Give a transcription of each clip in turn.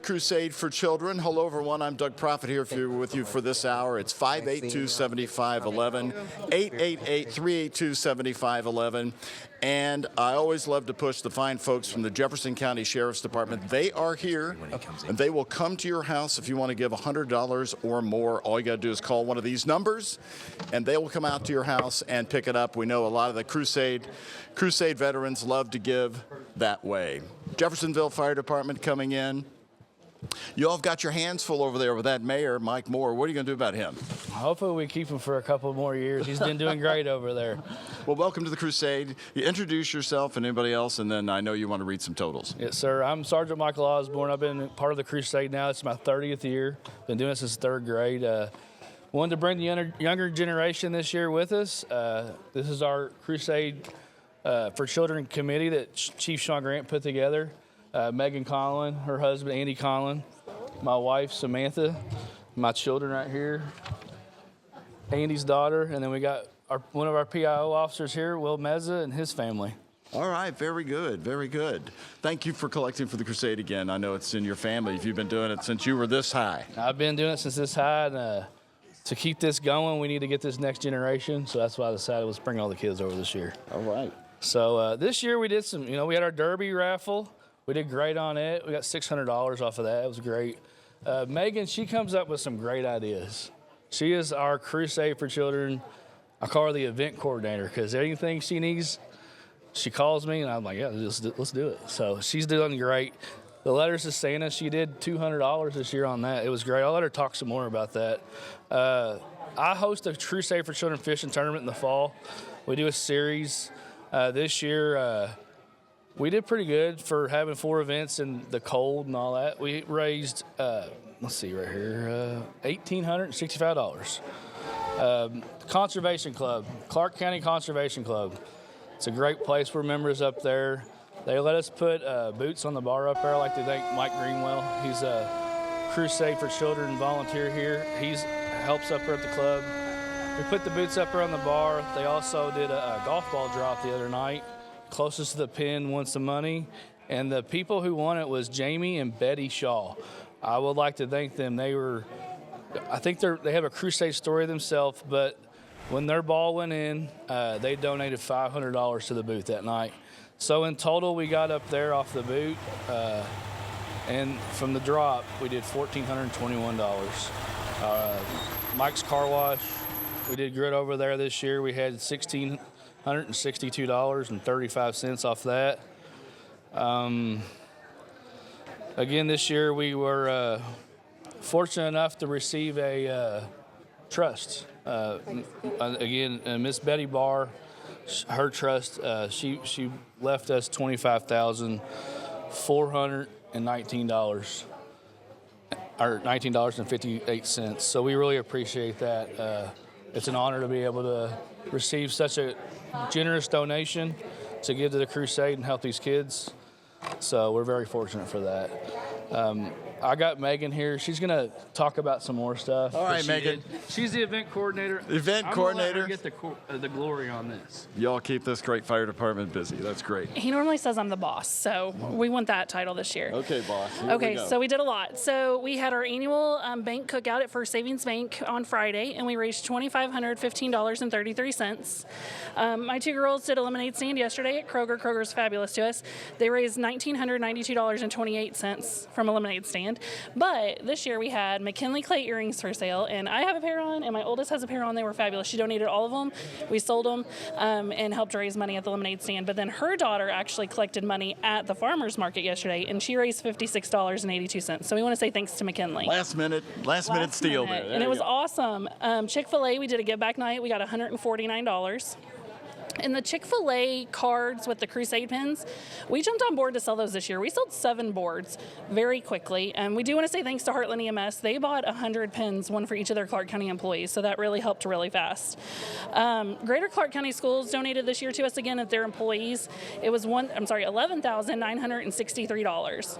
Crusade for Children. Hello, everyone. I'm Doug Profit here with you for this hour. It's 582-7511, 888-382-7511. And I always love to push the fine folks from the Jefferson County Sheriff's Department. They are here, and they will come to your house if you want to give $100 or more. All you got to do is call one of these numbers, and they will come out to your house and pick it up. We know a lot of the Crusade veterans love to give that way. Jeffersonville Fire Department coming in. You all have got your hands full over there with that mayor, Mike Moore. What are you going to do about him? Hopefully we keep him for a couple more years. He's been doing great over there. Well, welcome to the Crusade. You introduce yourself and anybody else, and then I know you want to read some totals. Yes, sir. I'm Sergeant Michael Osborne. I've been part of the Crusade now. It's my 30th year. Been doing it since third grade. Wanted to bring the younger generation this year with us. This is our Crusade for Children committee that Chief Sean Grant put together. Megan Conlon, her husband Andy Conlon, my wife Samantha, my children right here, Andy's daughter, and then we got one of our PIO officers here, Will Meza, and his family. All right, very good, very good. Thank you for collecting for the Crusade again. I know it's in your family. If you've been doing it since you were this high. I've been doing it since this high, and to keep this going, we need to get this next generation, so that's why I decided let's bring all the kids over this year. All right. So this year we did some, we had our Derby raffle. We did great on it. We got $600 off of that. It was great. Megan, she comes up with some great ideas. She is our Crusade for Children. I call her the event coordinator because anything she needs, she calls me, and I'm like, yeah, let's do it. So she's doing great. The letters to Santa, she did $200 this year on that. It was great. I'll let her talk some more about that. I host a Crusade for Children fishing tournament in the fall. We do a series. This year, we did pretty good for having 4 events in the cold and all that. We raised, let's see right here, $1,865. Conservation Club, Clark County Conservation Club. It's a great place. We're members up there. They let us put boots on the bar up there. I like to thank Mike Greenwell. He's a Crusade for Children volunteer here. He helps up there at the club. We put the boots up there on the bar. They also did a golf ball drop the other night. Closest to the pin won some money, and the people who won it was Jamie and Betty Shaw. I would like to thank them. I think they have a Crusade story themselves, but when their ball went in, they donated $500 to the booth that night. So in total, we got up there off the boot, and from the drop, we did $1,421. Mike's Car Wash, we did good over there this year. We had $1,662.35 off that. Again, this year we were fortunate enough to receive a trust. Again, Miss Betty Barr, her trust, she left us $25,419, or $19.58. So we really appreciate that. It's an honor to be able to receive such a generous donation to give to the Crusade and help these kids. So we're very fortunate for that. I got Megan here. She's going to talk about some more stuff. All right, Megan. She's the event coordinator. Event coordinator. I'm going to let her get the glory on this. Y'all keep this great fire department busy. That's great. He normally says I'm the boss, so we want that title this year. Okay, boss. Okay, so we did a lot. So we had our annual bank cookout at First Savings Bank on Friday, and we raised $2,515.33. My 2 girls did a lemonade stand yesterday at Kroger. Kroger's fabulous to us. They raised $1,992.28 from a lemonade stand. But this year we had McKinley Clay earrings for sale, and I have a pair on, and my oldest has a pair on. They were fabulous. She donated all of them. We sold them and helped raise money at the lemonade stand. But then her daughter actually collected money at the farmer's market yesterday, and she raised $56.82. So we want to say thanks to McKinley. Last minute steal there. And it was awesome. Chick-fil-A, we did a give back night. We got $149. And the Chick-fil-A cards with the Crusade pins, we jumped on board to sell those this year. We sold 7 boards very quickly. And we do want to say thanks to Heartland EMS. They bought 100 pins, one for each of their Clark County employees. So that really helped really fast. Greater Clark County Schools donated this year to us again at their employees. It was $11,963.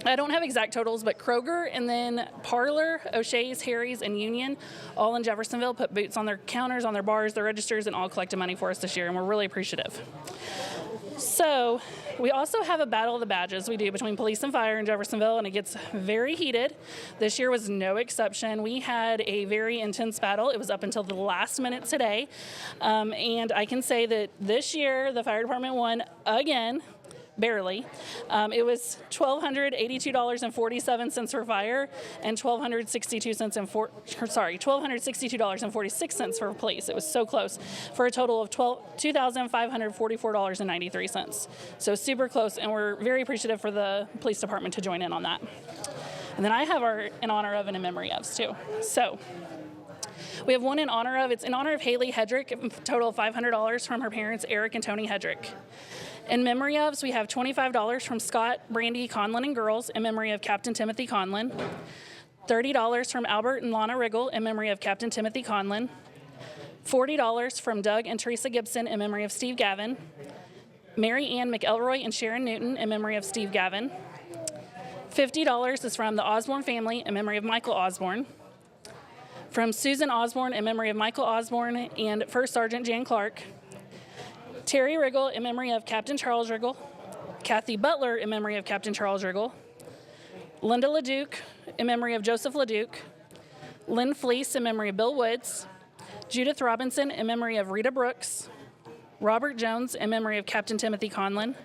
I don't have exact totals, but Kroger and then Parlor, O'Shea's, Harry's, and Union, all in Jeffersonville, put boots on their counters, on their bars, their registers, and all collected money for us this year, and we're really appreciative. So we also have a battle of the badges we do between police and fire in Jeffersonville, and it gets very heated. This year was no exception. We had a very intense battle. It was up until the last minute today. And I can say that this year the fire department won again. Barely. It was $1,282.47 for fire and $1,262.46 for police. It was so close for a total of $2,544.93. So super close, and we're very appreciative for the police department to join in on that. And then I have our in honor of and in memory ofs too. So we have one in honor of. It's in honor of Haley Hedrick, a total of $500 from her parents, Eric and Tony Hedrick. In memory ofs, we have $25 from Scott, Brandy, Conlin, and girls in memory of Captain Timothy Conlin. $30 from Albert and Lana Riggle in memory of Captain Timothy Conlin. $40 from Doug and Teresa Gibson in memory of Steve Gavin. Mary Ann McElroy and Sharon Newton in memory of Steve Gavin. $50 is from the Osborne family in memory of Michael Osborne. From Susan Osborne in memory of Michael Osborne and First Sergeant Jan Clark. Terry Riggle in memory of Captain Charles Riggle. Kathy Butler in memory of Captain Charles Riggle. Linda LeDuc in memory of Joseph LeDuc. Lynn Fleece in memory of Bill Woods. Judith Robinson in memory of Rita Brooks. Robert Jones in memory of Captain Timothy Conlin.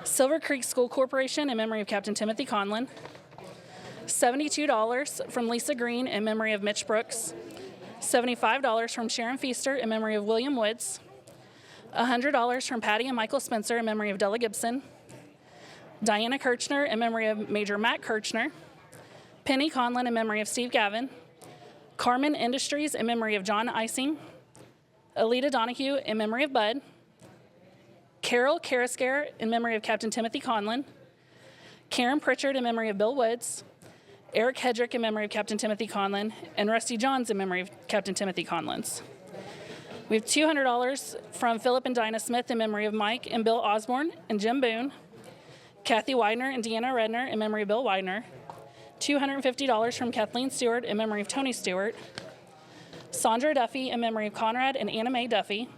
Silver Creek School Corporation in memory of Captain Timothy Conlin. $72 from Lisa Green in memory of Mitch Brooks. $75 from Sharon Feaster in memory of William Woods. $100 from Patty and Michael Spencer in memory of Della Gibson. Diana Kirchner in memory of Major Matt Kirchner. Penny Conlin in memory of Steve Gavin. Carmen Industries in memory of John Ising. Alita Donahue in memory of Bud. Carol Carasker in memory of Captain Timothy Conlin. Karen Pritchard in memory of Bill Woods. Eric Hedrick in memory of Captain Timothy Conlin. And Rusty Johns in memory of Captain Timothy Conlins. We have $200 from Philip and Dinah Smith in memory of Mike and Bill Osborne and Jim Boone. Kathy Widener and Deanna Redner in memory of Bill Widener. $250 from Kathleen Stewart in memory of Tony Stewart. Sandra Duffy in memory of Conrad and Anna Mae Duffy.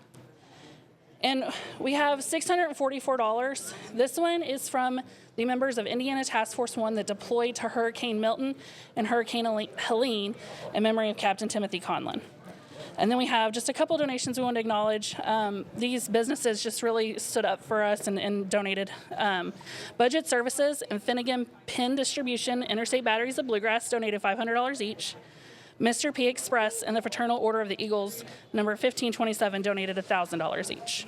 And we have $644. This one is from the members of Indiana Task Force 1 that deployed to Hurricane Milton and Hurricane Helene in memory of Captain Timothy Conlin. And then we have just a couple donations we want to acknowledge. These businesses just really stood up for us and donated. Budget Services and Finnegan Pin Distribution, Interstate Batteries of Bluegrass donated $500 each. Mr. P Express and the Fraternal Order of the Eagles, number 1527, donated $1,000 each.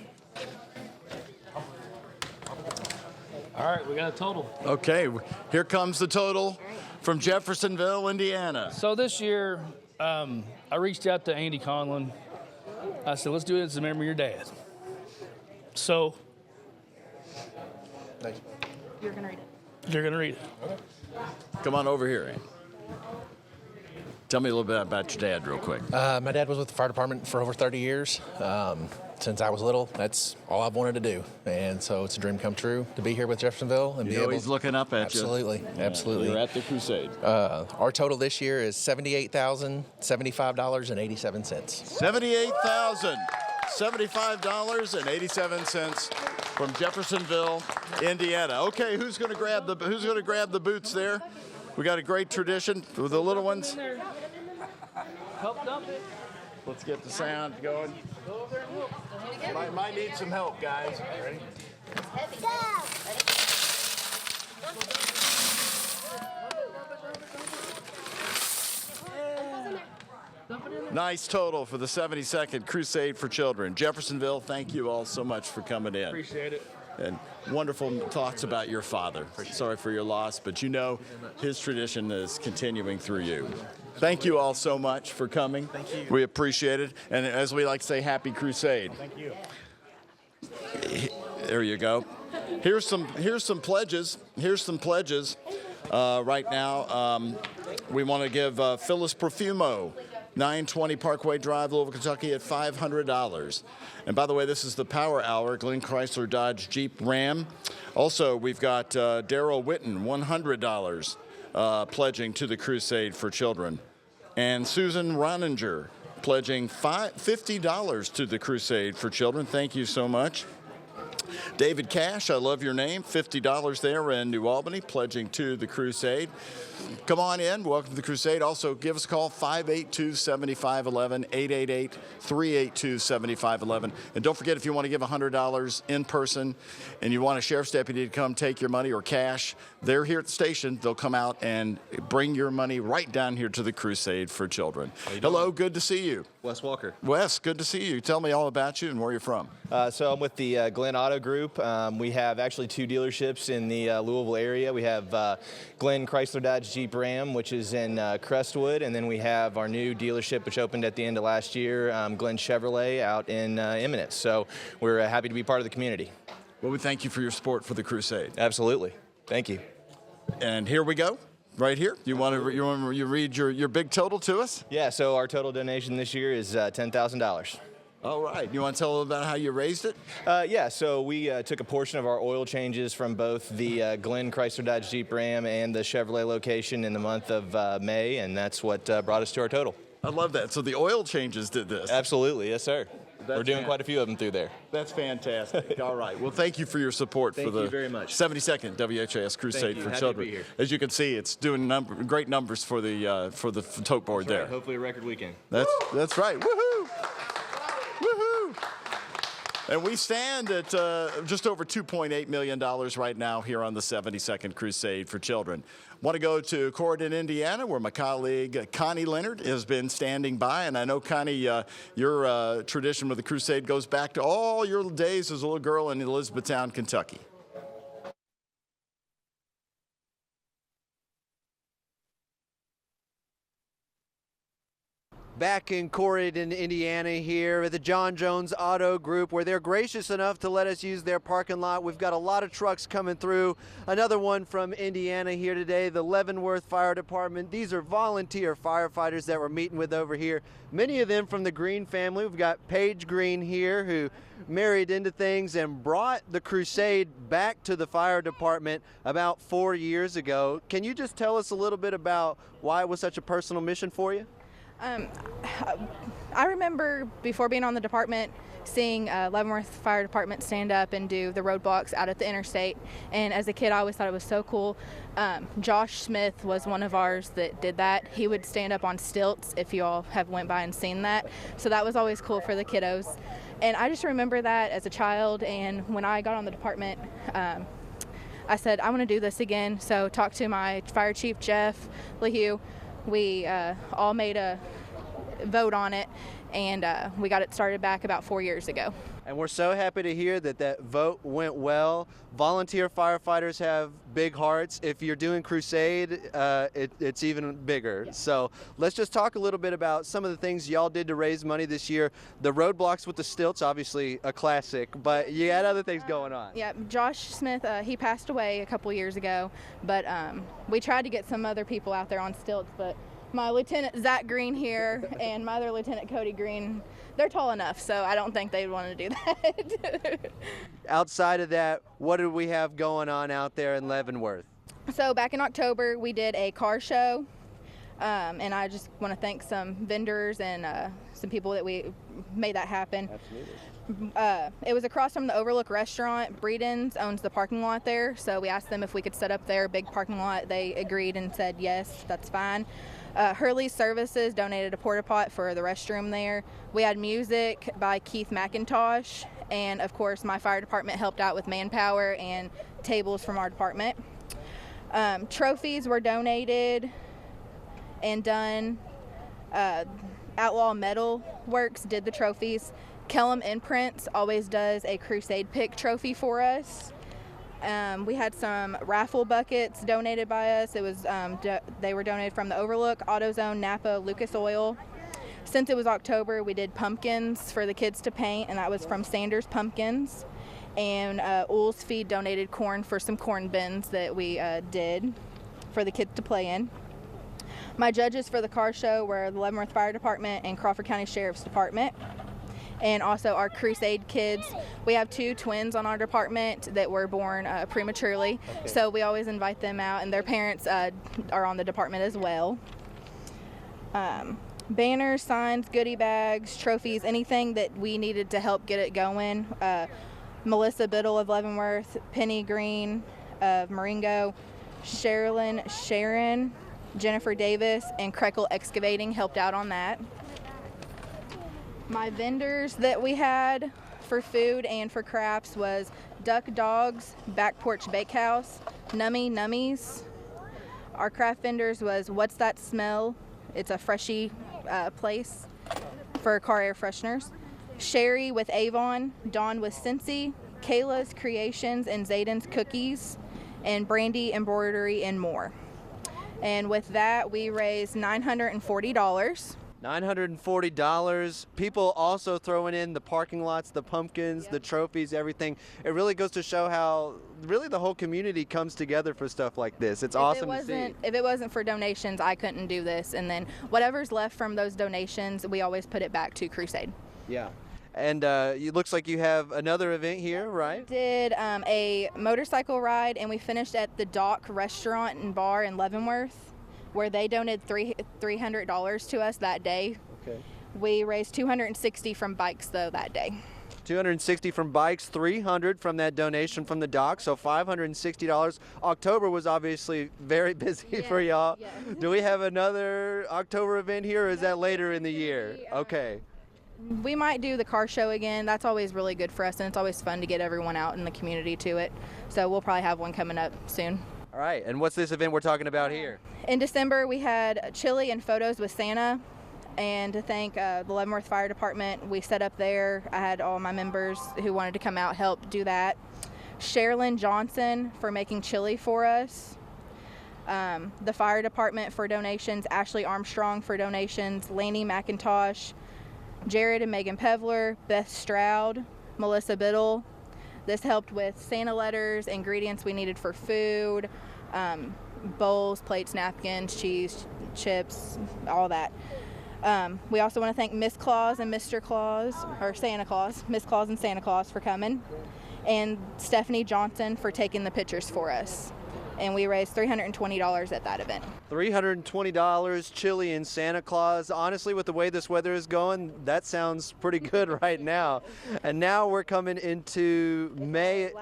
All right, we got a total. Okay, here comes the total from Jeffersonville, Indiana. So this year, I reached out to Andy Conlin. I said, let's do it as a memory of your dad. So. You're going to read it. You're going to read it. Come on over here, Andy. Tell me a little bit about your dad real quick. My dad was with the fire department for over 30 years. Since I was little, that's all I've wanted to do. And so it's a dream come true to be here with Jeffersonville and You be know able. he's looking up at Absolutely, you. absolutely. You're at the Crusade. Our total this year is $78,075.87. $78,075.87 from Jeffersonville, Indiana. Okay, who's going to grab the boots there? We got a great tradition with the little ones. Help dump it. Let's get the sound going. Might need some help, guys. Ready? Nice total for the 72nd Crusade for Children. Jeffersonville, thank you all so much for coming in. Appreciate it. And wonderful thoughts about your father. Sorry for your loss, but you know his tradition is continuing through you. Thank you all so much for coming. Thank you. We appreciate it. And as we like to say, happy Crusade. Thank you. There you go. Here's some pledges. Right now, we want to give Phyllis Profumo, 920 Parkway Drive, Louisville, Kentucky, at $500. And by the way, this is the Power Hour, Glenn Chrysler Dodge Jeep Ram. Also, we've got Daryl Witten, $100, pledging to the Crusade for Children. And Susan Roninger, pledging $50 to the Crusade for Children. Thank you so much. David Cash, I love your name. $50 there in New Albany, pledging to the Crusade. Come on in. Welcome to the Crusade. Also, give us a call, 582-7511, 888-382-7511. And don't forget, if you want to give $100 in person and you want a sheriff's deputy to come take your money or cash, they're here at the station. They'll come out and bring your money right down here to the Crusade for Children. Hello, good to see you. Wes Walker. Wes, good to see you. Tell me all about you and where you're from. So I'm with the Glenn Auto Group. We have actually 2 dealerships in the Louisville area. We have Glenn Chrysler Dodge Jeep Ram, which is in Crestwood, and then we have our new dealership, which opened at the end of last year, Glenn Chevrolet out in Eminence. So we're happy to be part of the community. Well, we thank you for your support for the Crusade. Absolutely. Thank you. And here we go. Right here. You want to read your big total to us? Yeah, so our total donation this year is $10,000. All right. You want to tell them about how you raised it? Yeah, so we took a portion of our oil changes from both the Glenn Chrysler Dodge Jeep Ram and the Chevrolet location in the month of May, and that's what brought us to our total. I love that. So the oil changes did this? Absolutely, yes, sir. We're doing quite a few of them through there. That's fantastic. All right. Well, thank you for your support for the very much. 72nd WHAS Crusade for Children. To be here. As you can see, it's doing great numbers for the tote board there. Right. Hopefully a record weekend. That's right. Woohoo! Woohoo! And we stand at just over $2.8 million right now here on the 72nd Crusade for Children. Want to go to Corydon, Indiana, where my colleague Connie Leonard has been standing by. And I know, Connie, your tradition with the Crusade goes back to all your days as a little girl in Elizabethtown, Kentucky. Back in Corydon, Indiana here at the John Jones Auto Group, where they're gracious enough to let us use their parking lot. We've got a lot of trucks coming through. Another one from Indiana here today, the Leavenworth Fire Department. These are volunteer firefighters that we're meeting with over here. Many of them from the Green family. We've got Paige Green here, who married into things and brought the Crusade back to the fire department about 4 years ago. Can you just tell us a little bit about why it was such a personal mission for you? I remember before being on the department seeing Leavenworth Fire Department stand up and do the roadblocks out at the interstate, and as a kid I always thought it was so cool. Josh Smith was one of ours that did that. He would stand up on stilts, if you all have went by and seen that, so that was always cool for the kiddos. And I just remember that as a child, and when I got on the department, I said I want to do this again. So talked to my fire chief, Jeff Lehue. We all made a vote on it, and we got it started back about 4 years ago. And we're so happy to hear that that vote went well. Volunteer firefighters have big hearts. If you're doing Crusade, it's even bigger. So let's just talk a little bit about some of the things y'all did to raise money this year. The roadblocks with the stilts, obviously a classic, but you had other things going on. Yeah, Josh Smith, he passed away a couple years ago, but we tried to get some other people out there on stilts, but my Lieutenant Zach Green here and my other Lieutenant Cody Green, they're tall enough, so I don't think they'd want to do that. Outside of that, what did we have going on out there in Leavenworth? So back in October, we did a car show, and I just want to thank some vendors and some people that we made that happen. Absolutely. It was across from the Overlook restaurant. Breeden's owns the parking lot there, so we asked them if we could set up their big parking lot. They agreed and said yes, that's fine. Hurley's Services donated a porta pot for the restroom there. We had music by Keith McIntosh, and of course my fire department helped out with manpower and tables from our department. Trophies were donated and done. Outlaw Metal Works did the trophies. Kellum Imprints always does a Crusade Pick trophy for us. We had some raffle buckets donated by us. It was they were donated from the Overlook, AutoZone, Napa, Lucas Oil. Since it was October, we did pumpkins for the kids to paint, and that was from Sanders Pumpkins. And Ool's Feed donated corn for some corn bins that we did for the kids to play in. My judges for the car show were the Leavenworth Fire Department and Crawford County Sheriff's Department. And also our Crusade kids. We have 2 twins on our department that were born prematurely, so we always invite them out, and their parents are on the department as well. Banners, signs, goodie bags, trophies, anything that we needed to help get it going. Melissa Biddle of Leavenworth, Penny Green of Marengo, Sharon, Jennifer Davis, and Krekel Excavating helped out on that. My vendors that we had for food and for crafts was Duck Dogs, Back Porch Bakehouse, Nummies. Our craft vendors was What's That Smell? It's a freshy place for car air fresheners. Sherry with Avon, Dawn with Cincy, Kayla's Creations and Zayden's Cookies, and Brandy Embroidery and more. And with that, we raised $940. $940. People also throwing in the parking lots, the pumpkins, the trophies, everything. It really goes to show how really the whole community comes together for stuff like this. It's awesome to see. If it wasn't for donations, I couldn't do this. And then whatever's left from those donations, we always put it back to Crusade. Yeah. And it looks like you have another event here, right? Did a motorcycle ride, and we finished at the Dock Restaurant and Bar in Leavenworth, where they donated $300 to us that day. Okay. We raised $260 from bikes though that day. 260 from bikes, 300 from that donation from the dock, so $560. October was obviously very busy for y'all. Yeah. Do we have another October event here, or is that later in the year? Okay. We might do the car show again. That's always really good for us, and it's always fun to get everyone out in the community to it. So we'll probably have one coming up soon. All right, and what's this event we're talking about here? In December, we had chili and photos with Santa. And to thank the Leavenworth Fire Department, we set up there. I had all my members who wanted to come out help do that. Sherilyn Johnson for making chili for us. The fire department for donations. Ashley Armstrong for donations. Laney McIntosh. Jared and Megan Pevler. Beth Stroud. Melissa Biddle. This helped with Santa letters, ingredients we needed for food, bowls, plates, napkins, cheese, chips, all that. We also want to thank Miss Claus and Mr. Claus, or Santa Claus, Miss Claus and Santa Claus for coming, and Stephanie Johnson for taking the pictures for us. And we raised $320 at that event. $320, chili and Santa Claus. Honestly, with the way this weather is going, that sounds pretty good right now. And now we're coming into May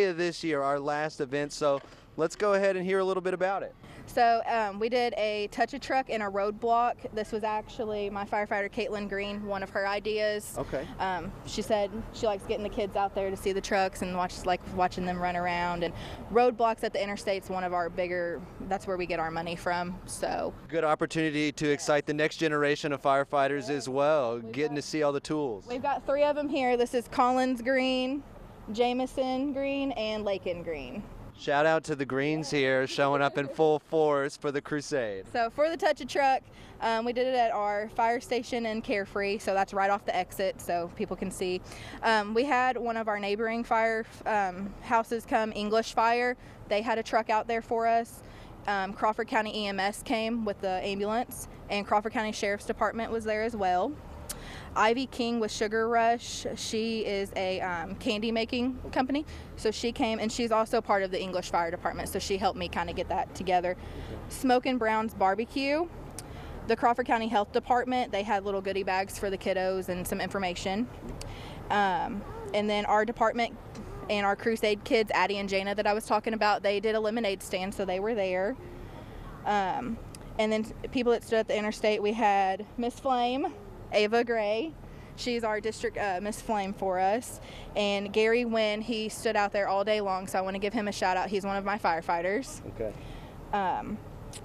of this year, our last event. So let's go ahead and hear a little bit about it. So we did a touch-a-truck and a roadblock. This was actually my firefighter Caitlin Green, one of her ideas. Okay. She said she likes getting the kids out there to see the trucks and watching them run around. And roadblocks at the interstate's one of our bigger, that's where we get our money from. So good opportunity to excite the next generation of firefighters as well, getting to see all the tools. We've got 3 of them here. This is Collins Green, Jameson Green, and Lakin Green. Shout out to the Greens here showing up in full force for the Crusade. So for the touch-a-truck, we did it at our fire station in Carefree, so that's right off the exit so people can see. We had one of our neighboring fire houses come, English Fire. They had a truck out there for us. Crawford County EMS came with the ambulance, and Crawford County Sheriff's Department was there as well. Ivy King with Sugar Rush. She is a candy making company. So she came, and she's also part of the English Fire Department. So she helped me kind of get that together. Smokin' Brown's Barbecue. The Crawford County Health Department, they had little goodie bags for the kiddos and some information. And then our department and our Crusade kids, Addie and Jana that I was talking about, they did a lemonade stand, so they were there. And then people that stood at the interstate, we had Miss Flame, Ava Gray. She's our district Miss Flame for us. And Gary Wynn, he stood out there all day long, so I want to give him a shout out. He's one of my firefighters. Okay.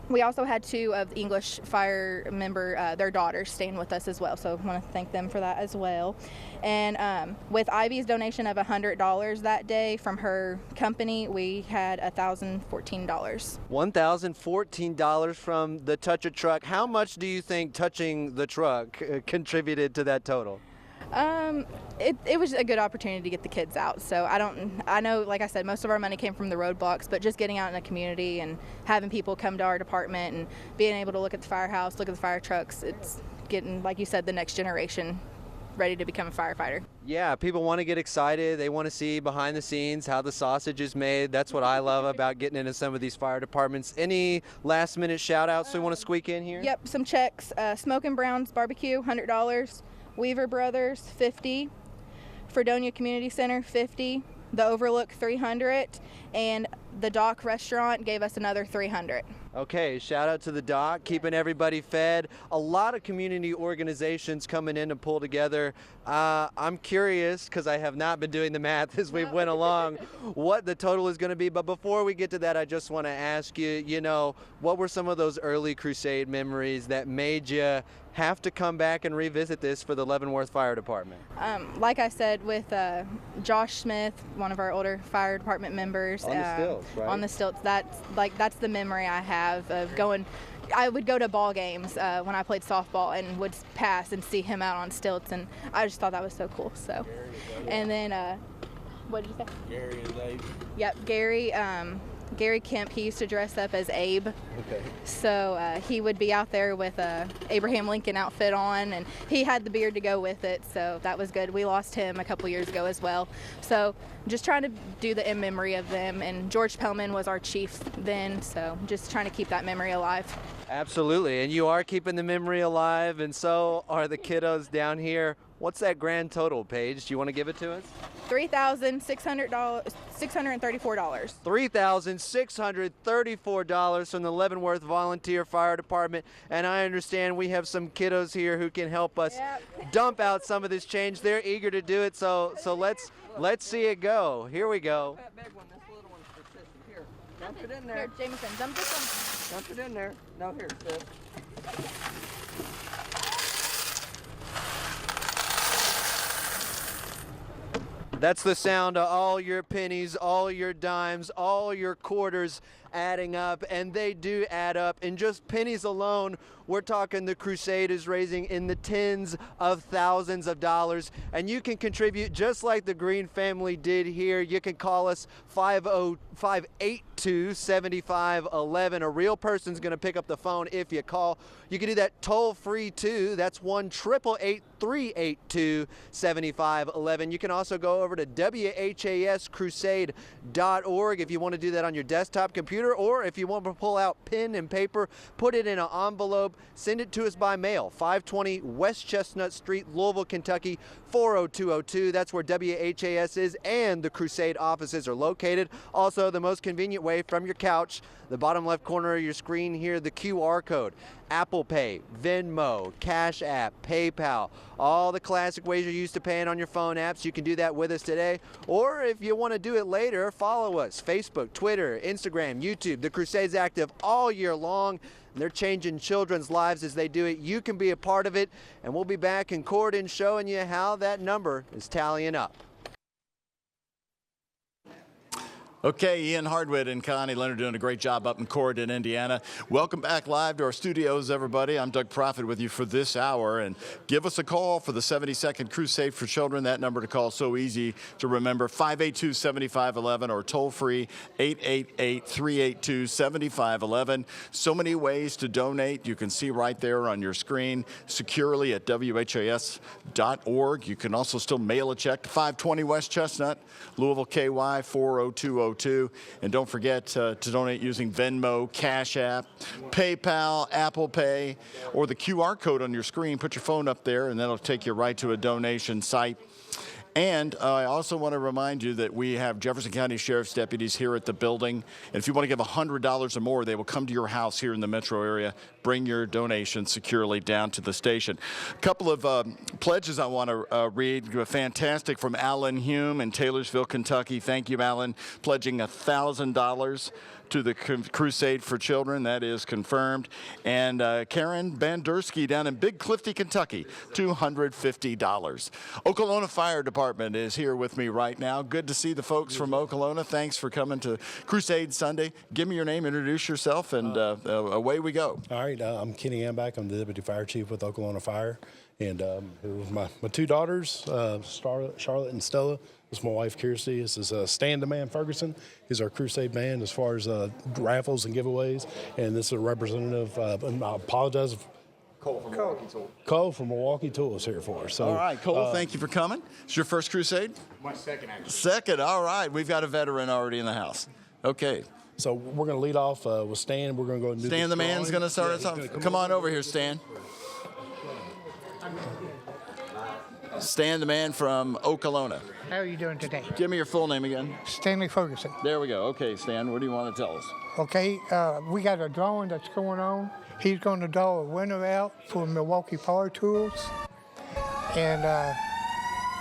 We also had 2 of the English Fire member, their daughters, staying with us as well, so I want to thank them for that as well. And with Ivy's donation of $100 that day from her company, we had $1,014. $1,014 from the Touch-a-Truck. How much do you think touching the truck contributed to that total? It was a good opportunity to get the kids out. So I know, like I said, most of our money came from the roadblocks, but just getting out in the community and having people come to our department and being able to look at the firehouse, look at the fire trucks, it's getting, like you said, the next generation ready to become a firefighter. Yeah, people want to get excited. They want to see behind the scenes how the sausage is made. That's what I love about getting into some of these fire departments. Any last minute shout outs we want to squeak in here? Yep, some checks. Smokin' Brown's Barbecue, $100. Weaver Brothers, $50. Fredonia Community Center, $50. The Overlook, $300, and the Dock Restaurant gave us another $300. Okay, shout out to the Dock, keeping everybody fed. A lot of community organizations coming in to pull together. I'm curious, because I have not been doing the math as we went along, what the total is going to be. But before we get to that, I just want to ask you, what were some of those early Crusade memories that made you have to come back and revisit this for the Leavenworth Fire Department? Like I said, with Josh Smith, one of our older fire department members. On the stilts, right? On the stilts. That's the memory I have of going. I would go to ball games when I played softball and would pass and see him out on stilts, and I just thought that was so cool. So, and then what did you say? Gary and Abe. Yep, Gary Kemp, he used to dress up as Abe. Okay. So he would be out there with a Abraham Lincoln outfit on, and he had the beard to go with it, so that was good. We lost him a couple years ago as well. So just trying to do the in memory of them, and George Pellman was our chief then, so just trying to keep that memory alive. Absolutely, and you are keeping the memory alive, and so are the kiddos down here. What's that grand total, Paige? Do you want to give it to us? $634. $3,634 from the Leavenworth Volunteer Fire Department, and I understand we have some kiddos here who can help us dump out some of this change. They're eager to do it, so let's see it go. Here we go. That big one, this little one's for Sissy. Here, dump it in there. Here, Jameson, dump this one. Dump it in there. No, here, sis. That's the sound of all your pennies, all your dimes, all your quarters adding up, and they do add up. In just pennies alone, we're talking the Crusade is raising in the tens of thousands of dollars, and you can contribute just like the Green family did here. You can call us 582-7511. A real person's going to pick up the phone if you call. You can do that toll free too. That's 1-888-382-7511. You can also go over to WHAScrusade.org if you want to do that on your desktop computer, or if you want to pull out pen and paper, put it in an envelope, send it to us by mail. 520 West Chestnut Street, Louisville, Kentucky, 40202. That's where WHAS is and the Crusade offices are located. Also, the most convenient way from your couch, the bottom left corner of your screen here, the QR code. Apple Pay, Venmo, Cash App, PayPal, all the classic ways you're used to paying on your phone apps. You can do that with us today. Or if you want to do it later, follow us. Facebook, Twitter, Instagram, YouTube. The Crusade's active all year long. They're changing children's lives as they do it. You can be a part of it, and we'll be back in Corydon showing you how that number is tallying up. Okay, Ian Hardwick and Connie Leonard doing a great job up in Corydon, Indiana. Welcome back live to our studios, everybody. I'm Doug Proffitt with you for this hour, and give us a call for the 72nd Crusade for Children. That number to call is so easy to remember, 582-7511, or toll-free 888-382-7511. So many ways to donate. You can see right there on your screen, securely at WHAS.org. You can also still mail a check to 520 West Chestnut, Louisville, KY 40202. And don't forget to donate using Venmo, Cash App, PayPal, Apple Pay, or the QR code on your screen. Put your phone up there, and that'll take you right to a donation site. And I also want to remind you that we have Jefferson County Sheriff's deputies here at the building. And if you want to give $100 or more, they will come to your house here in the metro area. Bring your donation securely down to the station. A couple of pledges I want to read. Fantastic from Alan Hume in Taylorsville, Kentucky. Thank you, Alan. Pledging $1,000 to the Crusade for Children. That is confirmed. And Karen Bandersky down in Big Clifty, Kentucky, $250. Okolona Fire Department is here with me right now. Good to see the folks from Okolona. Thanks for coming to Crusade Sunday. Give me your name, introduce yourself, and away we go. All right, I'm Kenny Amback. I'm the Deputy Fire Chief with Okolona Fire. And my two daughters, Charlotte and Stella. This is my wife, Kirsty. This is Stan the Man Ferguson. He's our Crusade band as far as raffles and giveaways. And this is a representative. And I apologize. Cole from Milwaukee Tools. Cole from Milwaukee Tools here for us. So, all right, Cole, thank you for coming. It's your first Crusade? My second, actually. Second, all right. We've got a veteran already in the house. Okay. So we're going to lead off with Stan. We're going to go and do Stan the Man's going to start us off. Come on over here, Stan. Stan the man from Okolona. How are you doing today? Give me your full name again. Stanley Ferguson. There we go. Okay, Stan, what do you want to tell us? Okay, we got a drawing that's going on. He's going to draw a winner out for Milwaukee Power Tools. And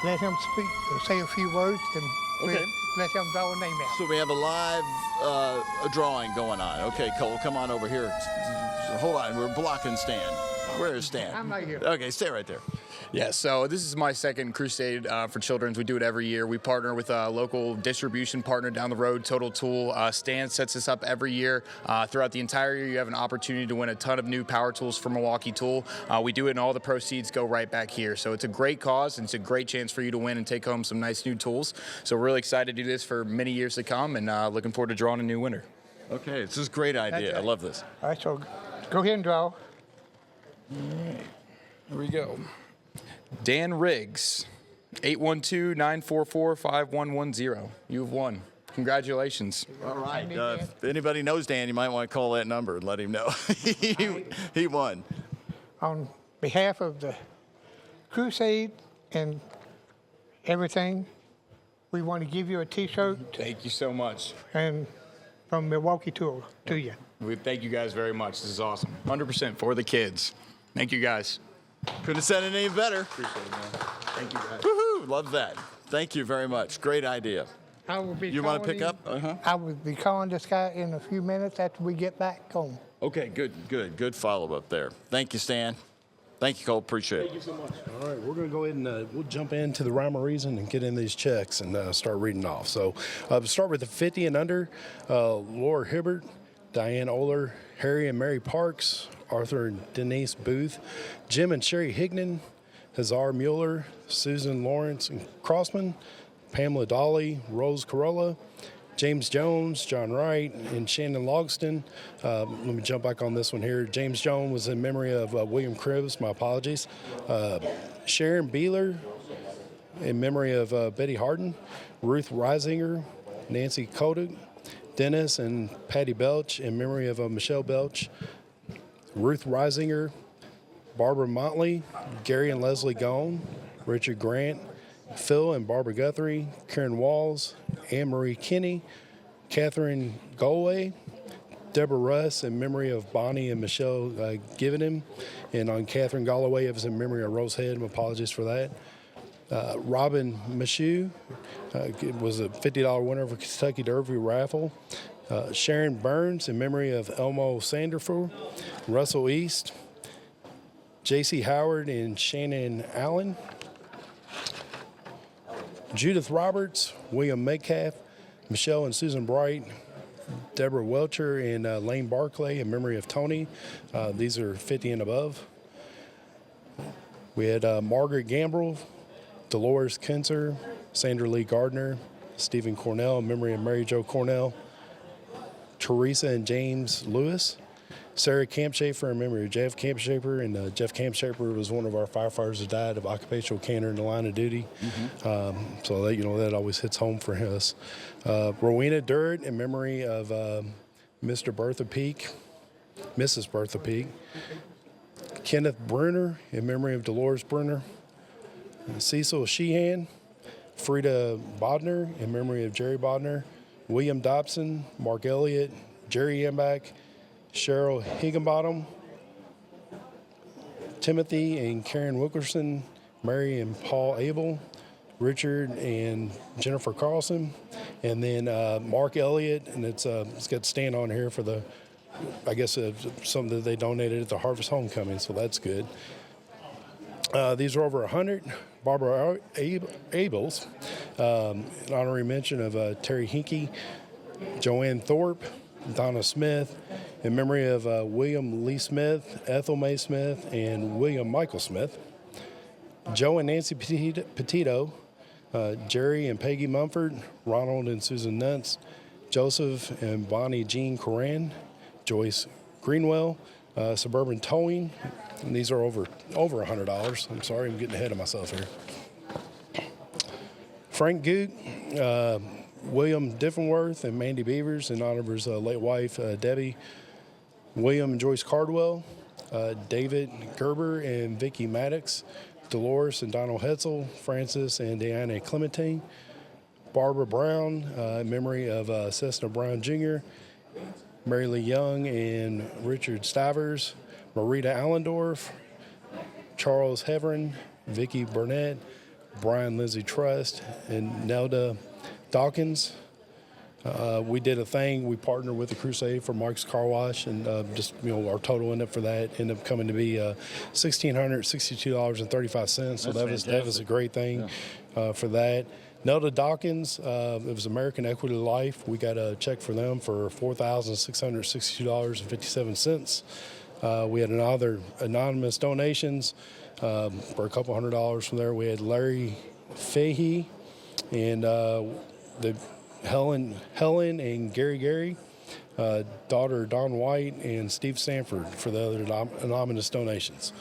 let him speak, say a few words, and Okay. let him draw a name out. So we have a live drawing going on. Okay, Cole, come on over here. Hold on, we're blocking Stan. Where is Stan? I'm right here. Okay, stay right there. Yeah, so this is my second Crusade for Children's. We do it every year. We partner with a local distribution partner down the road, Total Tool. Stan sets this up every year. Throughout the entire year, you have an opportunity to win a ton of new power tools from Milwaukee Tool. We do it, and all the proceeds go right back here. So it's a great cause, and it's a great chance for you to win and take home some nice new tools. So we're really excited to do this for many years to come, and looking forward to drawing a new winner. Okay, it's just a great idea. I love this. All right, so go ahead and draw. Here we go. Dan Riggs, 812-944-5110. You've won. Congratulations. All right. If anybody knows Dan, you might want to call that number and let him know. he won. On behalf of the Crusade and everything, we want to give you a T-shirt Thank you so much. and from Milwaukee Tool to you. We thank you guys very much. This is awesome. 100% for the kids. Thank you guys. Couldn't have said it any better. Appreciate it, man. Thank you guys. Woohoo! Love that. Thank you very much. Great idea. I will be You want to calling pick him- up? Uh-huh. I will be calling this guy in a few minutes after we get back home. Okay, good follow-up there. Thank you, Stan. Thank you, Cole. Appreciate it. Thank you so much. All right, we're going to go ahead and we'll jump into the rhyme or reason and get in these checks and start reading off. So start with the 50 and under. Laura Hibbert, Diane Oler, Harry and Mary Parks, Arthur and Denise Booth, Jim and Sherry Hignan, Hazar Mueller, Susan Lawrence and Crossman, Pamela Dolly, Rose Corolla, James Jones, John Wright, and Shannon Logston. Let me jump back on this one here. James Jones was in memory of William Cribbs. My apologies. Sharon Beeler in memory of Betty Harden. Ruth Reisinger, Nancy Kodak, Dennis and Patty Belch in memory of Michelle Belch. Ruth Reisinger, Barbara Motley, Gary and Leslie Gone, Richard Grant, Phil and Barbara Guthrie, Karen Walls, Anne Marie Kinney, Catherine Galway, Deborah Russ in memory of Bonnie and Michelle Givenham, and on Catherine Galloway it was in memory of Rose Head. Apologies for that. Robin Michoud was a $50 winner of a Kentucky Derby raffle. Sharon Burns in memory of Elmo Sanderford, Russell East, J.C. Howard and Shannon Allen, Judith Roberts, William Metcalf, Michelle and Susan Bright, Deborah Welcher and Lane Barclay in memory of Tony. These are 50 and above. We had Margaret Gambrell, Dolores Kinzer, Sandra Lee Gardner, Stephen Cornell in memory of Mary Jo Cornell, Teresa and James Lewis, Sarah Campshafer in memory of Jeff Campshafer, and Jeff Campshafer was one of our firefighters that died of occupational cancer in the line of duty. So that, that always hits home for us. Rowena Durrett in memory of Mr. Bertha Peak, Mrs. Bertha Peak. Kenneth Brunner in memory of Dolores Brunner. Cecil Sheehan, Frida Bodner in memory of Jerry Bodner. William Dobson, Mark Elliott, Jerry Ambach, Cheryl Higginbottom, Timothy and Karen Wilkerson, Mary and Paul Abel, Richard and Jennifer Carlson, and then Mark Elliott, and it's got Stan on here for the, I guess, something that they donated at the Harvest Homecoming, so that's good. These are over 100. Barbara Abels, an honorary mention of Terry Hinkey, Joanne Thorpe, Donna Smith, in memory of William Lee Smith, Ethel Mae Smith, and William Michael Smith. Joe and Nancy Petito, Jerry and Peggy Mumford, Ronald and Susan Nuntz, Joseph and Bonnie Jean Coran, Joyce Greenwell, Suburban Towing. And these are over $100. I'm sorry, I'm getting ahead of myself here. Frank Goot, William Diffenworth and Mandy Beavers in honor of his late wife, Debbie. William and Joyce Cardwell, David Gerber and Vicki Maddox, Dolores and Donald Hetzel, Francis and Diana Clementine, Barbara Brown, in memory of Cessna Brown Jr., Mary Lee Young and Richard Stivers, Marita Allendorf, Charles Heverin, Vicki Burnett, Brian Lindsay Trust, and Nelda Dawkins. We did a thing. We partnered with the Crusade for Mark's Car Wash, and our total ended up for that ended up coming to be $1,662.35. So that was a great thing for that. Nelda Dawkins, it was American Equity Life. We got a check for them for $4,662.57. We had another anonymous donations for a couple $100 from there. We had Larry Fahey and the Helen and Gary, daughter Don White and Steve Sanford for the other anonymous donations.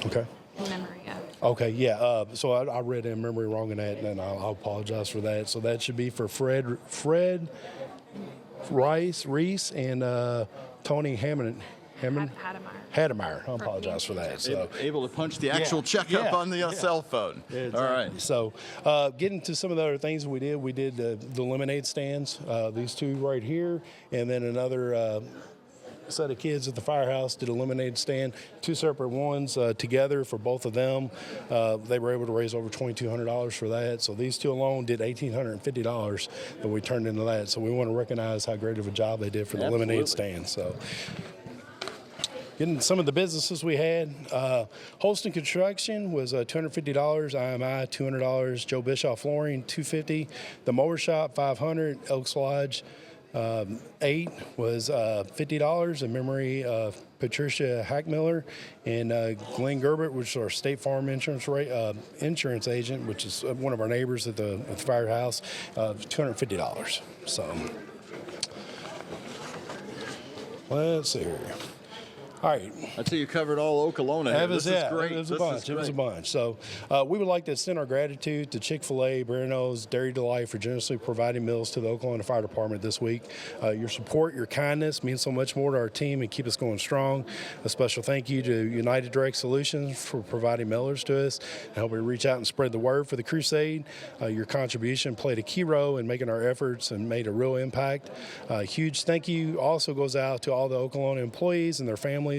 Okay. In memory of. Okay, yeah. So I read in memory wrong in that, and I'll apologize for that. So that should be for Fred Reese, and Tony Hademeyer. I apologize for that. So able to punch the actual check up on the cell phone. Yeah, exactly. All right. So getting to some of the other things we did the lemonade stands, these two right here, and then another set of kids at the firehouse did a lemonade stand, two separate ones together for both of them. They were able to raise over $2,200 for that. So these two alone did $1,850 that we turned into that. So we want to recognize how great of a job they did for the lemonade stand. So getting some of the businesses we had, Holston Construction was $250, IMI $200, Joe Bischoff Flooring $250, the Mower Shop $500, Elks Lodge 8 was $50 in memory of Patricia Hackmiller, and Glenn Gerbert, which is our State Farm insurance agent, which is one of our neighbors at the firehouse, $250. So let's see here. All right. I see you covered all Okolona. This is great. It was a bunch. It was a bunch. So we would like to extend our gratitude to Chick-fil-A, Bruno's, Dairy Delight for generously providing meals to the Okolona Fire Department this week. Your support, your kindness means so much more to our team and keep us going strong. A special thank you to United Direct Solutions for providing mailers to us and helping reach out and spread the word for the Crusade. Your contribution played a key role in making our efforts and made a real impact. A huge thank you also goes out to all the Okolona employees and their families.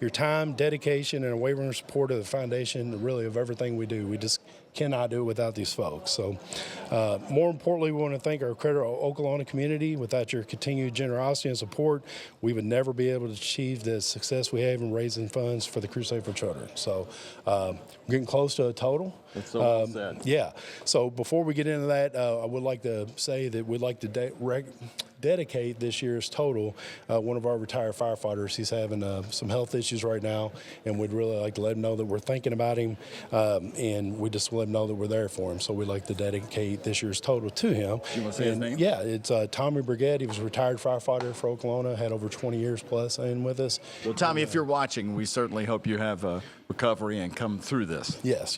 Your time, dedication, and unwavering support of the foundation, really of everything we do. We just cannot do it without these folks. So more importantly, we want to thank our Okolona community. Without your continued generosity and support, we would never be able to achieve the success we have in raising funds for the Crusade for Children. So we're getting close to a total. That's so well said. Yeah. So before we get into that, I would like to say that we'd like to dedicate this year's total. One of our retired firefighters, he's having some health issues right now, and we'd really like to let him know that we're thinking about him, and we just let him know that we're there for him. So we'd like to dedicate this year's total to him. You want to say his name? Yeah, it's Tommy Brigette. He was a retired firefighter for Okolona, had over 20 years plus in with us. Well, Tommy, if you're watching, we certainly hope you have a recovery and come through this. Yes.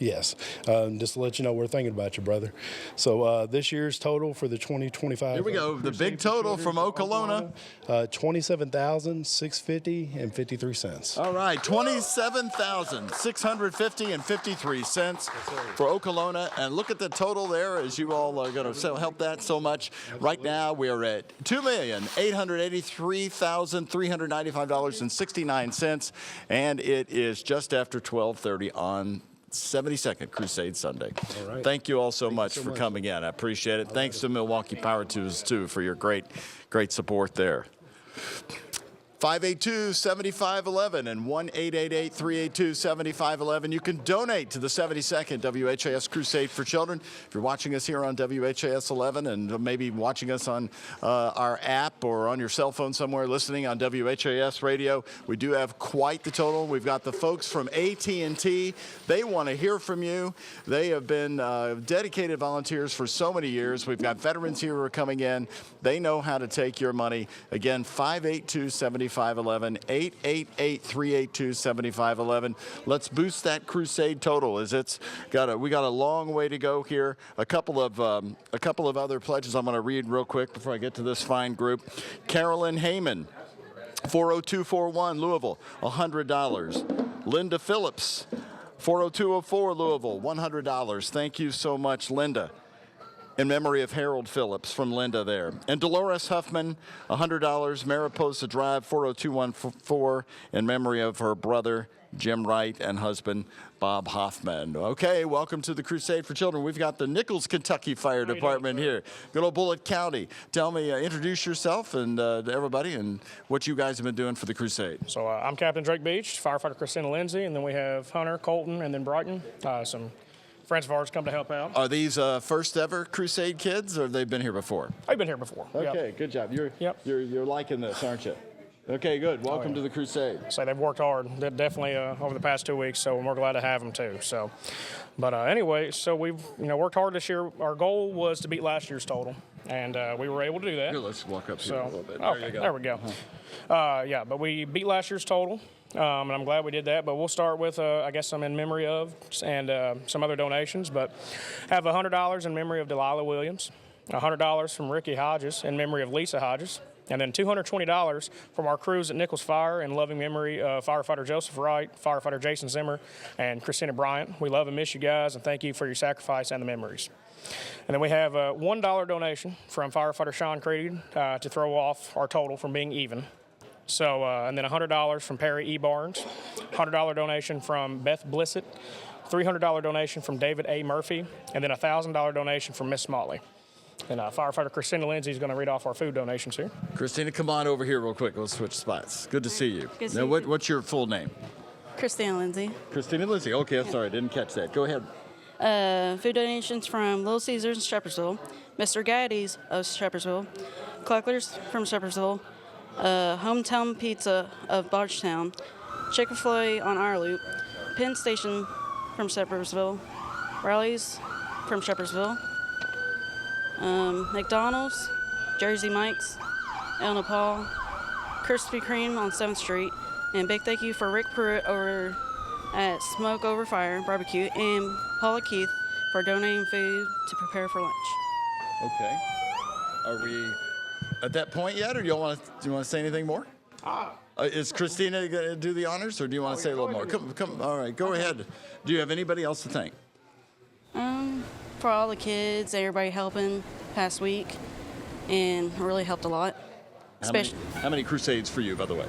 Just to let you know, we're thinking about you, brother. So this year's total for the 2025. Here we go. The big total from Okolona. $27,650.53. All right, $27,650.53 for Okolona. And look at the total there as you all are going to help that so much. Right now we are at $2,883,395.69, and it is just after 12:30 on 72nd Crusade Sunday. All right. Thank you all so much for coming in. I appreciate it. Thanks to Milwaukee Power Tools, too, for your great support there. 582-7511 and 1-888-382-7511. You can donate to the 72nd WHAS Crusade for Children. If you're watching us here on WHAS 11 and maybe watching us on our app or on your cell phone somewhere listening on WHAS radio, we do have quite the total. We've got the folks from AT&T. They want to hear from you. They have been dedicated volunteers for so many years. We've got veterans here who are coming in. They know how to take your money. Again, 582-7511, 888-382-7511. Let's boost that Crusade total, as we got a long way to go here. A couple of other pledges I'm going to read real quick before I get to this fine group. Carolyn Heyman, 40241 Louisville, $100. Linda Phillips, 40204 Louisville, $100. Thank you so much, Linda. In memory of Harold Phillips from Linda there. And Dolores Huffman, $100. Mariposa Drive, 40214, in memory of her brother, Jim Wright, and husband, Bob Hoffman. Okay, welcome to the Crusade for Children. We've got the Nichols, Kentucky Fire Department here. Good old Bullitt County. Tell me, introduce yourself and to everybody and what you guys have been doing for the Crusade. So I'm Captain Drake Beach, firefighter Christina Lindsay, and then we have Hunter, Colton, and then Brighton. Some friends of ours come to help out. Are these first ever Crusade kids, or have they been here before? I've been here before. Okay, Yep. good job. You're liking this, aren't you? Okay, good. Welcome to the Crusade. So they've worked hard, definitely over the past 2 weeks. So we're glad to have them too. So, but anyway, so we've worked hard this year. Our goal was to beat last year's total, and we were able to do that. Here, let's walk up here a little bit. Okay, there we go. Yeah, but we beat last year's total. And I'm glad we did that, but we'll start with, I guess, some in memory of and some other donations. But have $100 in memory of Delilah Williams, $100 from Ricky Hodges in memory of Lisa Hodges, and then $220 from our crews at Nichols Fire in loving memory of firefighter Joseph Wright, firefighter Jason Zimmer, and Christina Bryant. We love and miss you guys, and thank you for your sacrifice and the memories. And then we have a $1 donation from firefighter Sean Creed to throw off our total from being even. So, and then $100 from Perry E. Barnes, $100 donation from Beth Blissett, $300 donation from David A. Murphy, and then a $1,000 donation from Miss Smalley. And firefighter Christina Lindsay is going to read off our food donations here. Christina, come on over here real quick. Let's switch spots. Good to see you. Good to now, see you. what's your full name? Christina Lindsay. Christina Lindsay. Okay, I'm sorry. I didn't catch that. Go ahead. Food donations from Little Caesars in Shepherdsville, Mr. Gaddy's of Shepherdsville, Clucklers from Shepherdsville, Hometown Pizza of Bardstown, Chick-fil-A on our loop, Penn Station from Shepherdsville, Rallies from Shepherdsville, McDonald's, Jersey Mike's, El Nepal, Krispy Kreme on 7th Street, and big thank you for Rick Pruitt over at Smoke Over Fire Barbecue and Paula Keith for donating food to prepare for lunch. Okay. Are we at that point yet, or do you want to say anything more? Is Christina going to do the honors, or do you want to say a little more? Come. All right, go ahead. Do you have anybody else to thank? For all the kids, everybody helping past week, and it really helped a lot. How many Crusades for you, by the way?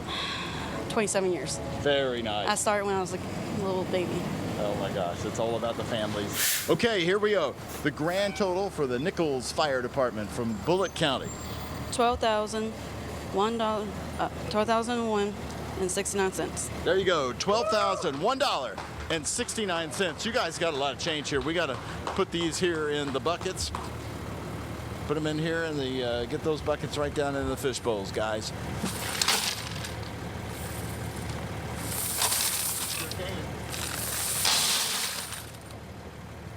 27 years. Very nice. I started when I was a little baby. Oh my gosh, it's all about the families. Okay, here we go. The grand total for the Nichols Fire Department from Bullitt County. $12,001.69. There you go, $12,001.69. You guys got a lot of change here. We got to put these here in the buckets. Put them in here and get those buckets right down in the fish bowls, guys.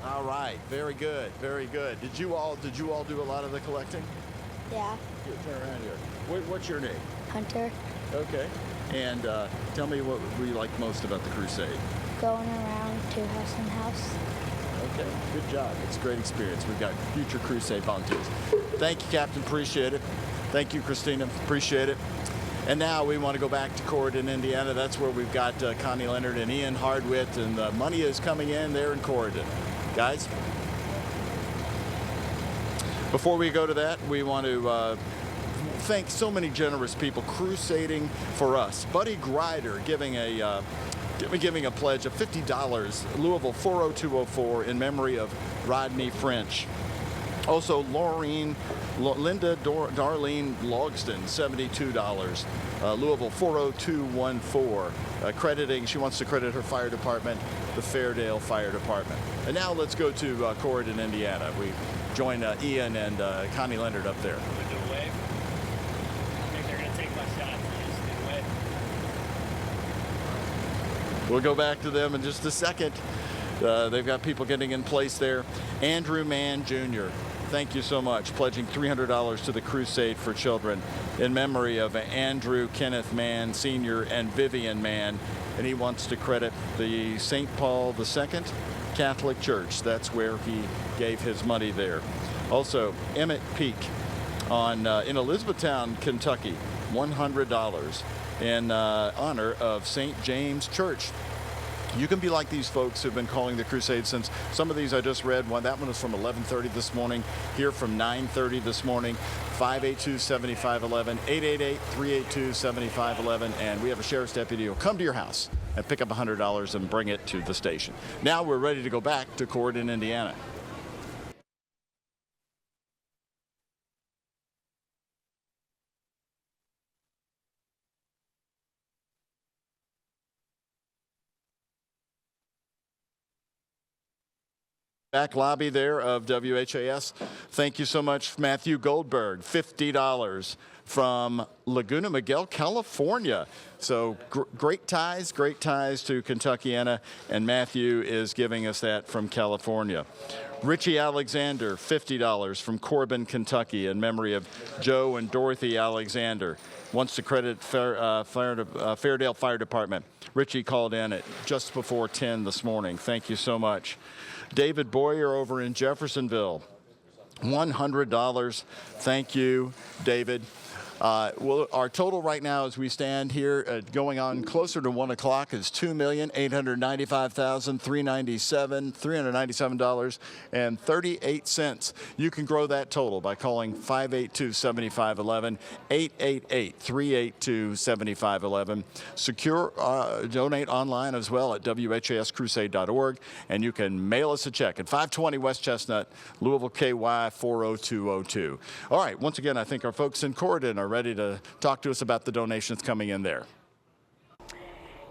All right, very good, very good. Did you all do a lot of the collecting? Yeah. Here, turn around here. What's your name? Hunter. Okay. And tell me what we like most about the Crusade. Going around to house and house. Okay, good job. It's a great experience. We've got future Crusade volunteers. Thank you, Captain. Appreciate it. Thank you, Christina. Appreciate it. And now we want to go back to Corydon, Indiana. That's where we've got Connie Leonard and Ian Hardwitt, and the money is coming in there in Corydon. Guys? Before we go to that, we want to thank so many generous people crusading for us. Buddy Grider giving a pledge of $50, Louisville 40204 in memory of Rodney French. Also, Linda Darlene Logston, $72. Louisville 40214, crediting, she wants to credit her fire department, the Fairdale Fire Department. And now let's go to Corydon, Indiana. We join Ian and Connie Leonard up there. We'll go back to them in just a second. They've got people getting in place there. Andrew Mann Jr., thank you so much, pledging $300 to the Crusade for Children in memory of Andrew Kenneth Mann Sr. and Vivian Mann. And he wants to credit the St. Paul II Catholic Church. That's where he gave his money there. Also, Emmett Peak in Elizabethtown, Kentucky, $100 in honor of St. James Church. You can be like these folks who've been calling the Crusade since some of these I just read. That one was from 11:30 this morning, here from 9:30 this morning. 582-7511, 888-382-7511, and we have a sheriff's deputy who'll come to your house and pick up $100 and bring it to the station. Now we're ready to go back to Corydon, Indiana. Back lobby there of WHAS. Thank you so much, Matthew Goldberg, $50 from Laguna Miguel, California. So great ties to Kentuckiana, and Matthew is giving us that from California. Richie Alexander, $50 from Corbin, Kentucky, in memory of Joe and Dorothy Alexander. Wants to credit Fairdale Fire Department. Richie called in at just before 10 this morning. Thank you so much. David Boyer over in Jeffersonville, $100. Thank you, David. Well, our total right now as we stand here going on closer to 1 o'clock is $2,895,397.38. You can grow that total by calling 582-7511, 888-382-7511. Secure, donate online as well at WHAScrusade.org, and you can mail us a check at 520 West Chestnut, Louisville, KY 40202. All right, once again, I think our folks in Corydon are ready to talk to us about the donations coming in there.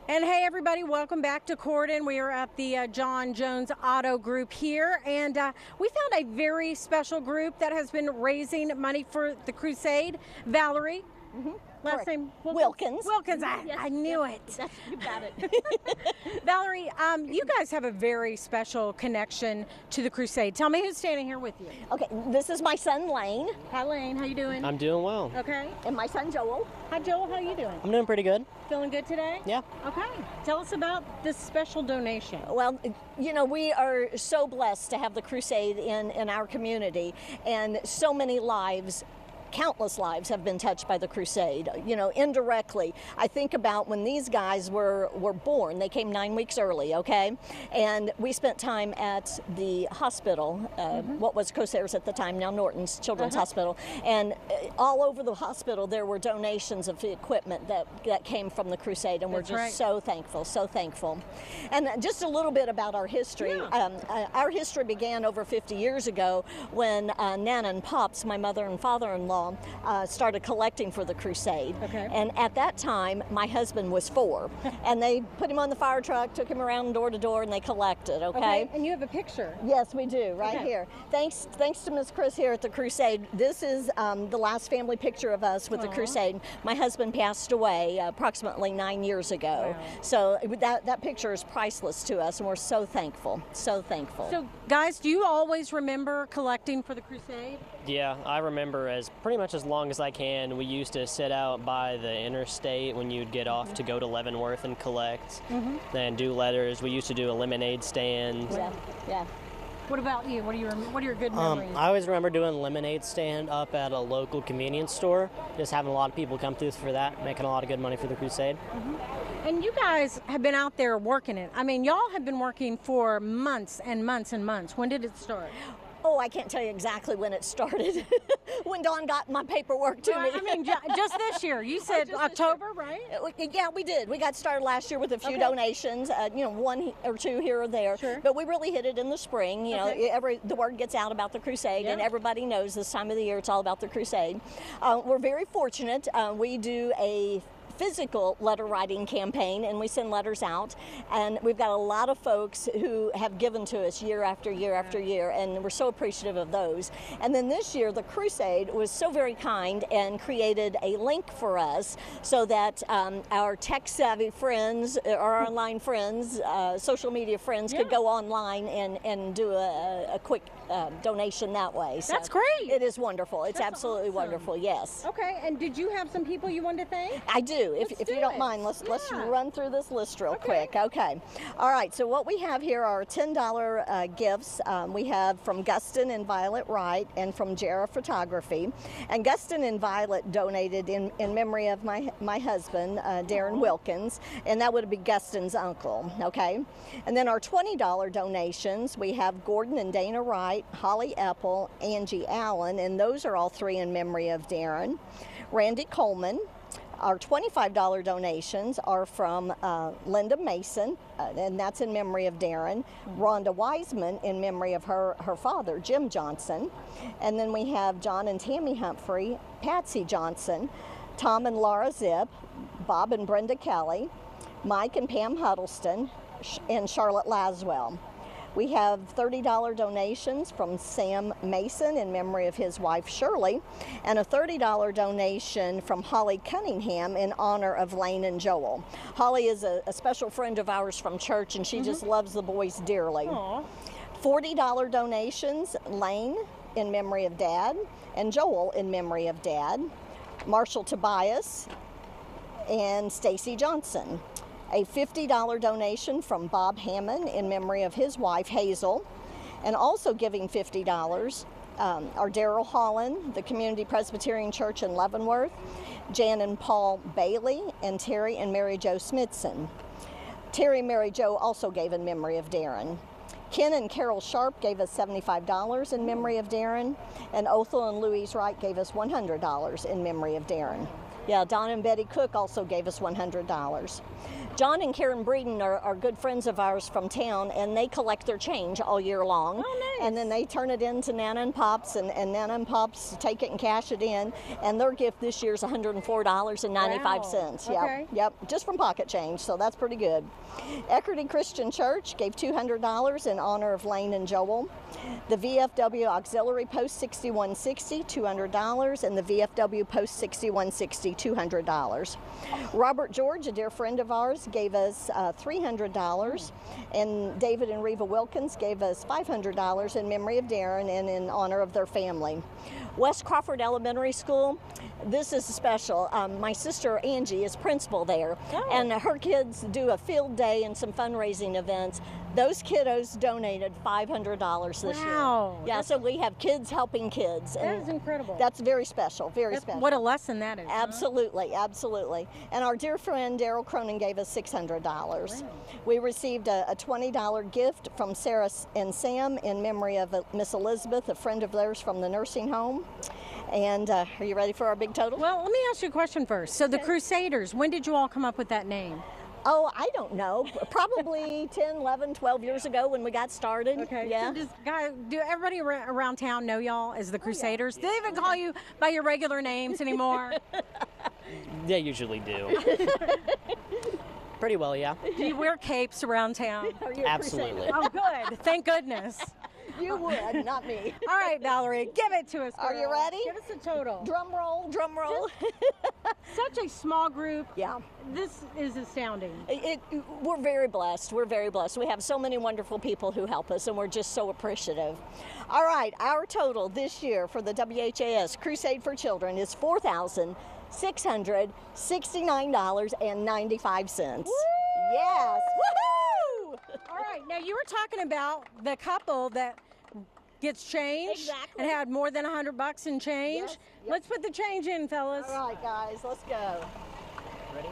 And hey everybody, welcome back to Corydon. We are at the John Jones Auto Group here, and we found a very special group that has been raising money for the Crusade. Valerie, last name Wilkins. Wilkins, Yes, I knew it. You got it. Valerie, you guys have a very special connection to the Crusade. Tell me who's standing here with you. Okay, this is my son Lane. Hi Lane, how you doing? I'm doing well. Okay. And my son Joel. Hi Joel, how you doing? I'm doing pretty good. Feeling good today? Yeah. Okay. Tell us about this special donation. Well, you know, we are so blessed to have the Crusade in our community, and so many lives, countless lives have been touched by the Crusade, you know, indirectly. I think about when these guys were born. They came 9 weeks early, okay? And we spent time at the hospital, what was Crusaders at the time, now Norton's Children's Hospital. And all over the hospital, there were donations of equipment that came from the Crusade, and we're just so thankful, so thankful. And just a little bit about our history. Our history began over 50 years ago when Nana and Pops, my mother and father-in-law, started collecting for the Crusade. Okay. And at that time, my husband was 4. And they put him on the fire truck, took him around door to door, and they collected, okay? And you have a picture. Yes, we do, right here. Thanks to Miss Chris here at the Crusade. This is the last family picture of us with the Crusade. My husband passed away approximately 9 years ago. Wow. So that picture is priceless to us, and we're so thankful, so thankful. So guys, do you always remember collecting for the Crusade? Yeah, I remember as pretty much as long as I can. We used to sit out by the interstate when you'd get off to go to Leavenworth and collect, then do letters. We used to do a lemonade stand. Yeah. What about you? What are your good memories? I always remember doing a lemonade stand up at a local convenience store, just having a lot of people come through for that, making a lot of good money for the Crusade. And you guys have been out there working it. I mean, y'all have been working for months and months and months. When did it start? Oh, I can't tell you exactly when it started. When Dawn got my paperwork to me. I mean, just this year. You said October, right? Yeah, we did. We got started last year with a few donations, you know, 1 or 2 here or there. Sure. But we really hit it in the spring. You know, the word gets out about the Crusade, and everybody knows this time of the year it's all about the Crusade. We're very fortunate. We do a physical letter writing campaign, and we send letters out, and we've got a lot of folks who have given to us year after year after year, and we're so appreciative of those. And then this year the Crusade was so very kind and created a link for us so that our tech savvy friends, our online friends, social media friends could go online and do a quick donation that way. So That's great. It is wonderful. It's That's absolutely awesome. wonderful. Yes. Okay, and did you have some people you wanted to thank? I do. If Let's you do don't it. mind, let's Yeah. run through this list real quick. Okay. All right. So what we have here are $10 gifts. We have from Guston and Violet Wright and from Jarrah Photography. And Guston and Violet donated in memory of my husband, Darren Wilkins, and that would be Guston's uncle. Okay. And then our $20 donations, we have Gordon and Dana Wright, Holly Epple, Angie Allen, and those are all three in memory of Darren. Randy Coleman. Our $25 donations are from Linda Mason, and that's in memory of Darren. Rhonda Wiseman in memory of her father, Jim Johnson. And then we have John and Tammy Humphrey, Patsy Johnson, Tom and Laura Zip, Bob and Brenda Kelly, Mike and Pam Huddleston, and Charlotte Laswell. We have $30 donations from Sam Mason in memory of his wife Shirley, and a $30 donation from Holly Cunningham in honor of Lane and Joel. Holly is a special friend of ours from church, and she just loves the boys dearly. Aww. $40 donations, Lane in memory of Dad, and Joel in memory of Dad. Marshall Tobias and Stacy Johnson. A $50 donation from Bob Hammond in memory of his wife Hazel, and also giving $50 are Darrell Holland, the Community Presbyterian Church in Leavenworth, Jan and Paul Bailey, and Terry and Mary Jo Smithson. Terry and Mary Jo also gave in memory of Darren. Ken and Carol Sharp gave us $75 in memory of Darren, and Othel and Louise Wright gave us $100 in memory of Darren. Yeah, Don and Betty Cook also gave us $100. John and Karen Breeden are good friends of ours from town, and they collect their change all year long. Oh, nice. And then they turn it in to Nana and Pops, and Nana and Pops take it and cash it in. And their gift this year is $104.95. Wow. Okay. Yep, just from pocket change, so that's pretty good. Eckerty Christian Church gave $200 in honor of Lane and Joel. The VFW Auxiliary Post 6160, $200, and the VFW Post 6160, $200. Robert George, a dear friend of ours, gave us $300, and David and Reva Wilkins gave us $500 in memory of Darren and in honor of their family. West Crawford Elementary School, this is special. My sister Angie is principal there, and her kids do a field day and some fundraising events. Those kiddos donated $500 this year. Wow. Yeah, so we have kids helping kids. That is incredible. That's very special, very special. What a lesson that is. Absolutely, absolutely. And our dear friend Daryl Cronin gave us $600. Wow. We received a $20 gift from Sarah and Sam in memory of Miss Elizabeth, a friend of theirs from the nursing home. And are you ready for our big total? Well, let me ask you a question first. So the Crusaders, when did you all come up with that name? Oh, I don't know. Probably 10, 11, 12 years ago when we got started. Okay. Yeah. So do everybody around town know y'all as the Crusaders? Do they even call you by your regular names anymore? They usually do. Pretty well, yeah. Do you wear capes around town? Absolutely. Oh, good. Thank goodness. You would, not me. All right, Valerie, give it to us. Are you girl. ready? Give us a total. Drum roll, drum roll. Such a small group. Yeah. This is astounding. We're very blessed. We're very blessed. We have so many wonderful people who help us, and we're just so appreciative. All right, our total this year for the WHAS Crusade for Children is $4,669.95. Yes. Woohoo! All right, now you were talking about the couple that gets change and had more than $100 in change. Yes, yep. Let's put the change in, fellas. All right, guys, let's go. Ready?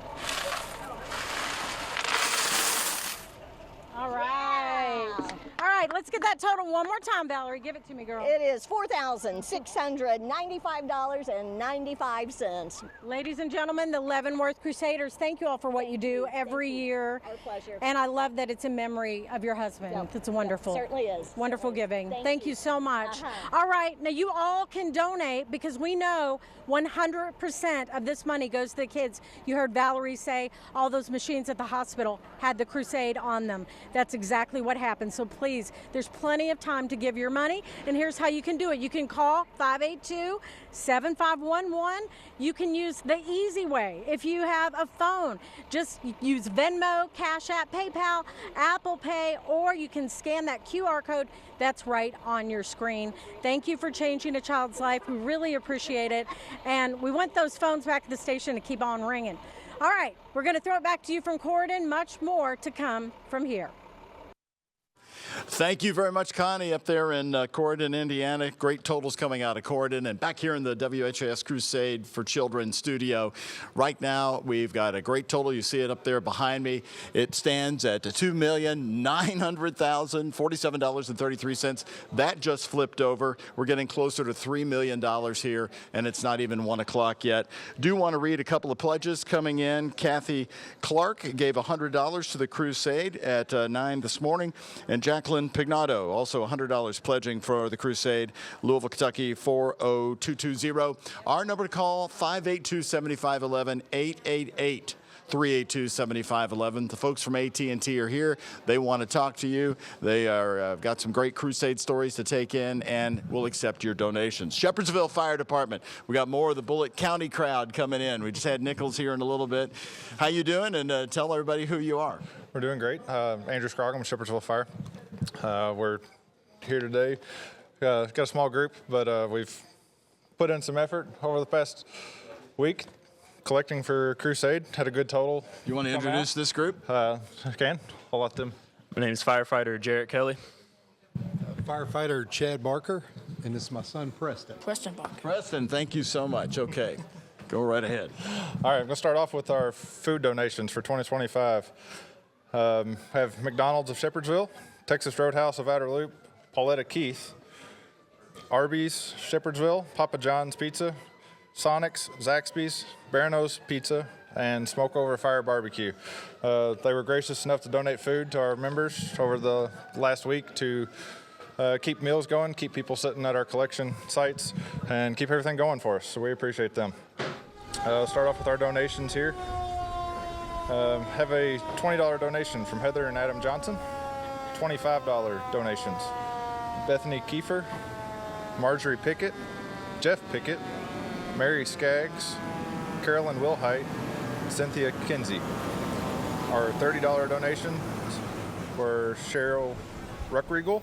All right. All right, let's get that total one more time, Valerie. Give it to me, girl. It is $4,695.95. Ladies and gentlemen, the Leavenworth Crusaders, thank you all for what you do every year. Our pleasure. And I love that it's in memory of your husband. Yep. It's wonderful. Yep, certainly is. Wonderful giving. Thank you so much. Uh-huh. All right, now you all can donate because we know 100% of this money goes to the kids. You heard Valerie say all those machines at the hospital had the Crusade on them. That's exactly what happened. So please There's plenty of time to give your money, and here's how you can do it. You can call 582-7511. You can use the easy way. If you have a phone, just use Venmo, Cash App, PayPal, Apple Pay, or you can scan that QR code that's right on your screen. Thank you for changing a child's life. We really appreciate it, and we want those phones back at the station to keep on ringing. All right, we're going to throw it back to you from Corydon. Much more to come from here. Thank you very much, Connie, up there in Corydon, Indiana. Great totals coming out of Corydon. And back here in the WHAS Crusade for Children studio, right now we've got a great total. You see it up there behind me. It stands at $2,900,047.33. That just flipped over. We're getting closer to $3 million here, and it's not even 1 o'clock yet. Do want to read a couple of pledges coming in. Kathy Clark gave $100 to the Crusade at 9 this morning, and Jacqueline Pignato, also $100 pledging for the Crusade. Louisville, Kentucky, 40220. Our number to call, 582-7511, 888-382-7511. The folks from AT&T are here. They want to talk to you. They are got some great Crusade stories to take in, and we'll accept your donations. Shepherdsville Fire Department. We got more of the Bullitt County crowd coming in. We just had Nichols here in a little bit. How you doing? And tell everybody who you are. We're doing great. Andrew Scroggin with Shepherdsville Fire. We're here today. Got a small group, but we've put in some effort over the past week collecting for Crusade. Had a good total. You want to introduce this group? I can. I'll let them. My name is Firefighter Jarrett Kelly. Firefighter Chad Barker, and this is my son Preston. Preston, thank you so much. Okay, go right ahead. All right, I'm going to start off with our food donations for 2025. Have McDonald's of Shepherdsville, Texas Roadhouse of Outer Loop, Pauletta Keith, Arby's, Shepherdsville, Papa John's Pizza, Sonic's, Zaxby's, Barano's Pizza, and Smoke Over Fire Barbecue. They were gracious enough to donate food to our members over the last week to keep meals going, keep people sitting at our collection sites, and keep everything going for us, so we appreciate them. Start off with our donations here. Have a $20 donation from Heather and Adam Johnson, $25 donations. Bethany Kiefer, Marjorie Pickett, Jeff Pickett, Mary Skaggs, Carolyn Wilhite, Cynthia Kinsey. Our $30 donation for Cheryl Ruckriegel.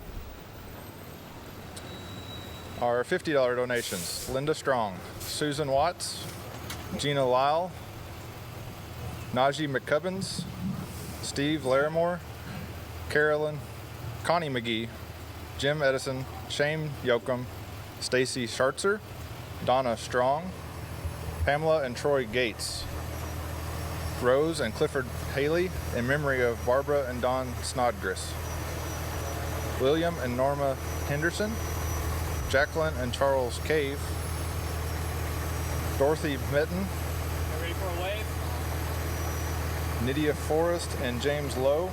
Our $50 donations, Linda Strong, Susan Watts, Gina Lyle, Najee McCubbins, Steve Larimore, Connie McGee, Jim Edison, Shane Yoakum, Stacy Schartzer, Donna Strong, Pamela and Troy Gates, Rose and Clifford Haley in memory of Barbara and Don Snodgrass, William and Norma Henderson, Jacqueline and Charles Cave, Dorothy Mitten, Ready for a wave? Nydia Forrest and James Lowe.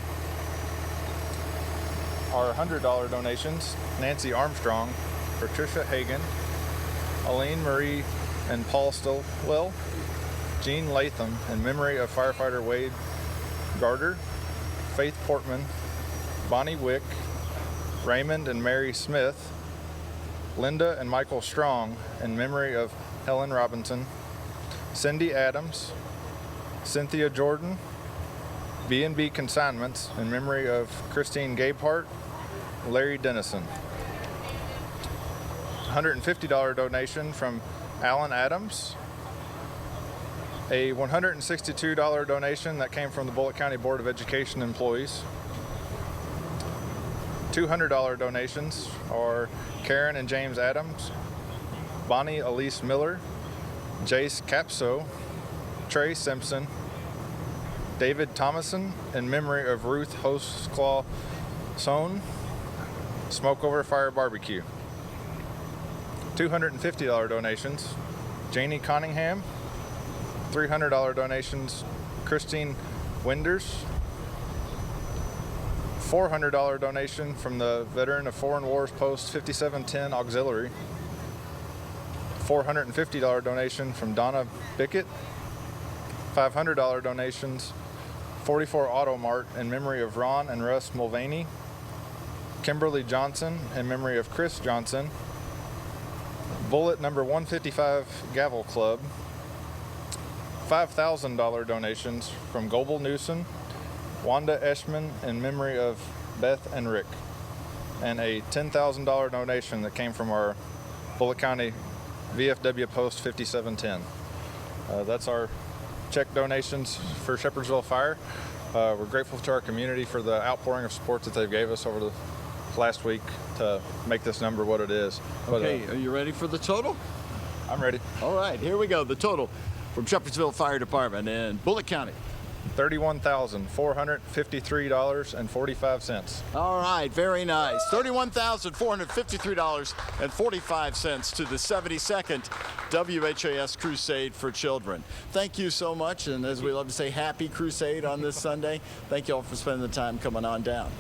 Our $100 donations, Nancy Armstrong, Patricia Hagan, Aline Marie and Paul Stillwell, Jean Latham in memory of firefighter Wade Garter, Faith Portman, Bonnie Wick, Raymond and Mary Smith, Linda and Michael Strong in memory of Helen Robinson, Cindy Adams, Cynthia Jordan, B&B Consignments in memory of Christine Gabehart, Larry Dennison. $150 donation from Alan Adams. A $162 donation that came from the Bullitt County Board of Education employees. $200 donations are Karen and James Adams, Bonnie Elise Miller, Jace Capso, Trey Simpson, David Thomason in memory of Ruth Hostclaw Sohn, Smoke Over Fire Barbecue. $250 donations, Janie Conningham. $300 donations, Christine Winders. $400 donation from the veteran of Foreign Wars Post 5710 Auxiliary. $450 donation from Donna Bickett. $500 donations, 44 Auto Mart in memory of Ron and Russ Mulvaney. Kimberly Johnson in memory of Chris Johnson. Bullet number 155 Gavel Club. $5,000 donations from Goebel Newsom, Wanda Eschman in memory of Beth and Rick, and a $10,000 donation that came from our Bullitt County VFW Post 5710. That's our check donations for Shepherdsville Fire. We're grateful to our community for the outpouring of support that they've gave us over the last week to make this number what it is. Okay, are you ready for the total? I'm ready. All right, here we go. The total from Shepherdsville Fire Department in Bullitt County. $31,453.45. All right, very nice. $31,453.45 to the 72nd WHAS Crusade for Children. Thank you so much, and as we love to say, happy Crusade on this Sunday. Thank you all for spending the time coming on down.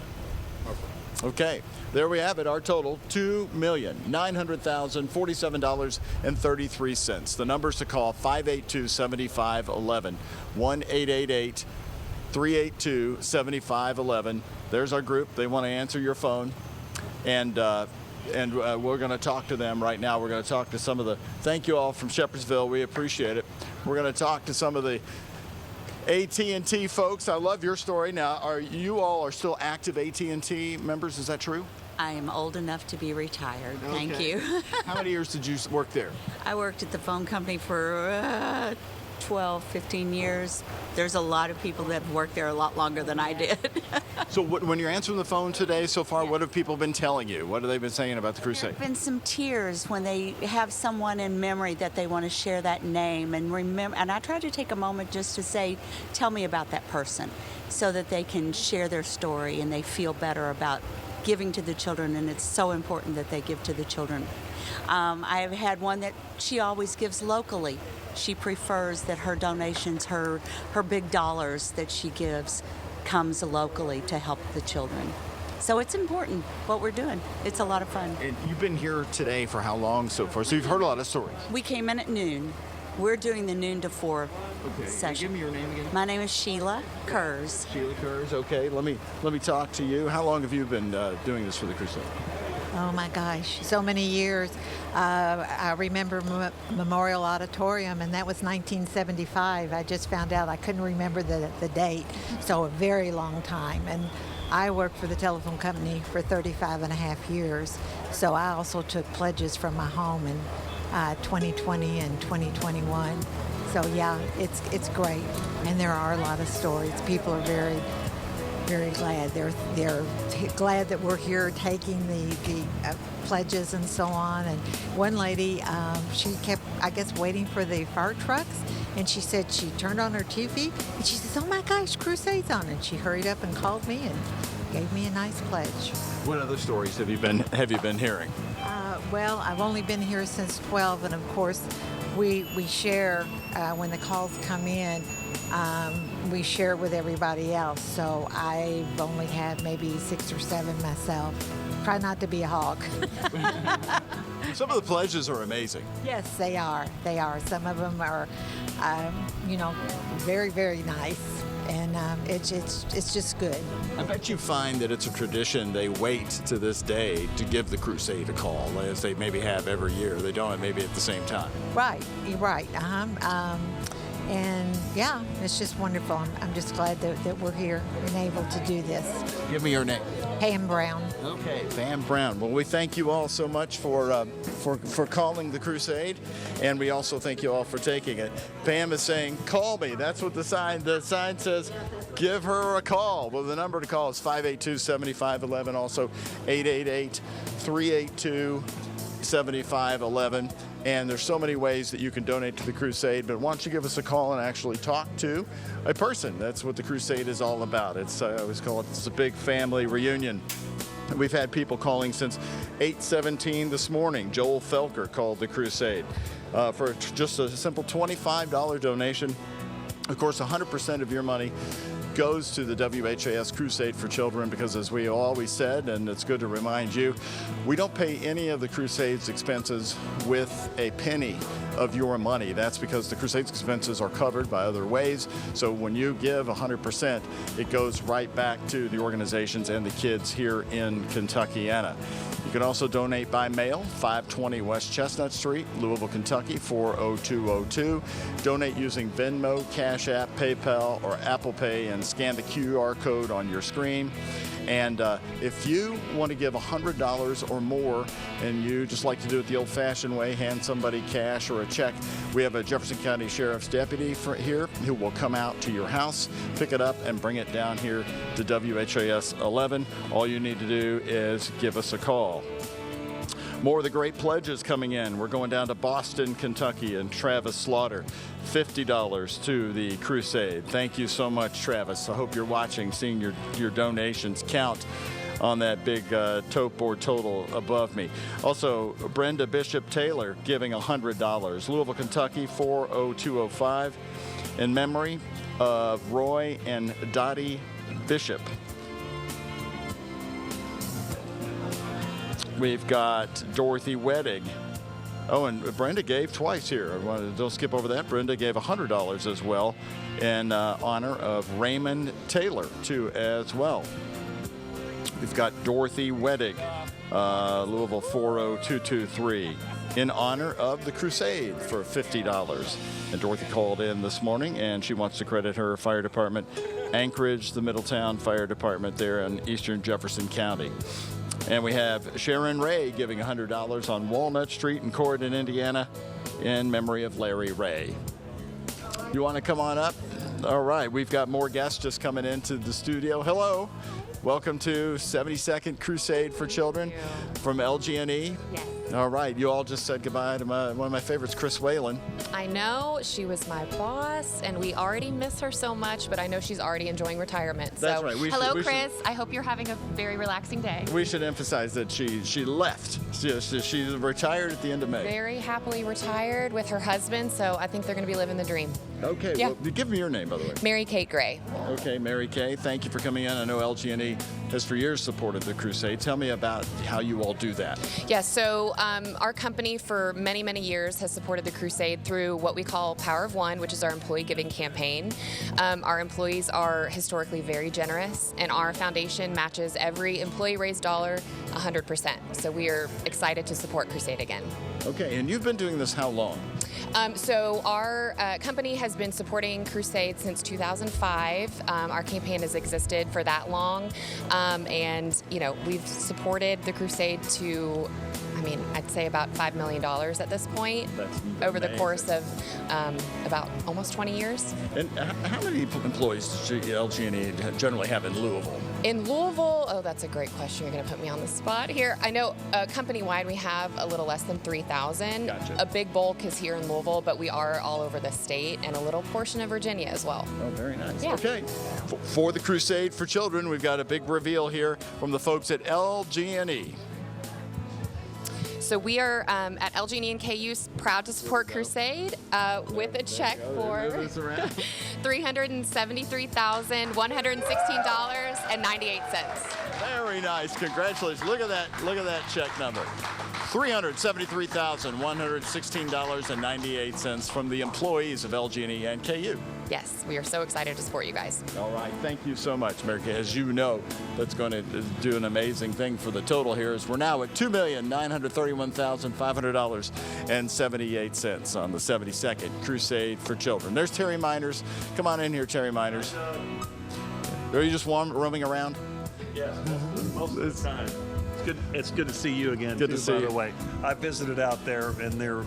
Okay, there we have it. Our total, $2,900,047.33. The numbers to call, 582-7511, 1-888-382-7511. There's our group. They want to answer your phone, and we're going to talk to them right now. We're going to talk to some of the, thank you all from Shepherdsville. We appreciate it. We're going to talk to some of the AT&T folks. I love your story. Now, you all are still active AT&T members? Is that true? I am old enough to be retired. Okay. Thank you. How many years did you work there? I worked at the phone company for 12, 15 years. There's a lot of people that have worked there a lot longer than I did. So when you're answering the phone today so far, what have people been telling you? What have they been saying about the Crusade? There have been some tears when they have someone in memory that they want to share that name and remember. And I try to take a moment just to say, tell me about that person, so that they can share their story and they feel better about giving to the children. And it's so important that they give to the children. I've had one that she always gives locally. She prefers that her donations, her big dollars that she gives, comes locally to help the children. So it's important what we're doing. It's a lot of fun. And you've been here today for how long so far? So you've heard a lot of stories. We came in at noon. We're doing the noon to 4 session. Give me your name again. My name is Sheila Kurz. Sheila Kurz. Okay, let me talk to you. How long have you been doing this for the Crusade? Oh my gosh, so many years. I remember Memorial Auditorium, and that was 1975. I just found out, I couldn't remember the date, so a very long time. And I worked for the telephone company for 35 and a half years, so I also took pledges from my home in 2020 and 2021. So yeah, it's great, and there are a lot of stories. People are very glad. They're glad that we're here taking the pledges and so on. And one lady, she kept, I guess, waiting for the fire trucks, and she said she turned on her TV and she says, "Oh my gosh, Crusade's on!" And she hurried up and called me and gave me a nice pledge. What other stories have you been hearing? Well, I've only been here since 12, and of course, we share when the calls come in. We share it with everybody else, so I've only had maybe 6 or 7 myself. Try not to be a hog. Some of the pledges are amazing. Yes, they are. They are. Some of them are, very, very nice, and it's just good. I bet you find that it's a tradition. They wait to this day to give the Crusade a call, as they maybe have every year. They don't maybe at the same time. Right. You're right. And yeah, it's just wonderful. I'm just glad that we're here and able to do this. Give me your name. Pam Brown. Okay, Pam Brown. Well, we thank you all so much for calling the Crusade, and we also thank you all for taking it. Pam is saying, "Call me." That's what the sign says. Give her a call. Well, the number to call is 582-7511. Also, 888-382-7511. And there's so many ways that you can donate to the Crusade, but why don't you give us a call and actually talk to a person? That's what the Crusade is all about. It's I always call it, it's a big family reunion. We've had people calling since 8:17 this morning. Joel Felker called the Crusade for just a simple $25 donation. Of course, 100% of your money goes to the WHAS Crusade for Children, because as we always said, and it's good to remind you, we don't pay any of the Crusade's expenses with a penny of your money. That's because the Crusade's expenses are covered by other ways. So when you give 100%, it goes right back to the organizations and the kids here in Kentuckiana. You can also donate by mail, 520 West Chestnut Street, Louisville, Kentucky, 40202. Donate using Venmo, Cash App, PayPal, or Apple Pay, and scan the QR code on your screen. And if you want to give $100 or more and you just like to do it the old-fashioned way, hand somebody cash or a check, we have a Jefferson County Sheriff's deputy here who will come out to your house, pick it up, and bring it down here to WHAS 11. All you need to do is give us a call. More of the great pledges coming in. We're going down to Boston, Kentucky, and Travis Slaughter. $50 to the Crusade. Thank you so much, Travis. I hope you're watching, seeing your donations count on that big tote board total above me. Also, Brenda Bishop Taylor giving $100. Louisville, Kentucky, 40205. In memory of Roy and Dottie Bishop. We've got Dorothy Weddig. Oh, and Brenda gave twice here. Don't skip over that. Brenda gave $100 as well in honor of Raymond Taylor, too, as well. We've got Dorothy Weddig, Louisville 40223, in honor of the Crusade for $50. And Dorothy called in this morning, and she wants to credit her fire department, Anchorage, the Middletown Fire Department there in eastern Jefferson County. And we have Sharon Ray giving $100 on Walnut Street in Corydon, Indiana, in memory of Larry Ray. You want to come on up? All right, we've got more guests just coming into the studio. Hello. Welcome to 72nd Crusade for Children from LG&E. Yes. All right, you all just said goodbye to one of my favorites, Chris Whalen. I know, she was my boss, and we already miss her so much, but I know she's already enjoying retirement. That's so, right. Hello, Chris. I hope you're having a very relaxing day. We should emphasize that she left. She retired at the end of May. Very happily retired with her husband, so I think they're going to be living the dream. Okay, Yeah. well, give me your name, by the way. Mary Kate Gray. Okay, Mary Kay, thank you for coming in. I know LG&E has for years supported the Crusade. Tell me about how you all do that. Yeah, so our company for many, many years has supported the Crusade through what we call Power of One, which is our employee giving campaign. Our employees are historically very generous, and our foundation matches every employee raised dollar 100%. So we are excited to support Crusade again. Okay, and you've been doing this how long? So our company has been supporting Crusade since 2005. Our campaign has existed for that long, and we've supported the Crusade to, I'd say about $5 million at this point. That's over the amazing. course of about almost 20 years. And how many employees does LG&E generally have in Louisville? In Louisville, oh, that's a great question. You're going to put me on the spot here. I know company-wide we have a little less than 3,000. Gotcha. A big bulk is here in Louisville, but we are all over the state and a little portion of Virginia as well. Oh, very nice. Yeah. Okay. For the Crusade for Children, we've got a big reveal here from the folks at LG&E. So we are at LG&E and KU proud to support Crusade with a check for $373,116.98. Very nice. Congratulations. Look at that check number. $373,116.98 from the employees of LG&E and KU. Yes, we are so excited to support you guys. All right, thank you so much, Mary Kay. As you know, that's going to do an amazing thing for the total here. Is we're now at $2,931,500.78 on the 72nd Crusade for Children. There's Terry Miners. Come on in here, Terry Miners. Are you just roaming around? Yes, most of the time. It's good to see you again. Good to see you. By the way, I visited out there, and they're,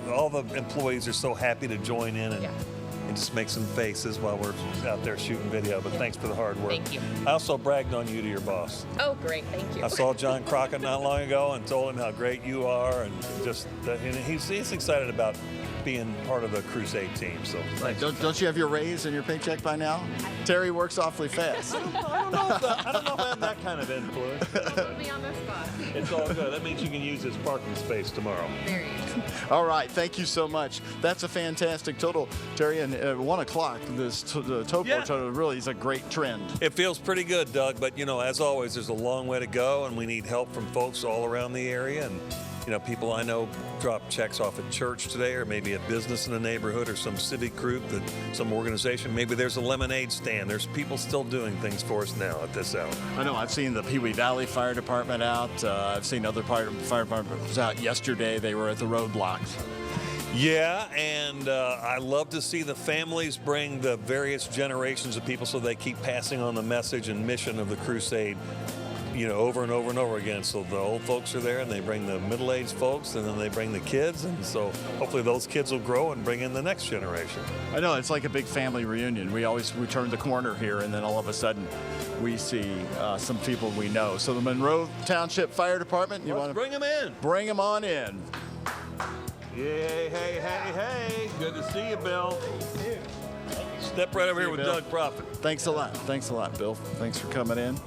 all the employees are so happy to join in and just make some faces while we're out there shooting video. But thanks for the hard work. Thank you. I also bragged on you to your boss. Oh, great. Thank you. I saw John Crockett not long ago and told him how great you are, and and he's excited about being part of the Crusade team. So right. Don't you have your raise and your paycheck by now? Terry works awfully fast. I don't know if I have that kind of influence. Put me on the spot. It's all good. That means you can use this parking space tomorrow. There you go. All right, thank you so much. That's a fantastic total, Terry. And at 1 o'clock, the total total really is a great trend. It feels pretty good, Doug. But as always, there's a long way to go, and we need help from folks all around the area. And people I know drop checks off at church today, or maybe a business in the neighborhood, or some civic group, some organization. Maybe there's a lemonade stand. There's people still doing things for us now at this hour. I know. I've seen the Pee Wee Valley Fire Department out. I've seen other fire departments out yesterday. They were at the roadblocks. Yeah, and I love to see the families bring the various generations of people so they keep passing on the message and mission of the crusade, over and over and over again. So the old folks are there, and they bring the middle-aged folks, and then they bring the kids, and so hopefully those kids will grow and bring in the next generation. I know. It's like a big family reunion. We turn the corner here, and then all of a sudden we see some people we know. So the Monroe Township Fire Department, you want to bring them in? Bring them on in. Hey. Good to see you, Bill. Step right over here with Doug Prophet. Thanks a lot, Bill. Thanks for coming in.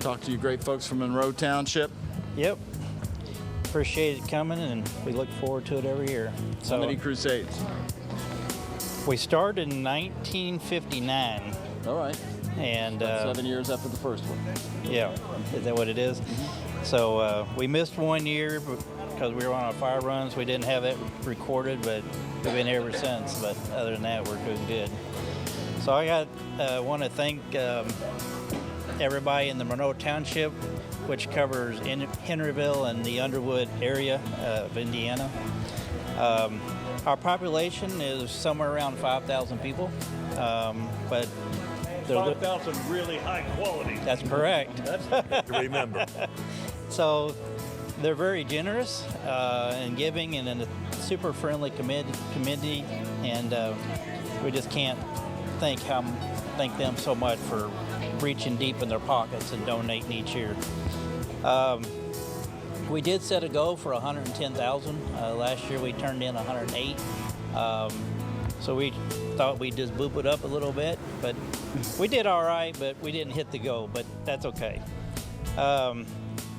Talk to you great folks from Monroe Township. Yep. Appreciate it coming, and we look forward to it every year. How many Crusades? We started in 1959. All right. And 7 years after the first one. Yeah. Is that what it is? Mm-hmm. So we missed 1 year because we were on our fire runs. We didn't have it recorded, but we've been here ever since. But other than that, we're doing good. So I want to thank everybody in the Monroe Township, which covers Henryville and the Underwood area of Indiana. Our population is somewhere around 5,000 people, but 5,000 really high quality. That's correct. That's good to remember. So they're very generous and giving, and in a super friendly community, and we just can't thank them so much for reaching deep in their pockets and donating each year. We did set a goal for 110,000. Last year we turned in 108. So we thought we'd just boop it up a little bit, but we did all right, but we didn't hit the goal, but that's okay.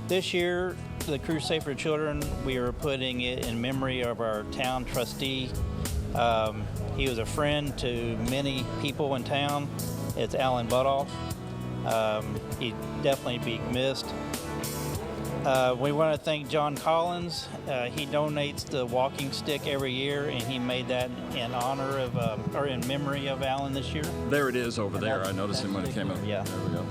This year, the Crusade for Children, we are putting it in memory of our town trustee. He was a friend to many people in town. It's Alan Butoff. He'd definitely be missed. We want to thank John Collins. He donates the walking stick every year, and he made that in honor of, or in memory of Alan this year. There it is over there. I noticed him when it came up. Yeah. There we go.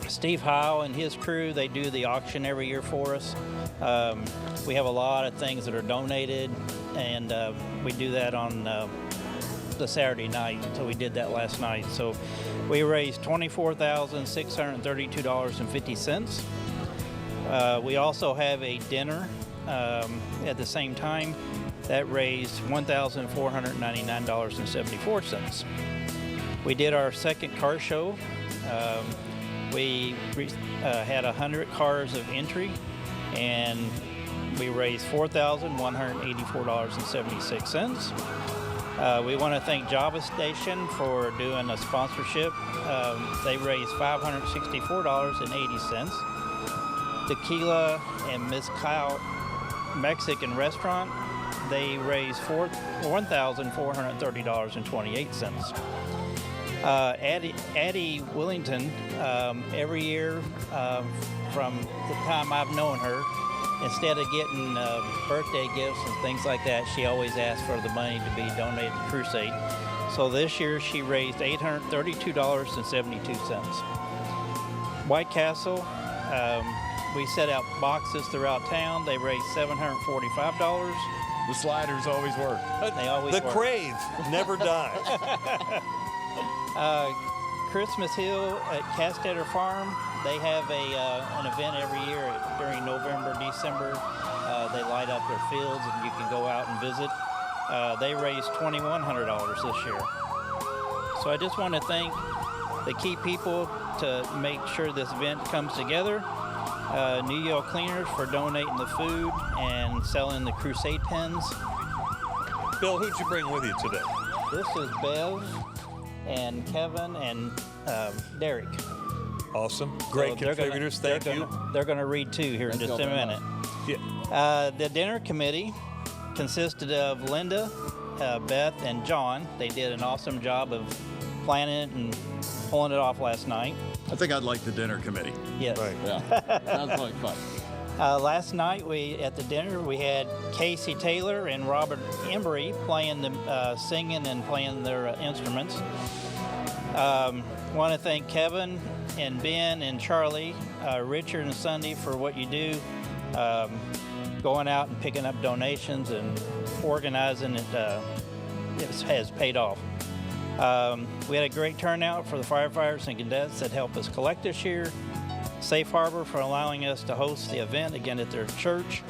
Steve Howe and his crew, they do the auction every year for us. We have a lot of things that are donated, and we do that on the Saturday night, so we did that last night. So we raised $24,632.50. We also have a dinner at the same time that raised $1,499.74. We did our second car show. We had 100 cars of entry, and we raised $4,184.76. We want to thank Java Station for doing a sponsorship. They raised $564.80. Tequila and Mezcal Mexican Restaurant, they raised $1,430.28. Addie Willington, every year from the time I've known her, instead of getting birthday gifts and things like that, she always asks for the money to be donated to Crusade. So this year she raised $832.72. White Castle, we set out boxes throughout town. They raised $745. The sliders always work. They always the work. crave never dies. Christmas Hill at Castetter Farm, they have an event every year during November, December. They light up their fields, and you can go out and visit. They raised $2,100 this year. So I just want to thank the key people to make sure this event comes together. New York Cleaners for donating the food and selling the Crusade pens. Bill, who'd you bring with you today? This is Bev and Kevin and Derek. Awesome. Great contributors. Thank you. They're going to read too here in just a minute. Yeah. The dinner committee consisted of Linda, Beth, and John. They did an awesome job of planning it and pulling it off last night. I think I'd like the dinner committee. Yes. Right. Yeah. Sounds like fun. Last night at the dinner we had Casey Taylor and Robert Embry playing singing and playing their instruments. Want to thank Kevin and Ben and Charlie, Richard and Sunday for what you do, going out and picking up donations and organizing it. It has paid off. We had a great turnout for the firefighters and cadets that helped us collect this year. Safe Harbor for allowing us to host the event again at their church.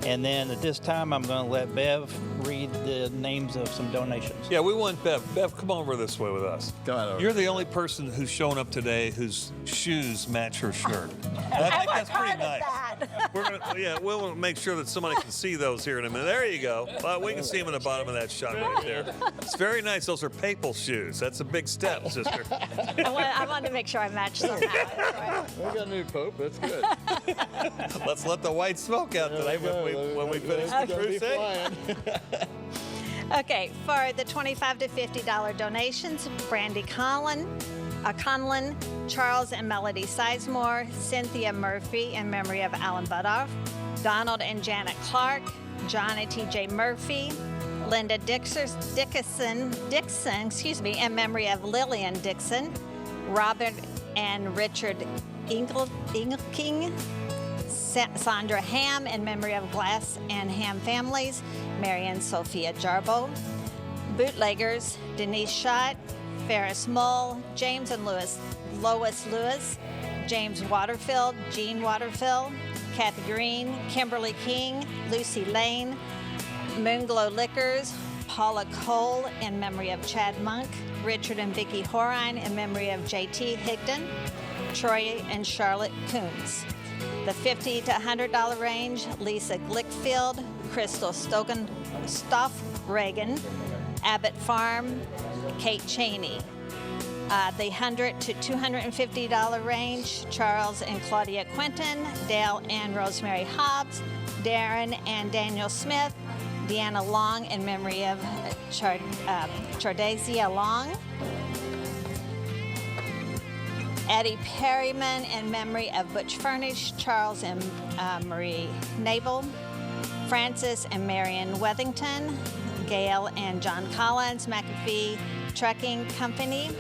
And then at this time, I'm going to let Bev read the names of some donations. Yeah, we want Bev. Bev, come over this way with us. Come on over. You're the only person who's shown up today whose shoes match her shirt. I think that's pretty nice. We'll make sure that somebody can see those here in a minute. There you go. We can see them in the bottom of that shot right there. It's very nice. Those are papal shoes. That's a big step, sister. I wanted to make sure I matched somehow. We got a new pope. That's good. Let's let the white smoke out today when we finish the crusade. Okay, for the $25 to $50 donations, Brandy Conlon, Charles and Melody Sizemore, Cynthia Murphy in memory of Alan Budoff, Donald and Janet Clark, John and T.J. Murphy, Linda Dixon, in memory of Lillian Dixon, Robert and Richard Ingelking, Sandra Ham in memory of Glass and Ham families, Mary and Sophia Jarbo, Bootleggers, Denise Schott, Ferris Mull, James and Lois Lewis, James Waterfield, Jean Waterfield, Kathy Green, Kimberly King, Lucy Lane, Moonglow Liquors, Paula Cole in memory of Chad Monk, Richard and Vicki Horine in memory of J.T. Higdon, Troy and Charlotte Coons. The $50 to $100 range, Lisa Glickfield, Crystal Stoff-Reagan, Abbott Farm, Kate Cheney. The $100 to $250 range, Charles and Claudia Quinton, Dale and Rosemary Hobbs, Darren and Daniel Smith, Deanna Long in memory of Chardazia Long, Eddie Perryman in memory of Butch Furnish, Charles and Marie Nabel, Francis and Marion Wethington, Gail and John Collins, McAfee Trucking Company,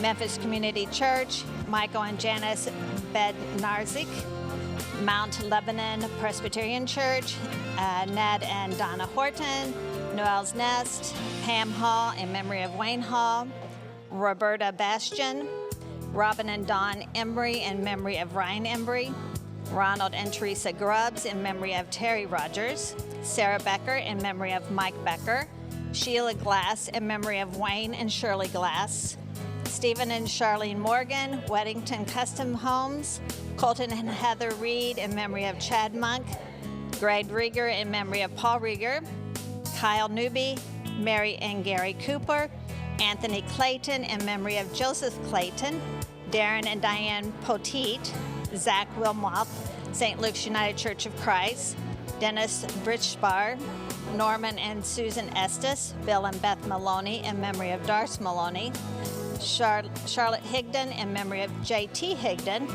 Memphis Community Church, Michael and Janice Bednarzik, Mount Lebanon Presbyterian Church, Ned and Donna Horton, Noel's Nest, Pam Hall in memory of Wayne Hall, Roberta Bastian, Robin and Don Embry in memory of Ryan Embry, Ronald and Teresa Grubbs in memory of Terry Rogers, Sarah Becker in memory of Mike Becker, Sheila Glass in memory of Wayne and Shirley Glass, Stephen and Charlene Morgan, Weddington Custom Homes, Colton and Heather Reed in memory of Chad Monk, Greg Rieger in memory of Paul Rieger, Kyle Newby, Mary and Gary Cooper, Anthony Clayton in memory of Joseph Clayton, Darren and Diane Poteet, Zach Wilmoth, St. Luke's United Church of Christ, Dennis Britchbar, Norman and Susan Estes, Bill and Beth Maloney in memory of Darce Maloney, Charlotte Higdon in memory of J.T. Higdon,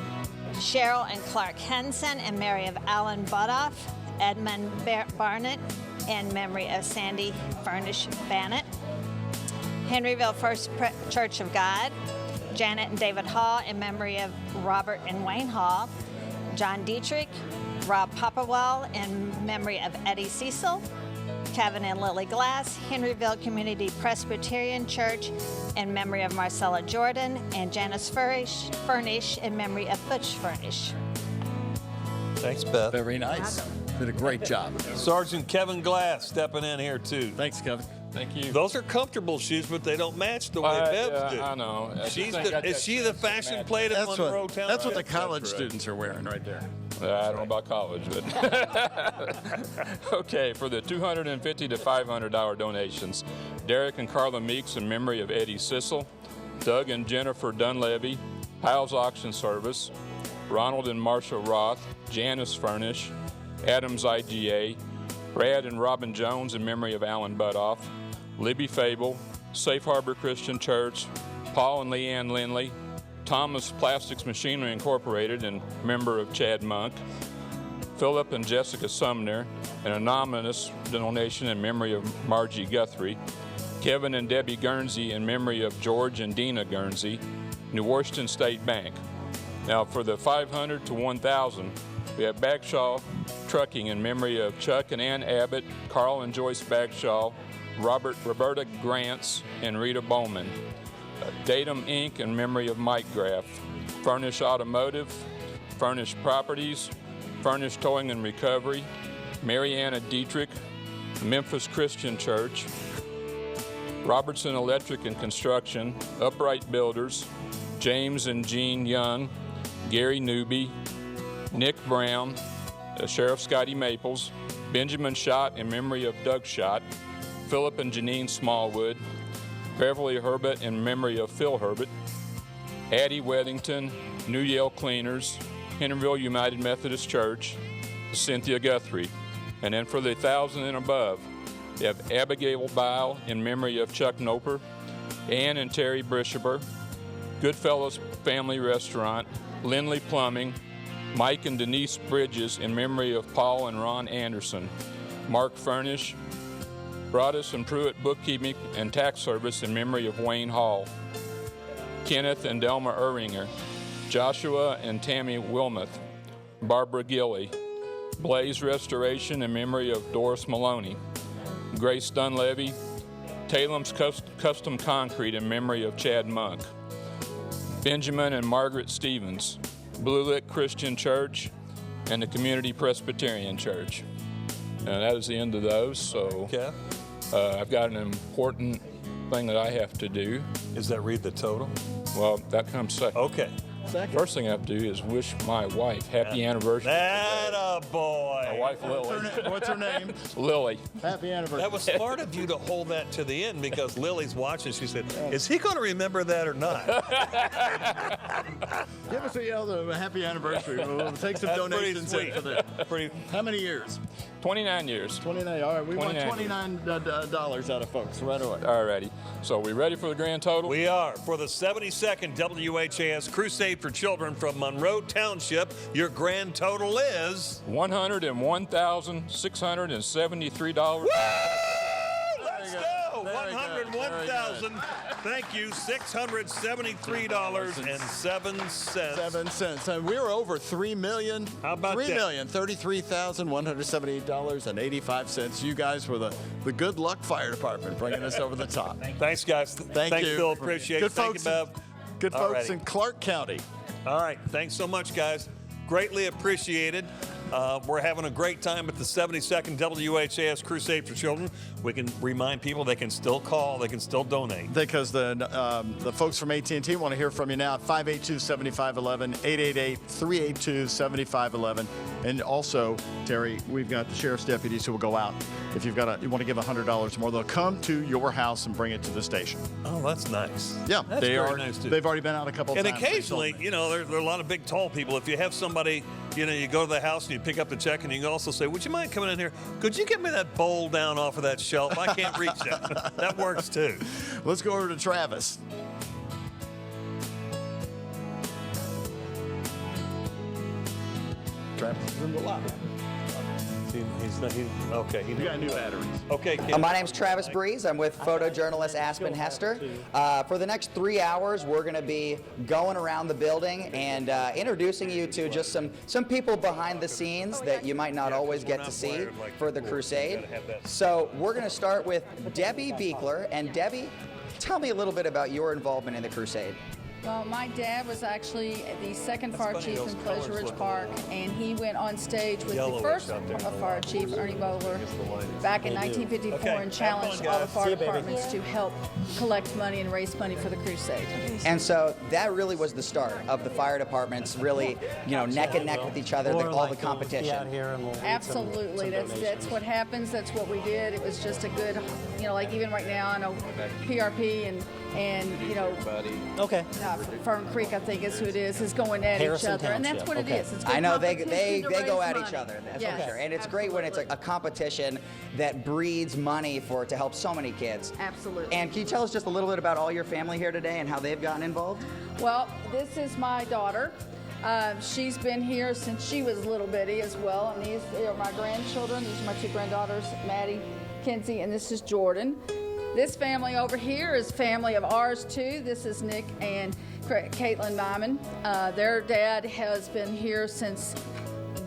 Cheryl and Clark Henson in memory of Alan Budoff, Edmund Barnett in memory of Sandy Furnish Bannett, Henryville First Church of God, Janet and David Hall in memory of Robert and Wayne Hall, John Dietrich, Rob Popperwell in memory of Eddie Cecil, Kevin and Lily Glass, Henryville Community Presbyterian Church in memory of Marcella Jordan, and Janice Furnish in memory of Butch Furnish. Thanks, Beth. Very nice. Did a great job. Sergeant Kevin Glass stepping in here, too. Thanks, Kevin. Thank you. Those are comfortable shoes, but they don't match the way Bev's do. I know. Is she the fashion plate at Monroe Town? That's what the college students are wearing right there. I don't know about college, but okay. For the $250 to $500 donations, Derek and Carla Meeks in memory of Eddie Sissel, Doug and Jennifer Dunleavy, Pyle's Auction Service, Ronald and Marshall Roth, Janice Furnish, Adams IGA, Brad and Robin Jones in memory of Alan Budoff, Libby Fable, Safe Harbor Christian Church, Paul and Leanne Lindley, Thomas Plastics Machinery Incorporated and member of Chad Monk. Philip and Jessica Sumner, an anonymous donation in memory of Margie Guthrie. Kevin and Debbie Guernsey in memory of George and Dina Guernsey. New Washington State Bank. Now for the 500 to 1,000, we have Bagshaw Trucking in memory of Chuck and Ann Abbott, Carl and Joyce Bagshaw, Roberta Grants, and Rita Bowman. Datum Inc. in memory of Mike Graff. Furnish Automotive, Furnish Properties, Furnish Towing and Recovery, Mariana Dietrich, Memphis Christian Church, Robertson Electric and Construction, Upright Builders, James and Jean Young, Gary Newby, Nick Brown, Sheriff Scotty Maples, Benjamin Schott in memory of Doug Schott, Philip and Janine Smallwood, Beverly Herbert in memory of Phil Herbert, Addie Weathington, New Yale Cleaners, Henryville United Methodist Church, Cynthia Guthrie. And then for the 1,000 and above, you have Abigail Bile in memory of Chuck Noper, Ann and Terry Brishaber, Goodfellas Family Restaurant, Lindley Plumbing, Mike and Denise Bridges in memory of Paul and Ron Anderson, Mark Furnish, Broadus and Pruitt Bookkeeping and Tax Service in memory of Wayne Hall, Kenneth and Delma Erringer, Joshua and Tammy Wilmoth, Barbara Gilley, Blaze Restoration in memory of Doris Maloney, Grace Dunlevy, Talem's Custom Concrete in memory of Chad Monk, Benjamin and Margaret Stevens, Blue Lick Christian Church, and the Community Presbyterian Church. And that is the end of those, so I've got an important thing that I have to do. Is that read the total? Well, that comes second. Okay. First thing I have to do is wish my wife happy anniversary. That a boy. My wife Lily. What's her name? Lily. Happy anniversary. That was smart of you to hold that to the end because Lily's watching. She said, "Is he going to remember that or not?" Give us a happy anniversary. We'll take some That's donations in for that. How many years? 29 years. 29. All right, we want $29 out of folks right away. All righty. So we ready for the grand total? We are. For the 72nd WHAS Crusade for Children from Monroe Township, your grand total is $101,673. Let's go! 101,000. Thank you. $673.07. 7 cents. And we were over $3 million. How about that? $3,033,170.85. You guys were the Good Luck Fire Department bringing us over the top. Thanks, guys. Thank you. Phil. Appreciate it. Thank you, Bev. Good folks Alrighty. in Clark County. All right. Thanks so much, guys. Greatly appreciated. We're having a great time at the 72nd WHAS Crusade for Children. We can remind people they can still call, they can still donate. Because the folks from AT&T want to hear from you now at 582-7511, 888-382-7511. And also, Terry, we've got the sheriff's deputies who will go out. If you want to give $100 more, they'll come to your house and bring it to the station. Oh, that's nice. Yeah, That's very nice too. They've already been out a couple of times. And occasionally, you know, there are a lot of big, tall people. If you have somebody, you know, you go to the house and you pick up the check and you can also say, would you mind coming in here? Could you get me that bowl down off of that shelf? I can't reach that. That works too. Let's go over to Travis. Travis is in the lobby. Okay. You got new batteries. Okay. My name's Travis Breeze. I'm with photojournalist Aspen Hester. For the next 3 hours, we're going to be going around the building and introducing you to just some people behind the scenes that you might not always get to see for the Crusade. So we're going to start with Debbie Beekler. And Debbie, tell me a little bit about your involvement in the Crusade. Well, my dad was actually the second fire chief in Pleasure Ridge Park, and he went on stage with the first fire chief, Ernie Bowler, back in 1954 and challenged all the fire departments to help collect money and raise money for the Crusade. And so that really was the start of the fire departments really, you know, neck and neck with each other, all the competition. Absolutely. That's what happens. That's what we did. It was just a good, you know, like even right now, I know PRP and and Okay. Fern Creek, I think is who it is going at each other, and that's what it is. It's good I know they competition to go raise at money. each other. That's Yes, for sure. And it's great when it's a competition that breeds money to help so many kids. Absolutely. And can you tell us just a little bit about all your family here today and how they've gotten involved? Well, this is my daughter. She's been here since she was little bitty as well, and these are my grandchildren. These are my 2 granddaughters, Maddie, Kinsey, and this is Jordan. This family over here is family of ours too. This is Nick and Caitlin Nyman. Their dad has been here since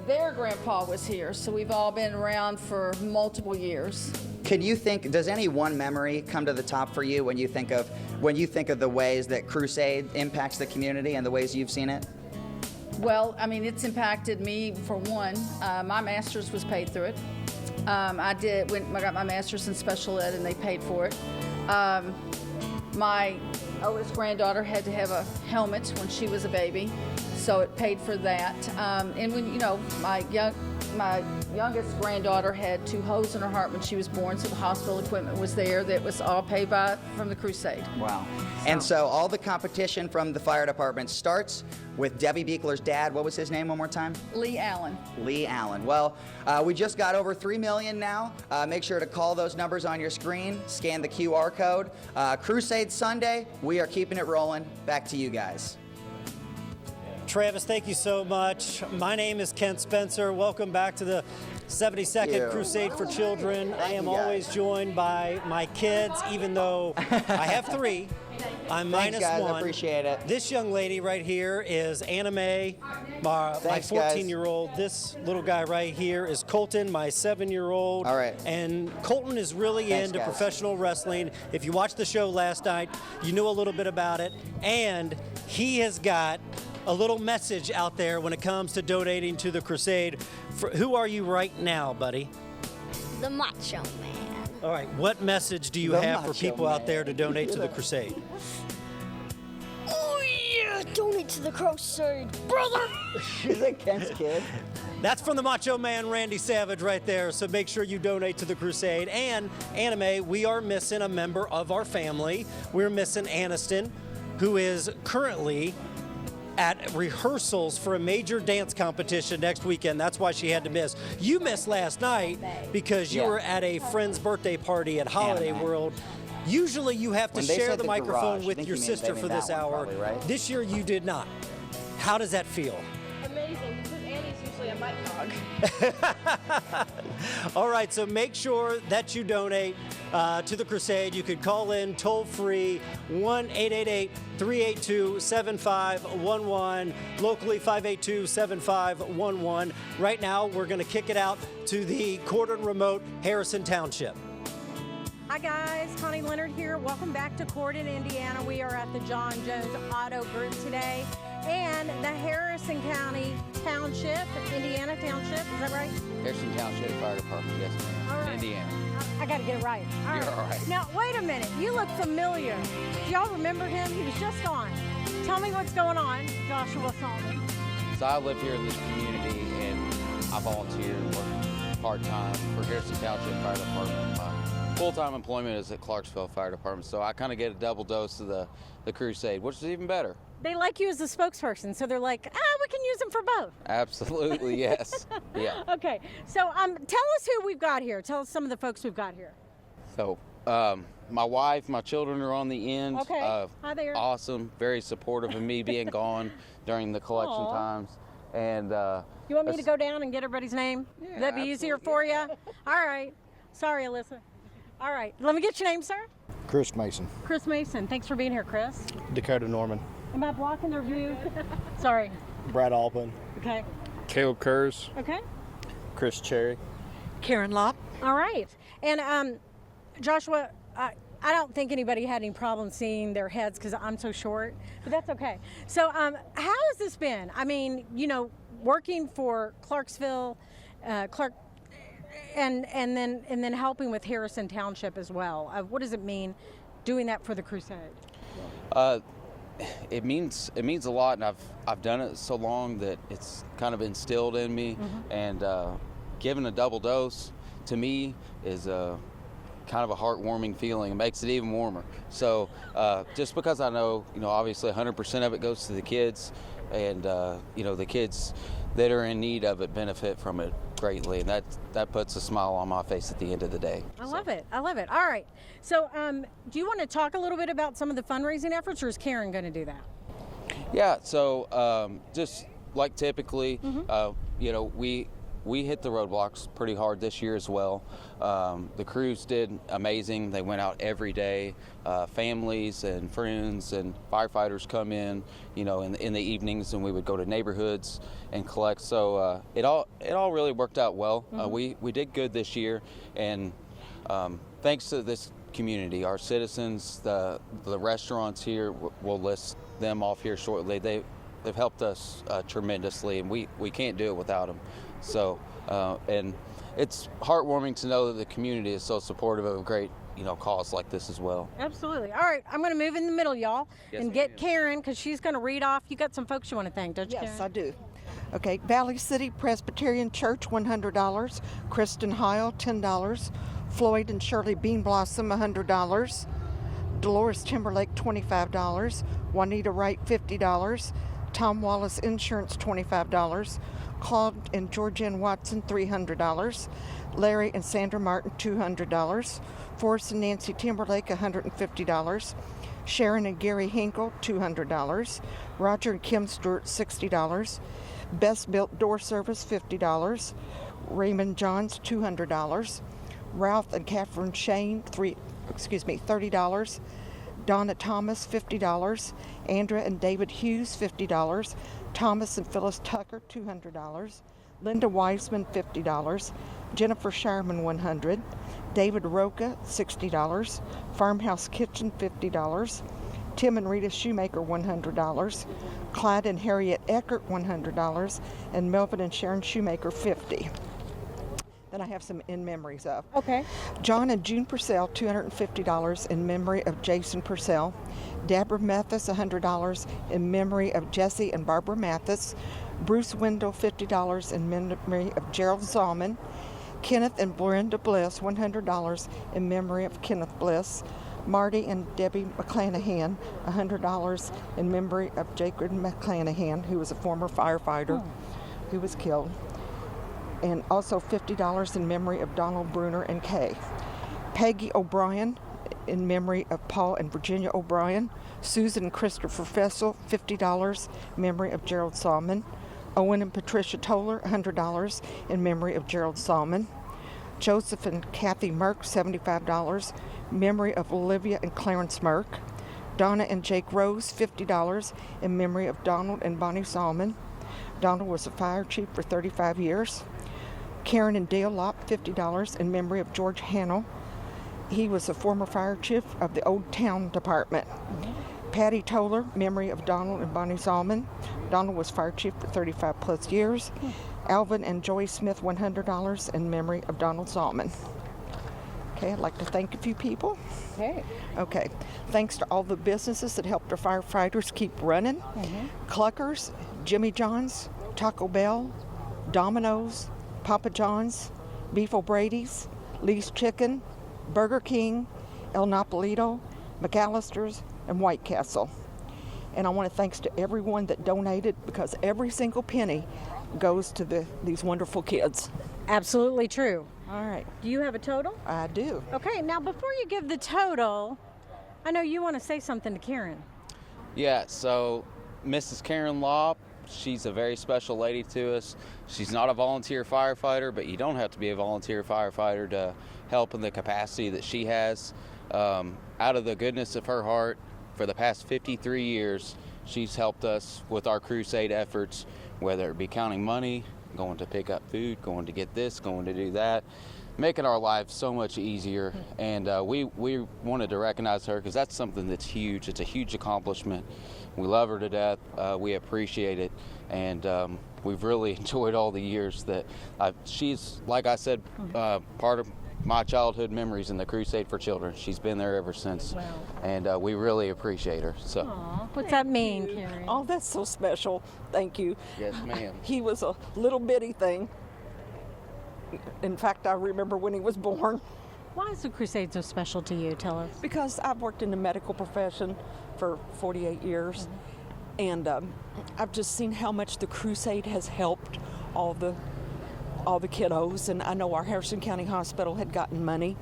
their grandpa was here, so we've all been around for multiple years. Does any one memory come to the top for you when you think of the ways that Crusade impacts the community and the ways you've seen it? Well, I mean, it's impacted me for one. My master's was paid through it. I got my master's in special ed, and they paid for it. My oldest granddaughter had to have a helmet when she was a baby, so it paid for that. And when my youngest granddaughter had 2 holes in her heart when she was born, so the hospital equipment was there. That was all paid from the Crusade. Wow. And so all the competition from the fire department starts with Debbie Beekler's dad. What was his name one more time? Lee Allen. Lee Allen. Well, we just got over 3 million now. Make sure to call those numbers on your screen, scan the QR code. Crusade Sunday, we are keeping it rolling. Back to you guys. Travis, thank you so much. My name is Kent Spencer. Welcome back to the 72nd Crusade for Children. I am always joined by my kids, even though I have 3. I'm Thanks, minus guys. 1. I appreciate it. This young lady right here is Anna Mae, my 14-year-old. This little guy right here is Colton, my 7-year-old. All right. And Colton is really into professional wrestling. If you watched the show last night, you knew a little bit about it. And he has got a little message out there when it comes to donating to the Crusade. Who are you right now, buddy? The Macho Man. All right, what message do you have for people out there to donate to the Crusade? Oh yeah, donate to the Crusade, brother. Is that Kent's kid? That's from the Macho Man, Randy Savage, right there. So make sure you donate to the Crusade. And Anime, we are missing a member of our family. We're missing Aniston, who is currently at rehearsals for a major dance competition next weekend. That's why she had to miss. You missed last night because you were at a friend's birthday party at Holiday World. Usually you have to share the microphone with your sister for this hour. Probably, right? This year you did not. How does that feel? Amazing, because Annie's usually a mic dog. All right, so make sure that you donate to the Crusade. You could call in toll-free 1-888-382-7511, locally 582-7511. Right now, we're going to kick it out to the Corydon remote Harrison Township. Hi guys, Connie Leonard here. Welcome back to Corydon, Indiana. We are at the John Jones Auto Group today and the Harrison County Township, Indiana Township, is that right? Harrison Township Fire Department, yes ma'am. All right. Indiana. I got to get it right. You're all right. Now, wait a minute. You look familiar. Do y'all remember him? He was just on. Tell me what's going on, Joshua Salmon. So I live here in this community and I volunteer and work part-time for Harrison Township Fire Department. My full-time employment is at Clarksville Fire Department, so I kind of get a double dose of the Crusade, which is even better. They like you as a spokesperson, so they're like, we can use him for both. Absolutely, yes. Yeah. Okay, so tell us who we've got here. Tell us some of the folks we've got here. So my wife, my children are on the end. Okay, hi there. Awesome, very supportive of me being gone during the collection times. And you want me to go down and get everybody's name? Yeah, Would that be easier for you? All right. Sorry, Alyssa. All right. Let me get your name, sir. Chris Mason. Chris Mason. Thanks for being here, Chris. Dakota Norman. Am I blocking their view? Sorry. Brad Alpin. Okay. Caleb Kurz. Okay. Chris Cherry. Karen Lopp. All right. And Joshua, I don't think anybody had any problem seeing their heads because I'm so short, but that's okay. So how has this been? I mean, working for Clarksville, and then helping with Harrison Township as well. What does it mean doing that for the Crusade? It means a lot, and I've done it so long that it's kind of instilled in me. And giving a double dose to me is kind kind of a heartwarming feeling. It makes it even warmer. So just because I know, obviously 100% of it goes to the kids, and the kids that are in need of it benefit from it greatly, and that puts a smile on my face at the end of the day. I love it. I love it. All right. So do you want to talk a little bit about some of the fundraising efforts, or is Karen going to do that? Yeah, so just like typically, we hit the roadblocks pretty hard this year as well. The crews did amazing. They went out every day. Families and friends and firefighters come in, in the evenings, and we would go to neighborhoods and collect. So it all really worked out well. We did good this year, and thanks to this community, our citizens, the restaurants here, we'll list them off here shortly. They've helped us tremendously, and we can't do it without them. So, and it's heartwarming to know that the community is so supportive of a great, cause like this as well. Absolutely. All right, I'm going to move in the middle, y'all, Yes, and get Karen, because she's going to read off. You got some folks you want to thank, don't you, Yes, Karen? I do. Okay, Valley City Presbyterian Church, $100. Kristen Heil, $10. Floyd and Shirley Bean Blossom, $100. Dolores Timberlake, $25. Juanita Wright, $50. Tom Wallace Insurance, $25. Claude and Georgianne Watson, $300. Larry and Sandra Martin, $200. Forrest and Nancy Timberlake, $150. Sharon and Gary Hinkle, $200. Roger and Kim Stewart, $60. Best Built Door Service, $50. Raymond Johns, $200. Ralph and Catherine Shane, $30. Donna Thomas, $50. Andrea and David Hughes, $50. Thomas and Phyllis Tucker, $200. Linda Wiseman, $50. Jennifer Shireman, $100. David Roca, $60. Farmhouse Kitchen, $50. Tim and Rita Shoemaker, $100. Clyde and Harriet Eckert, $100. And Melvin and Sharon Shoemaker, $50. Then I have some in memories of. Okay. John and June Purcell, $250 in memory of Jason Purcell. Deborah Mathis, $100 in memory of Jesse and Barbara Mathis. Bruce Wendell, $50 in memory of Gerald Zalman. Kenneth and Brenda Bliss, $100 in memory of Kenneth Bliss. Marty and Debbie McClanahan, $100 in memory of Jacob McClanahan, who was a former firefighter who was killed. And also $50 in memory of Donald Bruner and Kay. Peggy O'Brien in memory of Paul and Virginia O'Brien. Susan and Christopher Fessel, $50 in memory of Gerald Salmon. Owen and Patricia Toller, $100 in memory of Gerald Salmon. Joseph and Kathy Merck, $75, memory of Olivia and Clarence Merck. Donna and Jake Rose, $50 in memory of Donald and Bonnie Salmon. Donald was a fire chief for 35 years. Karen and Dale Lopp, $50 in memory of George Hannell. He was a former fire chief of the Old Town Department. Patty Toller, memory of Donald and Bonnie Salmon. Donald was fire chief for 35 plus years. Alvin and Joey Smith, $100 in memory of Donald Salmon. Okay, I'd like to thank a few people. Okay. Thanks to all the businesses that helped our firefighters keep running. Cluckers, Jimmy John's, Taco Bell, Domino's, Papa John's, Beef O'Brady's, Lee's Chicken, Burger King, El Napolito, McAllister's, and White Castle. And I want to thanks to everyone that donated, because every single penny goes to these wonderful kids. Absolutely true. All right. Do you have a total? I do. Okay, now before you give the total, I know you want to say something to Karen. Yeah, so Mrs. Karen Lopp, she's a very special lady to us. She's not a volunteer firefighter, but you don't have to be a volunteer firefighter to help in the capacity that she has. Out of the goodness of her heart, for the past 53 years, she's helped us with our crusade efforts, whether it be counting money, going to pick up food, going to get this, going to do that, making our lives so much easier. And we wanted to recognize her because that's something that's huge. It's a huge accomplishment. We love her to death. We appreciate it. And we've really enjoyed all the years that she's, like I said, part of my childhood memories in the Crusade for Children. She's been there ever since. Wow. And we really appreciate her. So. Aww, what's that mean, Karen? Oh, that's so special. Thank you. Yes, ma'am. He was a little bitty thing. In fact, I remember when he was born. Why is the Crusade so special to you? Tell us. Because I've worked in the medical profession for 48 years, and I've just seen how much the Crusade has helped all the kiddos. And I know our Harrison County Hospital had gotten money,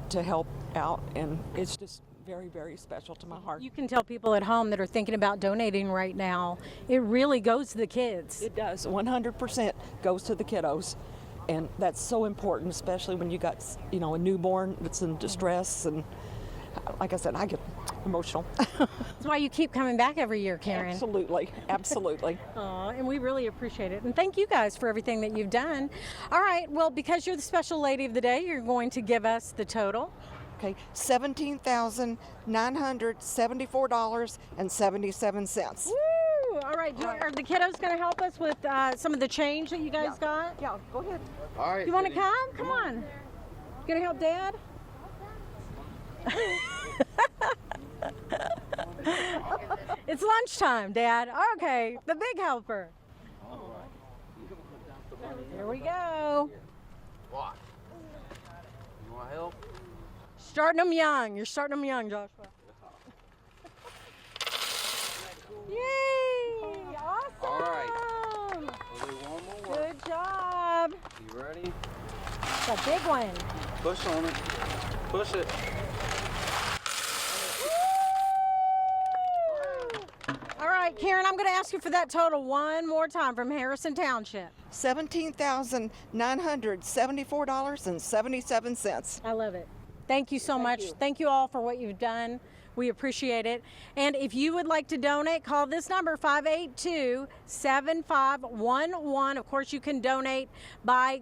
to help out, and it's just very, very special to my heart. You can tell people at home that are thinking about donating right now, it really goes to the kids. It does. 100% goes to the kiddos. And that's so important, especially when you got, a newborn that's in distress. And like I said, I get emotional. That's why you keep coming back every year, Karen. Absolutely. Absolutely. Aw, and we really appreciate it. And thank you guys for everything that you've done. All right, well, because you're the special lady of the day, you're going to give us the total. Okay, $17,974.77. Woo! All right, are the kiddos going to help us with some of the change that you guys got? Yeah, go ahead. All right. You want to come? Come on. You going to help Dad? It's lunchtime, Dad. Okay, the big helper. Here we go. What? You want help? Starting them young. You're starting them young, Joshua. Yay! Awesome! All right. We'll do one more. Good job. You ready? It's a big one. Push on it. Push it. All right, Karen, I'm going to ask you for that total one more time from Harrison Township. $17,974.77. I love it. Thank you so much. Thank you all for what you've done. We appreciate it. And if you would like to donate, call this number, 582-7511. Of course, you can donate by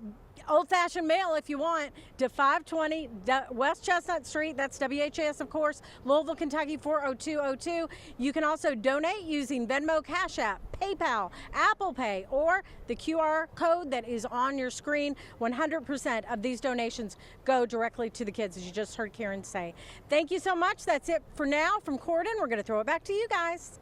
old-fashioned mail if you want to 520 West Chestnut Street. That's WHAS, of course, Louisville, Kentucky 40202. You can also donate using Venmo, Cash App, PayPal, Apple Pay, or the QR code that is on your screen. 100% of these donations go directly to the kids, as you just heard Karen say. Thank you so much. That's it for now from Corydon. We're going to throw it back to you guys.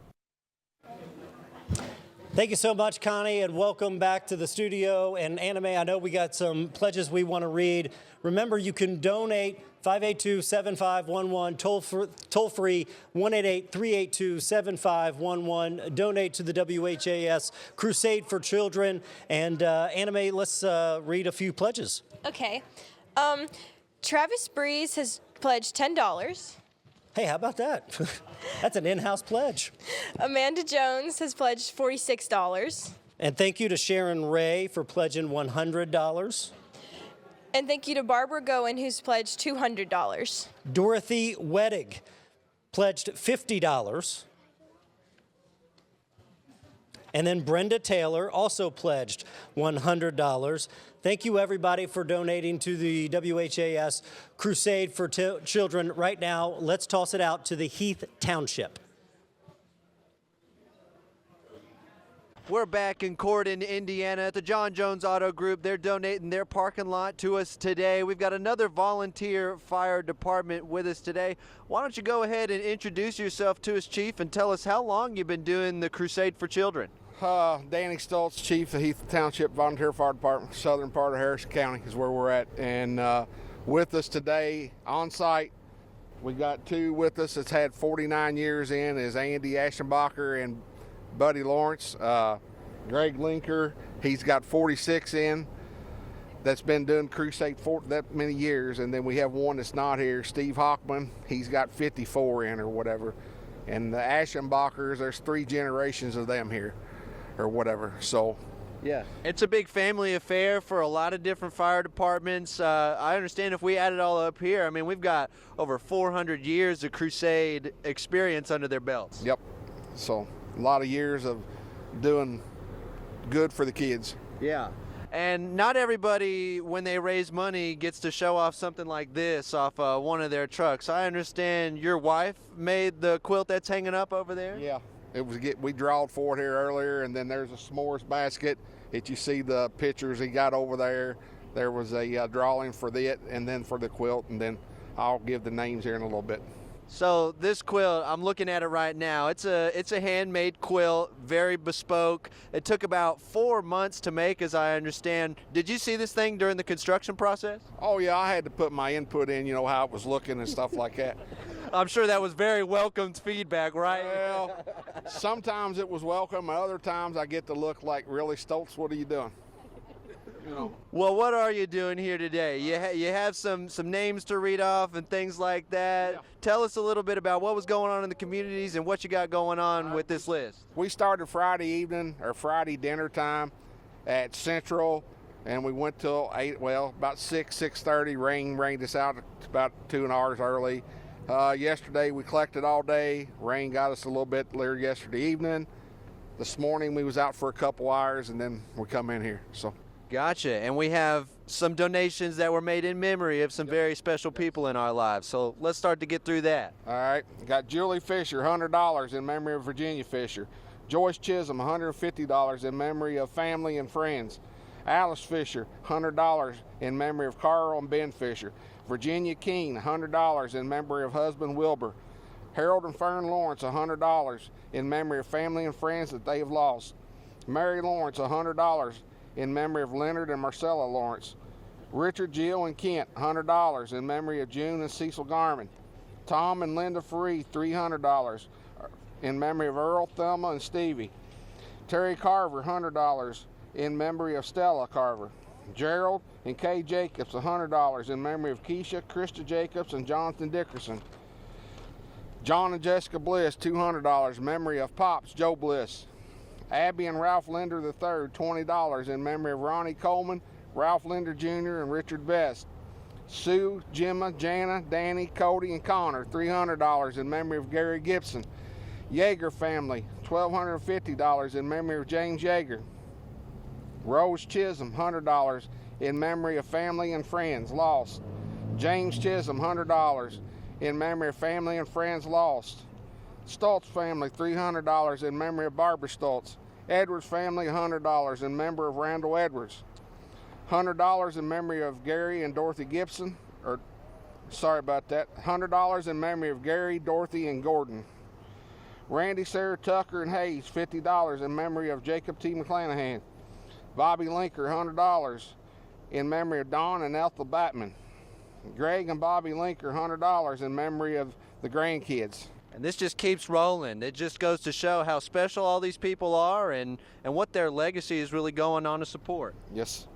Thank you so much, Connie, and welcome back to the studio. And Anime, I know we got some pledges we want to read. Remember, you can donate 582-7511, toll free 1-888-382-7511. Donate to the WHAS Crusade for Children. And Anime, let's read a few pledges. Okay. Travis Breeze has pledged $10. Hey, how about that? That's an in-house pledge. Amanda Jones has pledged $46. And thank you to Sharon Ray for pledging $100. And thank you to Barbara Goen, who's pledged $200. Dorothy Wettig pledged $50. And then Brenda Taylor also pledged $100. Thank you, everybody, for donating to the WHAS Crusade for Children. Right now, let's toss it out to the Heth Township. We're back in Corydon, Indiana at the John Jones Auto Group. They're donating their parking lot to us today. We've got another volunteer fire department with us today. Why don't you go ahead and introduce yourself to us, Chief, and tell us how long you've been doing the Crusade for Children. Danny Stoltz, Chief of Heth Township Volunteer Fire Department, southern part of Harrison County is where we're at. And with us today on site, we got two with us that's had 49 years in, is Andy Aschenbacher and Buddy Lawrence. Greg Linker, he's got 46 in, that's been doing Crusade for that many years. And then we have one that's not here, Steve Hockman, he's got 54 in or whatever. And the Aschenbachers, there's 3 generations of them here or whatever. So yeah, it's a big family affair for a lot of different fire departments. I understand if we add it all up here, I mean, we've got over 400 years of Crusade experience under their belts. Yep. So a lot of years of doing good for the kids. Yeah. And not everybody, when they raise money, gets to show off something like this off one of their trucks. I understand your wife made the quilt that's hanging up over there? Yeah. We drawed for it here earlier, and then there's a s'mores basket that you see the pictures he got over there. There was a drawing for that, and then for the quilt, and then I'll give the names here in a little bit. So this quilt, I'm looking at it right now. It's a handmade quilt, very bespoke. It took about 4 months to make, as I understand. Did you see this thing during the construction process? Oh yeah, I had to put my input in, you know, how it was looking and stuff like that. I'm sure that was very welcomed feedback, right? Well, sometimes it was welcome, and other times I get to look like, really, Stoltz, what are you doing? You know. Well, what are you doing here today? You have some names to read off and things like that. Yeah. Tell us a little bit about what was going on in the communities and what you got going on with this list. We started Friday evening, or Friday dinner time at Central, and we went till about 6:30. Rain rained us out about 2 hours early. Yesterday we collected all day. Rain got us a little bit later yesterday evening. This morning we was out for a couple hours, and then we come in here. So. Gotcha. And we have some donations that were made in memory of some very special people in our lives. So let's start to get through that. All right. Got Julie Fisher, $100 in memory of Virginia Fisher. Joyce Chisholm, $150 in memory of family and friends. Alice Fisher, $100 in memory of Carl and Ben Fisher. Virginia Keene, $100 in memory of husband Wilbur. Harold and Fern Lawrence, $100 in memory of family and friends that they have lost. Mary Lawrence, $100 in memory of Leonard and Marcella Lawrence. Richard, Jill, and Kent, $100 in memory of June and Cecil Garman. Tom and Linda Free, $300 in memory of Earl, Thelma, and Stevie. Terry Carver, $100 in memory of Stella Carver. Gerald and Kay Jacobs, $100 in memory of Keisha, Krista Jacobs, and Jonathan Dickerson. John and Jessica Bliss, $200 in memory of Pops, Joe Bliss. Abby and Ralph Linder III, $20 in memory of Ronnie Coleman, Ralph Linder Jr., and Richard Best. Sue, Gemma, Jana, Danny, Cody, and Connor, $300 in memory of Gary Gibson. Yeager family, $1,250 in memory of James Yeager. Rose Chisholm, $100 in memory of family and friends lost. James Chisholm, $100 in memory of family and friends lost. Stoltz family, $300 in memory of Barbara Stoltz. Edwards family, $100 in memory of Randall Edwards. $100 in memory of Gary and Dorothy Gibson, $100 in memory of Gary, Dorothy, and Gordon. Randy, Sarah, Tucker, and Hayes, $50 in memory of Jacob T. McClanahan. Bobby Linker, $100 in memory of Don and Ethel Batman. Greg and Bobby Linker, $100 in memory of the grandkids. And this just keeps rolling. It just goes to show how special all these people are and what their legacy is really going on to support. Yes.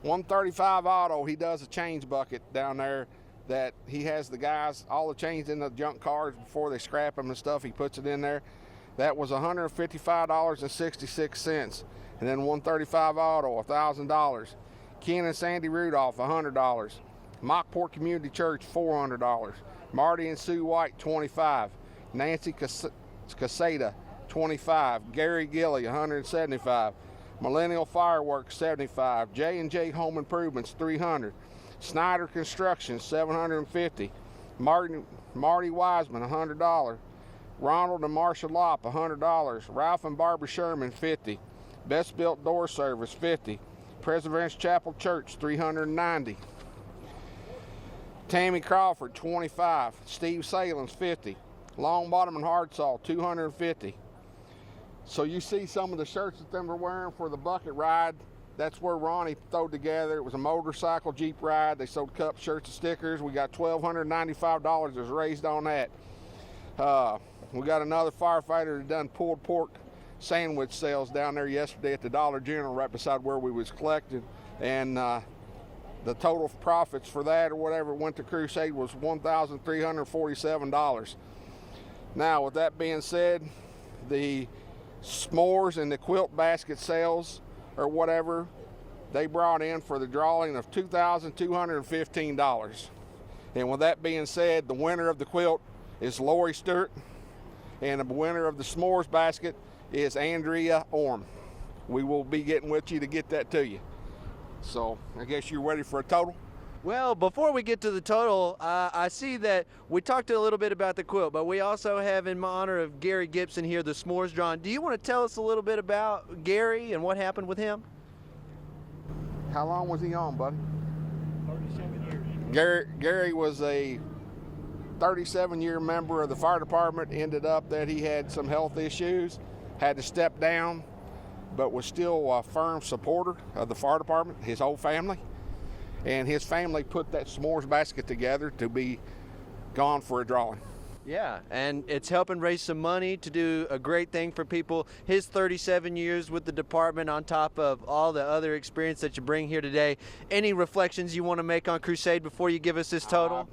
135 Auto, he does a change bucket down there that he has the guys, all the change in the junk cars before they scrap them and stuff, he puts it in there. That was $155.66. And then 135 Auto, $1,000. Ken and Sandy Rudolph, $100. Mockport Community Church, $400. Marty and Sue White, $25. Nancy Caseta, $25. Gary Gilly, $175. Millennial Fireworks, $75. J&J Home Improvements, $300. Snyder Construction, $750. Marty Wiseman, $100. Ronald and Marsha Lopp, $100. Ralph and Barbara Sherman, $50. Best Built Door Service, $50. Perseverance Chapel Church, $390. Tammy Crawford, $25. Steve Salins, $50. Long Bottom and Hardsaw, $250. So you see some of the shirts that them were wearing for the bucket ride. That's where Ronnie threw together. It was a motorcycle Jeep ride. They sold cups, shirts, and stickers. We got $1,295 was raised on that. We got another firefighter that done pulled pork sandwich sales down there yesterday at the Dollar General right beside where we was collecting. And the total profits for that or whatever went to Crusade was $1,347. Now, with that being said, the s'mores and the quilt basket sales or whatever, they brought in for the drawing of $2,215. And with that being said, the winner of the quilt is Lori Stewart, and the winner of the s'mores basket is Andrea Orm. We will be getting with you to get that to you. So I guess you're ready for a total? Well, before we get to the total, I see that we talked a little bit about the quilt, but we also have in honor of Gary Gibson here, the s'mores drawing. Do you want to tell us a little bit about Gary and what happened with him? How long was he on, buddy? 37 years. Gary was a 37-year member of the fire department, ended up that he had some health issues, had to step down, but was still a firm supporter of the fire department, his whole family. And his family put that s'mores basket together to be gone for a drawing. Yeah, and it's helping raise some money to do a great thing for people. His 37 years with the department on top of all the other experience that you bring here today. Any reflections you want to make on Crusade before you give us this total?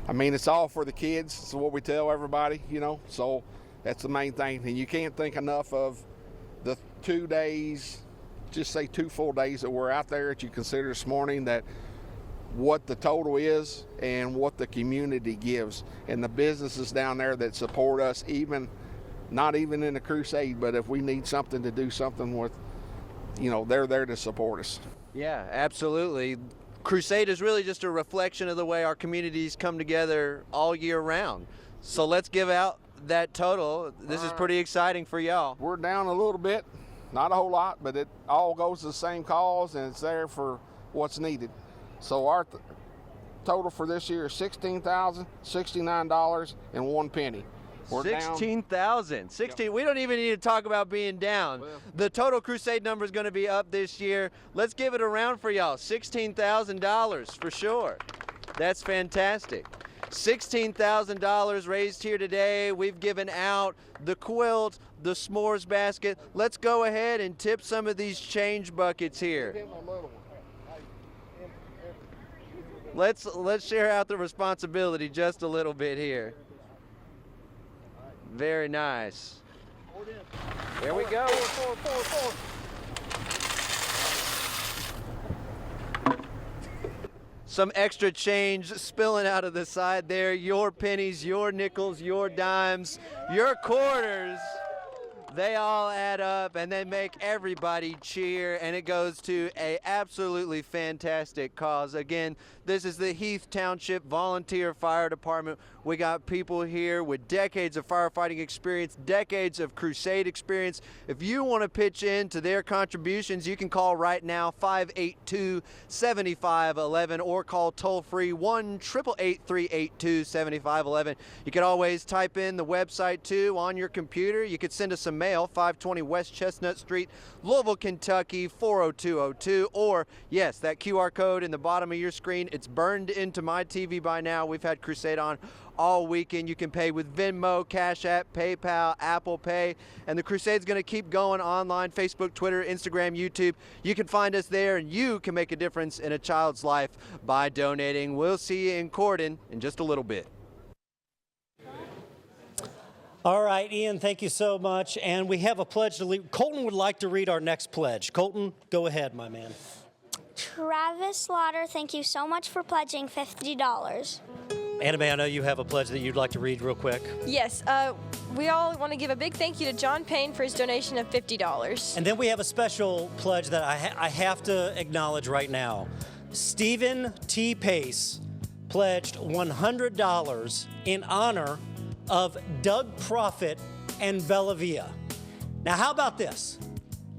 I mean, it's all for the kids. It's what we tell everybody, you know, so that's the main thing. And you can't think enough of the 2 days, just say 2 full days that we're out there that you consider this morning, that what the total is and what the community gives, and the businesses down there that support us, even not even in the Crusade, but if we need something to do something with, you know, they're there to support us. Yeah, absolutely. Crusade is really just a reflection of the way our communities come together all year round. So let's give out that total. This is pretty exciting for y'all. We're down a little bit, not a whole lot, but it all goes to the same cause, and it's there for what's needed. So our total for this year is $16,069.01. We're $16,000. 16. We don't even need to talk about being down. The total Crusade number is going to be up this year. Let's give it a round for y'all. $16,000 for sure. That's fantastic. $16,000 raised here today. We've given out the quilt, the s'mores basket. Let's go ahead and tip some of these change buckets here. Let's share out the responsibility just a little bit here. Very nice. There we go. Some extra change spilling out of the side there. Your pennies, your nickels, your dimes, your quarters. They all add up and they make everybody cheer, and it goes to a absolutely fantastic cause. Again, this is the Heth Township Volunteer Fire Department. We got people here with decades of firefighting experience, decades of Crusade experience. If you want to pitch in to their contributions, you can call right now 582-7511 or call toll-free 1-888-382-7511. You can always type in the website too on your computer. You could send us a mail, 520 West Chestnut Street, Louisville, Kentucky 40202, or yes, that QR code in the bottom of your screen, it's burned into my TV by now. We've had Crusade on all weekend. You can pay with Venmo, Cash App, PayPal, Apple Pay, and the Crusade's going to keep going online, Facebook, Twitter, Instagram, YouTube. You can find us there, and you can make a difference in a child's life by donating. We'll see you in Corydon in just a little bit. All right, Ian, thank you so much. And we have a pledge to leave. Colton would like to read our next pledge. Colton, go ahead, my man. Travis Slaughter, thank you so much for pledging $50. Anna Mae, I know you have a pledge that you'd like to read real quick. Yes, we all want to give a big thank you to John Payne for his donation of $50. And then we have a special pledge that I have to acknowledge right now. Stephen T. Pace pledged $100 in honor of Doug Proffitt and Bellavia. Now, how about this?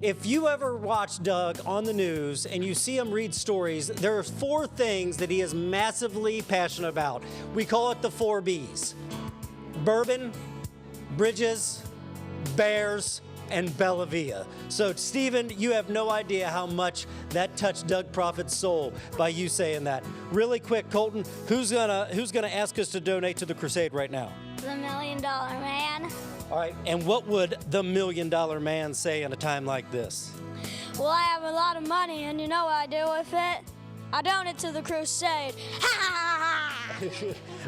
If you ever watch Doug on the news and you see him read stories, there are 4 things that he is massively passionate about. We call it the 4 Bs: bourbon, bridges, bears, and Bellavia. So, Stephen, you have no idea how much that touched Doug Proffitt's soul by you saying that. Really quick, Colton, who's gonna ask us to donate to the Crusade right now? The $1 Million Man. All right, and what would the $1 Million Man say in a time like this? Well, I have a lot of money, and you know what I do with it? I donate to the Crusade.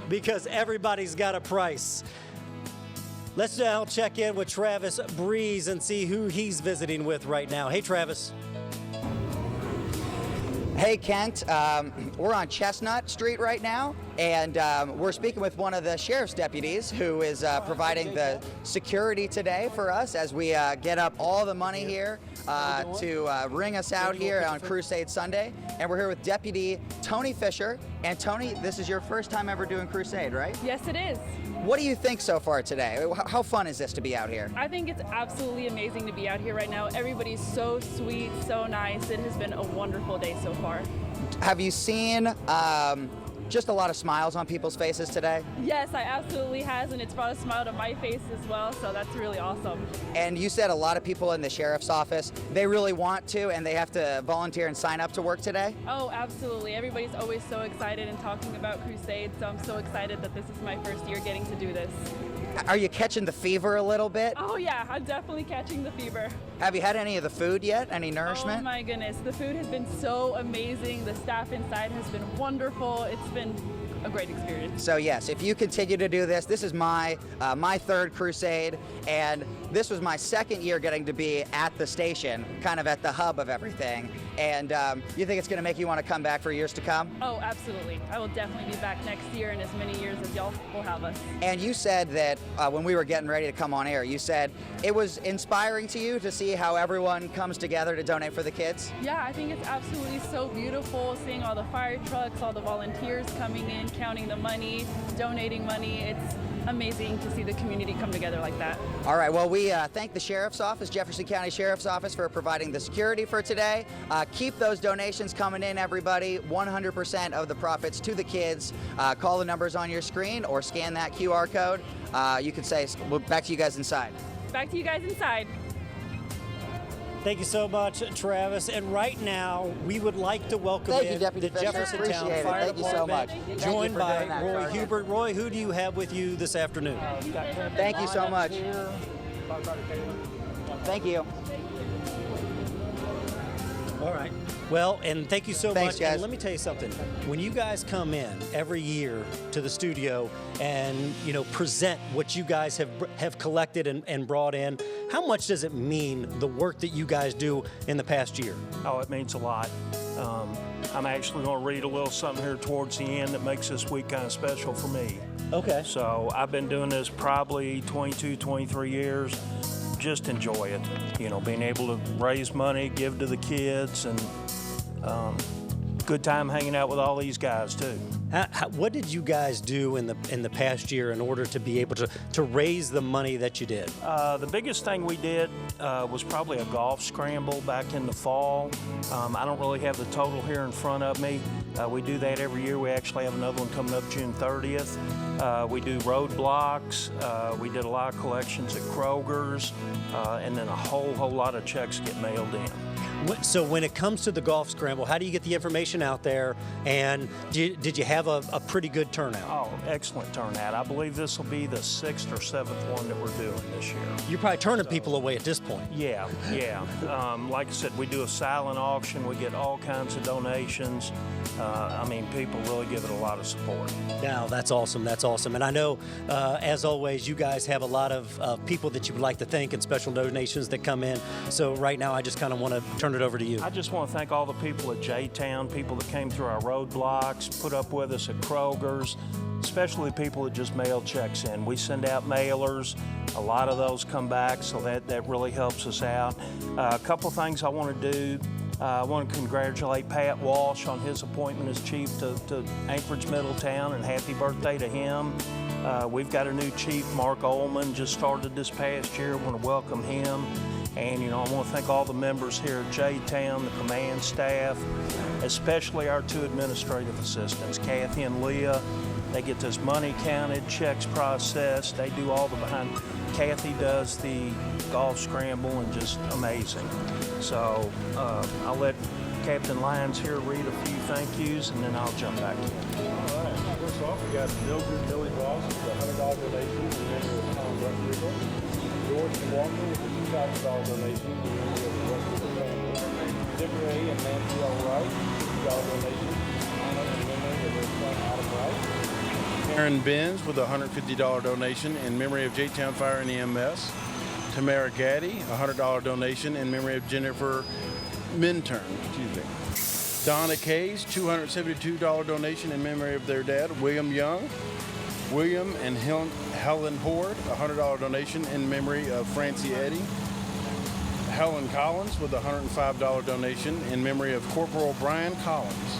Because everybody's got a price. Let's now check in with Travis Breeze and see who he's visiting with right now. Hey, Travis. Hey, Kent. We're on Chestnut Street right now, and we're speaking with one of the sheriff's deputies who is providing the security today for us as we get up all the money here to ring us out here on Crusade Sunday. And we're here with Deputy Tony Fisher. And Tony, this is your first time ever doing Crusade, right? Yes, it is. What do you think so far today? How fun is this to be out here? I think it's absolutely amazing to be out here right now. Everybody's so sweet, so nice. It has been a wonderful day so far. Have you seen just a lot of smiles on people's faces today? Yes, I absolutely has, and it's brought a smile to my face as well, so that's really awesome. And you said a lot of people in the sheriff's office, they really want to and they have to volunteer and sign up to work today? Oh, absolutely. Everybody's always so excited and talking about Crusade, so I'm so excited that this is my first year getting to do this. Are you catching the fever a little bit? Oh yeah, I'm definitely catching the fever. Have you had any of the food yet? Any nourishment? Oh my goodness, the food has been so amazing. The staff inside has been wonderful. It's been a great experience. So yes, if you continue to do this, this is my third Crusade, and this was my second year getting to be at the station, kind of at the hub of everything. And you think it's going to make you want to come back for years to come? Oh, absolutely. I will definitely be back next year and as many years as y'all will have us. And you said that when we were getting ready to come on air, you said it was inspiring to you to see how everyone comes together to donate for the kids? Yeah, I think it's absolutely so beautiful seeing all the fire trucks, all the volunteers coming in, counting the money, donating money. It's amazing to see the community come together like that. All right, well, we thank the Sheriff's Office, Jefferson County Sheriff's Office, for providing the security for today. Keep those donations coming in, everybody. 100% of the profits to the kids. Call the numbers on your screen or scan that QR code. You can say, well, back to you guys inside. Back to you guys inside. Thank you so much, Travis. And right now, we would like to welcome Thank you, in Deputy the Fisher. Jeffersontown Appreciate it. Fire Thank you so much. Department, Thank you joined for by doing that, Roy Carter. Hubert. Roy, who do you have with you this afternoon? Thank you so much. Thank you. All right. Well, and thank you so Thanks, much. guys. And let me tell you something. When you guys come in every year to the studio and, you know, present what you guys have collected and brought in, how much does it mean, the work that you guys do in the past year? Oh, it means a lot. I'm actually going to read a little something here towards the end that makes this week kind of special for me. Okay. So I've been doing this probably 22, 23 years. Just enjoy it. You know, being able to raise money, give to the kids, and good time hanging out with all these guys too. What did you guys do in the past year in order to be able to raise the money that you did? The biggest thing we did was probably a golf scramble back in the fall. I don't really have the total here in front of me. We do that every year. We actually have another one coming up June 30th. We do roadblocks. We did a lot of collections at Kroger's, and then a whole lot of checks get mailed in. So when it comes to the golf scramble, how do you get the information out there? And did you have a pretty good turnout? Oh, excellent turnout. I believe this will be the 6th or 7th one that we're doing this year. You're probably turning people away at this point. Yeah. Like I said, we do a silent auction. We get all kinds of donations. I mean, people really give it a lot of support. Now, that's awesome. That's awesome. And I know, as always, you guys have a lot of people that you would like to thank and special donations that come in. So right now, I just kind of want to turn it over to you. I just want to thank all the people at J-Town, people that came through our roadblocks, put up with us at Kroger's, especially people that just mail checks in. We send out mailers. A lot of those come back, so that really helps us out. A couple of things I want to do. I want to congratulate Pat Walsh on his appointment as chief to Anchorage Middletown, and happy birthday to him. We've got a new chief, Mark Ullman, just started this past year. I want to welcome him. And, you know, I want to thank all the members here at J-Town, the command staff, especially our 2 administrative assistants, Kathy and Leah. They get this money counted, checks processed. They do all the behind. Kathy does the golf scramble, and just amazing. So I'll let Captain Lyons here read a few thank yous, and then I'll jump back in. All right. First off, we got Mildred Billy Ross with a $100 donation in memory of Tom Rodrigo. George Walker with a $2,000 donation in memory of the rest of the family. Deborah and Nancy L. Wright, $2 donation in memory of their son Adam Wright. Aaron Benz with a $150 donation in memory of J-Town Fire and EMS. Tamara Gaddy, a $100 donation in memory of Jennifer Minturn. Donna Kays, $272 donation in memory of their dad, William Young. William and Helen Horde, a $100 donation in memory of Francie Eddy. Helen Collins with a $105 donation in memory of Corporal Brian Collins.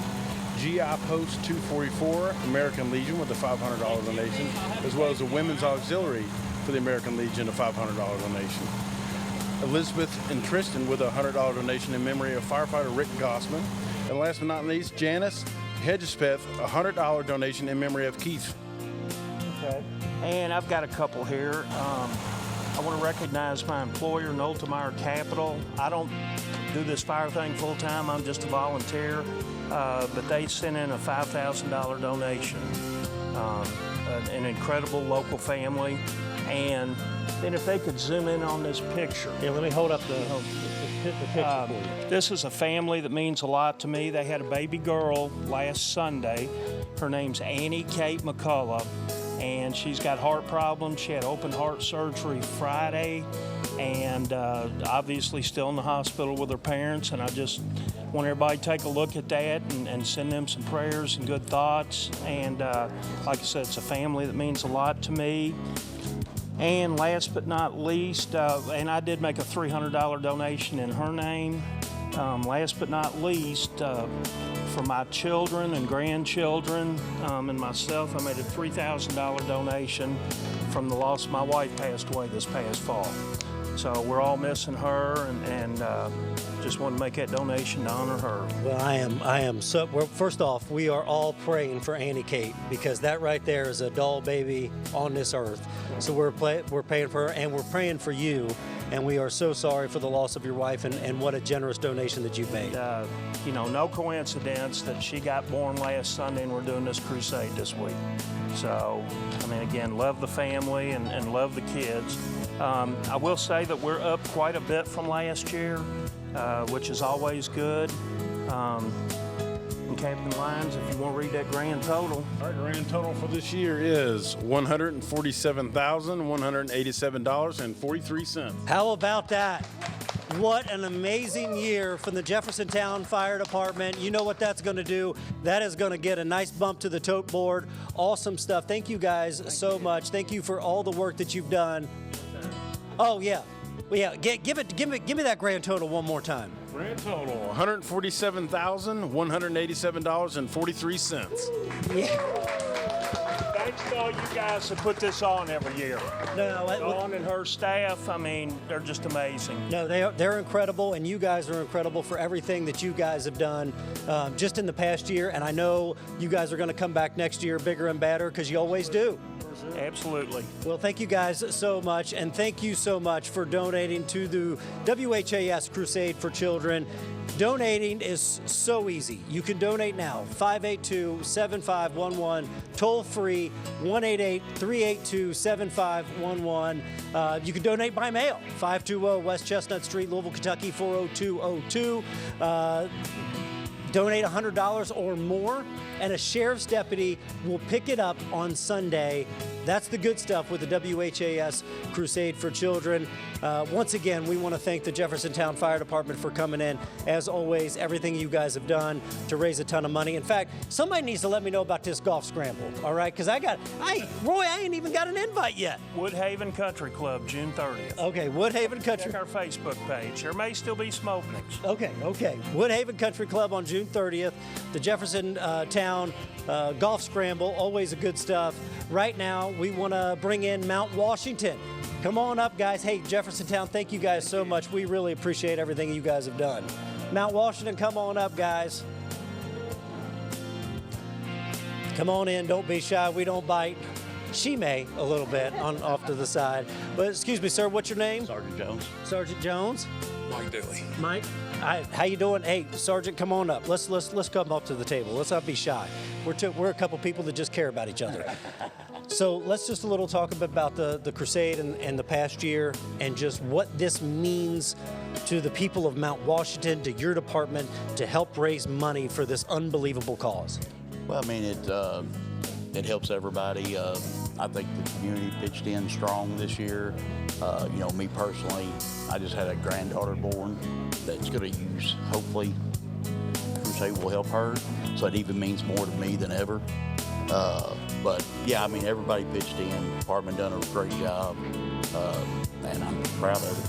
GI Post 244, American Legion with a $500 donation, as well as the Women's Auxiliary for the American Legion, a $500 donation. Elizabeth and Tristan with a $100 donation in memory of firefighter Rick Gossman. And last but not least, Janice Hedgespeth, $100 donation in memory of Keith. Okay. And I've got a couple here. I want to recognize my employer, Noltemeyer Capital. I don't do this fire thing full time. I'm just a volunteer, but they sent in a $5,000 donation. An incredible local family. And then if they could zoom in on this picture. Yeah, let me hold up the picture for you. This is a family that means a lot to me. They had a baby girl last Sunday. Her name's Annie Kate McCullough, and she's got heart problems. She had open heart surgery Friday, and obviously still in the hospital with her parents. And I just want everybody to take a look at that and send them some prayers and good thoughts. And like I said, it's a family that means a lot to me. And last but not least, and I did make a $300 donation in her name. Last but not least, for my children and grandchildren and myself, I made a $3,000 donation from the loss of my wife passed away this past fall. So we're all missing her, and just want to make that donation to honor her. Well, I am so. Well, first off, we are all praying for Annie Kate, because that right there is a doll baby on this earth. So we're praying for her, and we're praying for you. And we are so sorry for the loss of your wife, and what a generous donation that you've made. You know, no coincidence that she got born last Sunday and we're doing this crusade this week. So, I mean, again, love the family and love the kids. I will say that we're up quite a bit from last year, which is always good. And Captain Lyons, if you want to read that grand total. Our grand total for this year is $147,187.43. How about that? What an amazing year from the Jeffersontown Fire Department. You know what that's going to do? That is going to get a nice bump to the tote board. Awesome stuff. Thank you guys so much. Thank you for all the work that you've done. Oh, yeah. Well, yeah. Give me that grand total one more time. Grand total, $147,187.43. Yeah. Thanks to all you guys that put this on every year. Dawn and her staff, I mean, they're just amazing. No, they're incredible, and you guys are incredible for everything that you guys have done just in the past year. And I know you guys are going to come back next year bigger and better, because you always do. Absolutely. Well, thank you guys so much, and thank you so much for donating to the WHAS Crusade for Children. Donating is so easy. You can donate now, 582-7511, toll free, 1-888-382-7511. You can donate by mail, 520 West Chestnut Street, Louisville, Kentucky, 40202. Donate $100 or more, and a sheriff's deputy will pick it up on Sunday. That's the good stuff with the WHAS Crusade for Children. Once again, we want to thank the Jeffersontown Fire Department for coming in. As always, everything you guys have done to raise a ton of money. In fact, somebody needs to let me know about this golf scramble, all right? Because Roy, I ain't even got an invite yet. Woodhaven Country Club, June 30th. Okay, Woodhaven Country. Check our Facebook page. There may still be some openings. Okay. Woodhaven Country Club on June 30th. The Jeffersontown Golf Scramble, always a good stuff. Right now, we want to bring in Mount Washington. Come on up, guys. Hey, Jeffersontown, thank you guys so much. We really appreciate everything you guys have done. Mount Washington, come on up, guys. Come on in. Don't be shy. We don't bite. She may a little bit off to the side. But excuse me, sir, what's your name? Sergeant Jones. Sergeant Jones. Mike Dooley. Mike, how you doing? Hey, Sergeant, come on up. Let's come up to the table. Let's not be shy. We're a couple people that just care about each other. So let's just a little talk about the Crusade and the past year, and just what this means to the people of Mount Washington, to your department, to help raise money for this unbelievable cause. Well, I mean, it helps everybody. I think the community pitched in strong this year. You know, me personally, I just had a granddaughter born that's going to use, hopefully, Crusade will help her. So it even means more to me than ever. But yeah, I mean, everybody pitched in. Department done a great job, and I'm proud of it.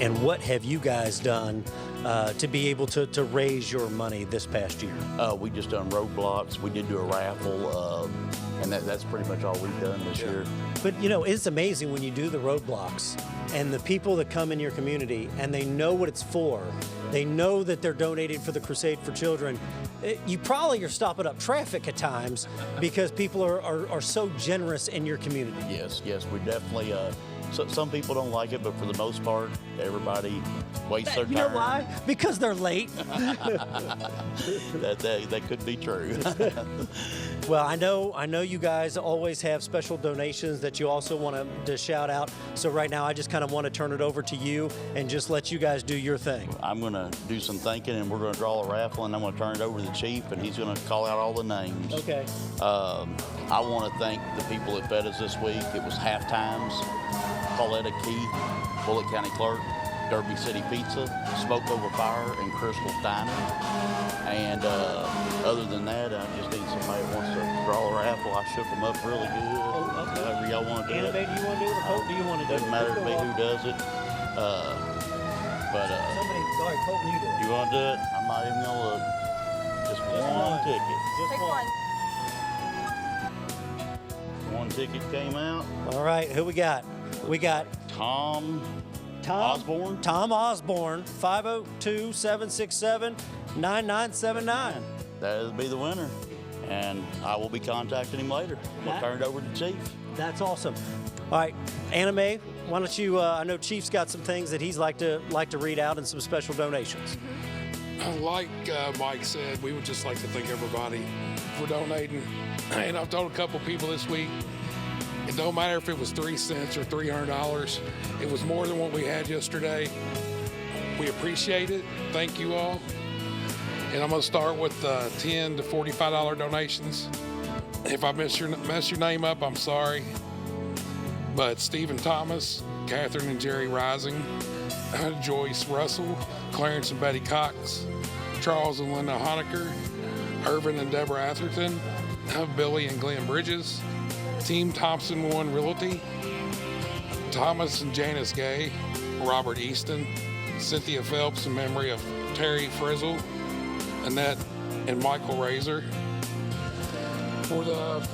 And what have you guys done to be able to raise your money this past year? We just done roadblocks. We did do a raffle. And that's pretty much all we've done this year. But you know, it's amazing when you do the roadblocks and the people that come in your community and they know what it's for. They know that they're donating for the Crusade for Children. You probably are stopping up traffic at times because people are so generous in your community. Yes, we definitely. Some people don't like it, but for the most part, everybody waits their turn. You know why? Because they're late. that could be true. Well, I know you guys always have special donations that you also want to shout out. So right now, I just kind of want to turn it over to you and just let you guys do your thing. I'm going to do some thinking, and we're going to draw a raffle, and I'm going to turn it over to the chief, and he's going to call out all the names. Okay. I want to thank the people that fed us this week. It was Half Times, Pauletta Key, Bullitt County Clerk, Derby City Pizza, Smoke Over Fire, and Crystal's Diner. And other than that, I just need somebody that wants to draw a raffle. I shook them up really good. However y'all want to do it. Anime, do you want to do it, or Colt, do you want to do it? Doesn't matter to me who does it. Somebody, all right, Colt, you do it. You want to do it? I'm not even going to look. Just one ticket. Just one. One ticket came out. All right, who we got? We got Tom Osborne. Tom Osborne, 502-767-9979. That'll be the winner. And I will be contacting him later. We'll turn it over to Chief. That's awesome. All right, Anime, why don't you, I know Chief's got some things that he's like to read out and some special donations. Like Mike said, we would just like to thank everybody for donating. And I've told a couple people this week, it don't matter if it was 3 cents or $300. It was more than what we had yesterday. We appreciate it. Thank you all. And I'm going to start with $10 to $45 donations. If I mess your name up, I'm sorry. But Stephen Thomas, Catherine and Jerry Rising, Joyce Russell, Clarence and Betty Cox, Charles and Linda Honecker, Irvin and Deborah Atherton, Billy and Glenn Bridges, Team Thompson One Realty, Thomas and Janice Gay, Robert Easton, Cynthia Phelps in memory of Terry Frizzle, Annette and Michael Razor. For the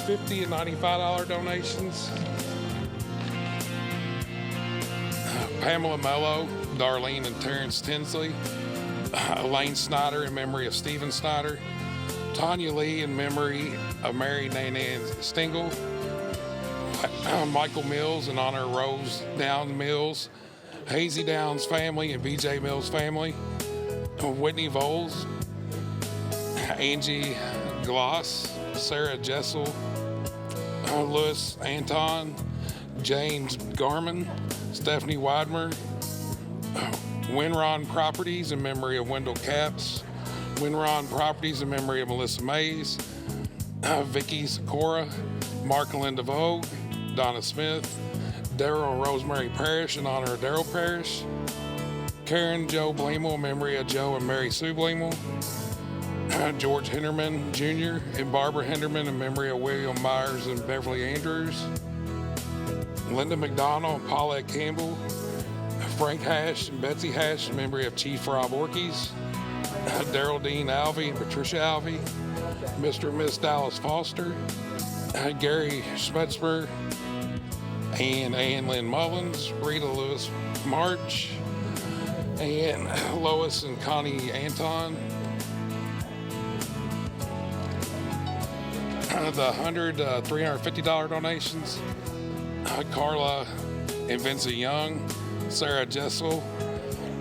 $50 and $95 donations, Pamela Mello, Darlene and Terrence Tinsley, Elaine Snyder in memory of Stephen Snyder, Tanya Lee in memory of Mary Nanann Stingle, Michael Mills in honor of Rose Downs Mills, Hazy Downs family and BJ Mills family, Whitney Voles, Angie Gloss, Sarah Jessel, Louis Anton, James Garman, Stephanie Weidmer, Winron Properties in memory of Wendell Capps, Winron Properties in memory of Melissa Mays, Vicky Sikora, Mark and Linda Vogue, Donna Smith, Daryl and Rosemary Parrish in honor of Daryl Parrish, Karen Joe Blamel in memory of Joe and Mary Sue Blamel, George Henderman Jr. and Barbara Henderman in memory of William Myers and Beverly Andrews, Linda McDonald and Paulette Campbell, Frank Hash and Betsy Hash in memory of Chief Rob Orkies, Daryl Dean Alvey and Patricia Alvey, Mr. and Miss Dallas Foster, Gary Schmetzmer and Ann Lynn Mullins, Rita Lewis March, and Lois and Connie Anton. The $350 donations, Carla and Vincent Young, Sarah Jessel,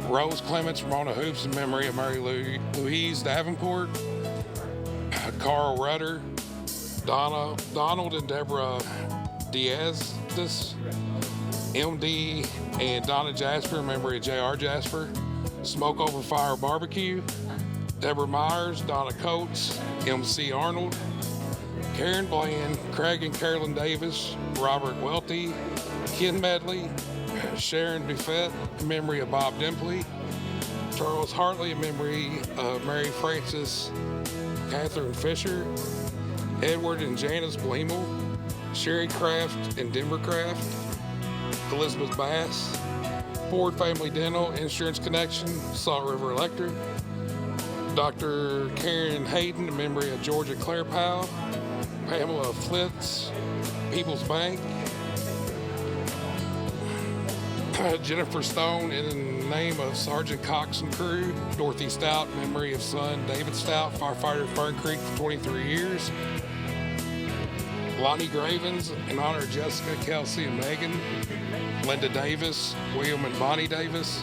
Rose Clements, Ramona Hoops in memory of Mary Louise Davenport, Carl Rudder, Donald and Deborah Diaz, MD and Donna Jasper in memory of J.R. Jasper, Smoke Over Fire Barbecue, Deborah Myers, Donna Coates, MC Arnold, Karen Bland, Craig and Carolyn Davis, Robert Welty, Ken Medley, Sharon Buffett in memory of Bob Dimpley, Charles Hartley in memory of Mary Frances Catherine Fisher, Edward and Janice Blamel, Sherry Craft and Denver Craft, Elizabeth Bass, Ford Family Dental, Insurance Connection, Salt River Electric, Dr. Karen Hayden in memory of Georgia Claire Powell, Pamela Flitz, People's Bank, Jennifer Stone in the name of Sergeant Cox and crew, Dorothy Stout in memory of son David Stout, firefighter at Fern Creek for 23 years, Lonnie Gravens in honor of Jessica, Kelsey, and Megan, Linda Davis, William and Bonnie Davis,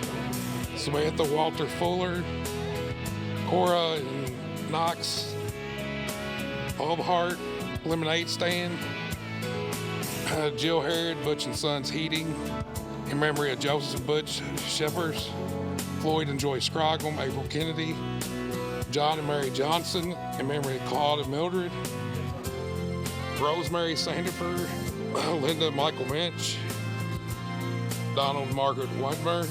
Samantha Walter Fuller, Cora and Knox, Hart, Lemonade Stand, Jill Harrod, Butch and Sons Heating, in memory of Joseph Butch Shepherds, Floyd and Joy Scroggum, April Kennedy, John and Mary Johnson, in memory of Claude and Mildred, Rosemary Sandifer, Linda and Michael Minch, Donald and Margaret Whitmer,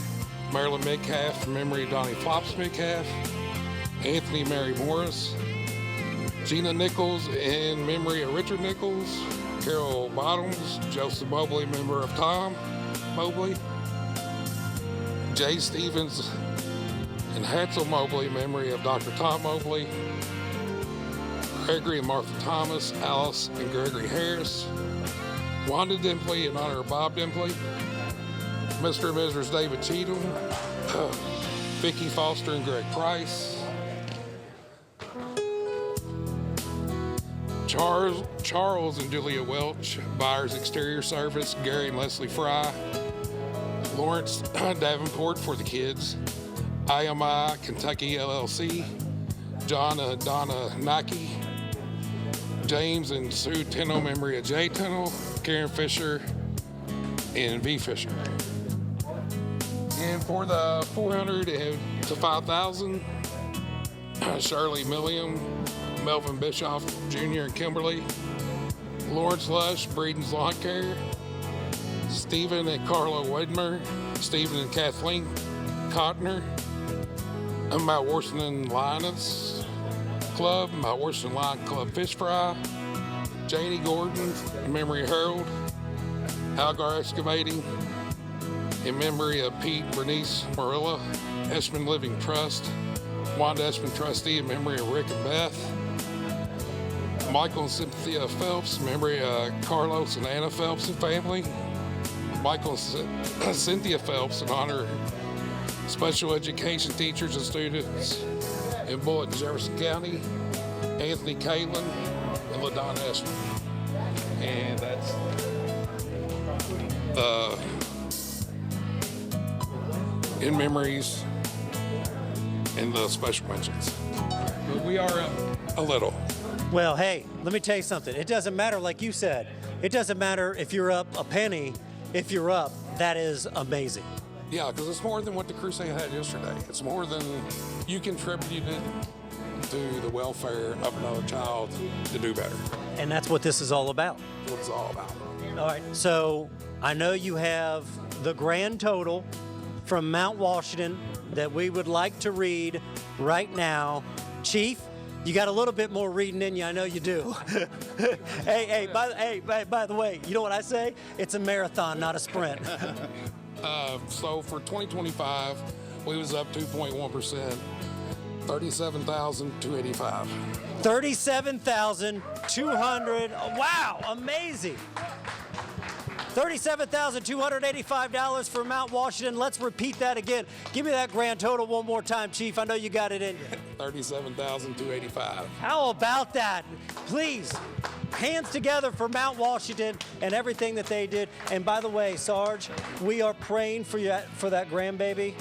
Marilyn Metcalf, in memory of Donnie Flops Metcalf, Anthony and Mary Morris, Gina Nichols, in memory of Richard Nichols, Carol Bottoms, Joseph Mobley, member of Tom Mobley, Jay Stevens and Hansel Mobley, memory of Dr. Tom Mobley, Gregory and Martha Thomas, Alice and Gregory Harris, Wanda Dimpley in honor of Bob Dimpley, Mr. and Mrs. David Cheatham, Vicki Foster and Greg Price, Charles and Julia Welch, Buyers Exterior Service, Gary and Leslie Fry, Lawrence Davenport for the kids, IMI Kentucky LLC, John and Donna Nike, James and Sue Tennell, memory of Jay Tennell, Karen Fisher, and V. Fisher. And for the 400 to 5,000, Shirley Milliam, Melvin Bischoff Jr. and Kimberly, Lawrence Lush, Breeden's Lawn Care, Stephen and Carla Wedmer, Stephen and Kathleen Cotner, Mount Washington Lions Club, Mount Washington Lion Club Fish Fry, Janie Gordon, in memory of Harold, Algar Excavating, in memory of Pete Bernice Marilla, Eshman Living Trust, Wanda Eshman Trustee, in memory of Rick and Beth, Michael and Cynthia Phelps, in memory of Carlos and Anna Phelps and family, Michael and Cynthia Phelps, in honor of special education teachers and students in Bullitt and Jefferson County, Anthony Caitlin and LaDonna Eshman. And that's the in memories and the special mentions. But we are up a little. Well, hey, let me tell you something. It doesn't matter, like you said. It doesn't matter if you're up a penny. If you're up, that is amazing. Yeah, because it's more than what the Crusade had yesterday. It's more than you contributed to the welfare of another child to do better. And that's what this is all about. That's what it's all about. All right, so I know you have the grand total from Mount Washington that we would like to read right now. Chief, you got a little bit more reading in you, I know you do. By the way, you know what I say? It's a marathon, not a sprint. So for 2025, we was up 2.1%, 37,285. 37,200. Wow, amazing. $37,285 for Mount Washington. Let's repeat that again. Give me that grand total one more time, Chief. I know you got it in you. 37,285. How about that? Please, hands together for Mount Washington and everything that they did. And by the way, Sarge, we are praying for you for that grandbaby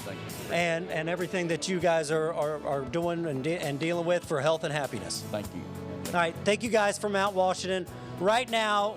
and everything that you guys are doing and dealing with for health and happiness. Thank you. All right, thank you guys for Mount Washington. Right now,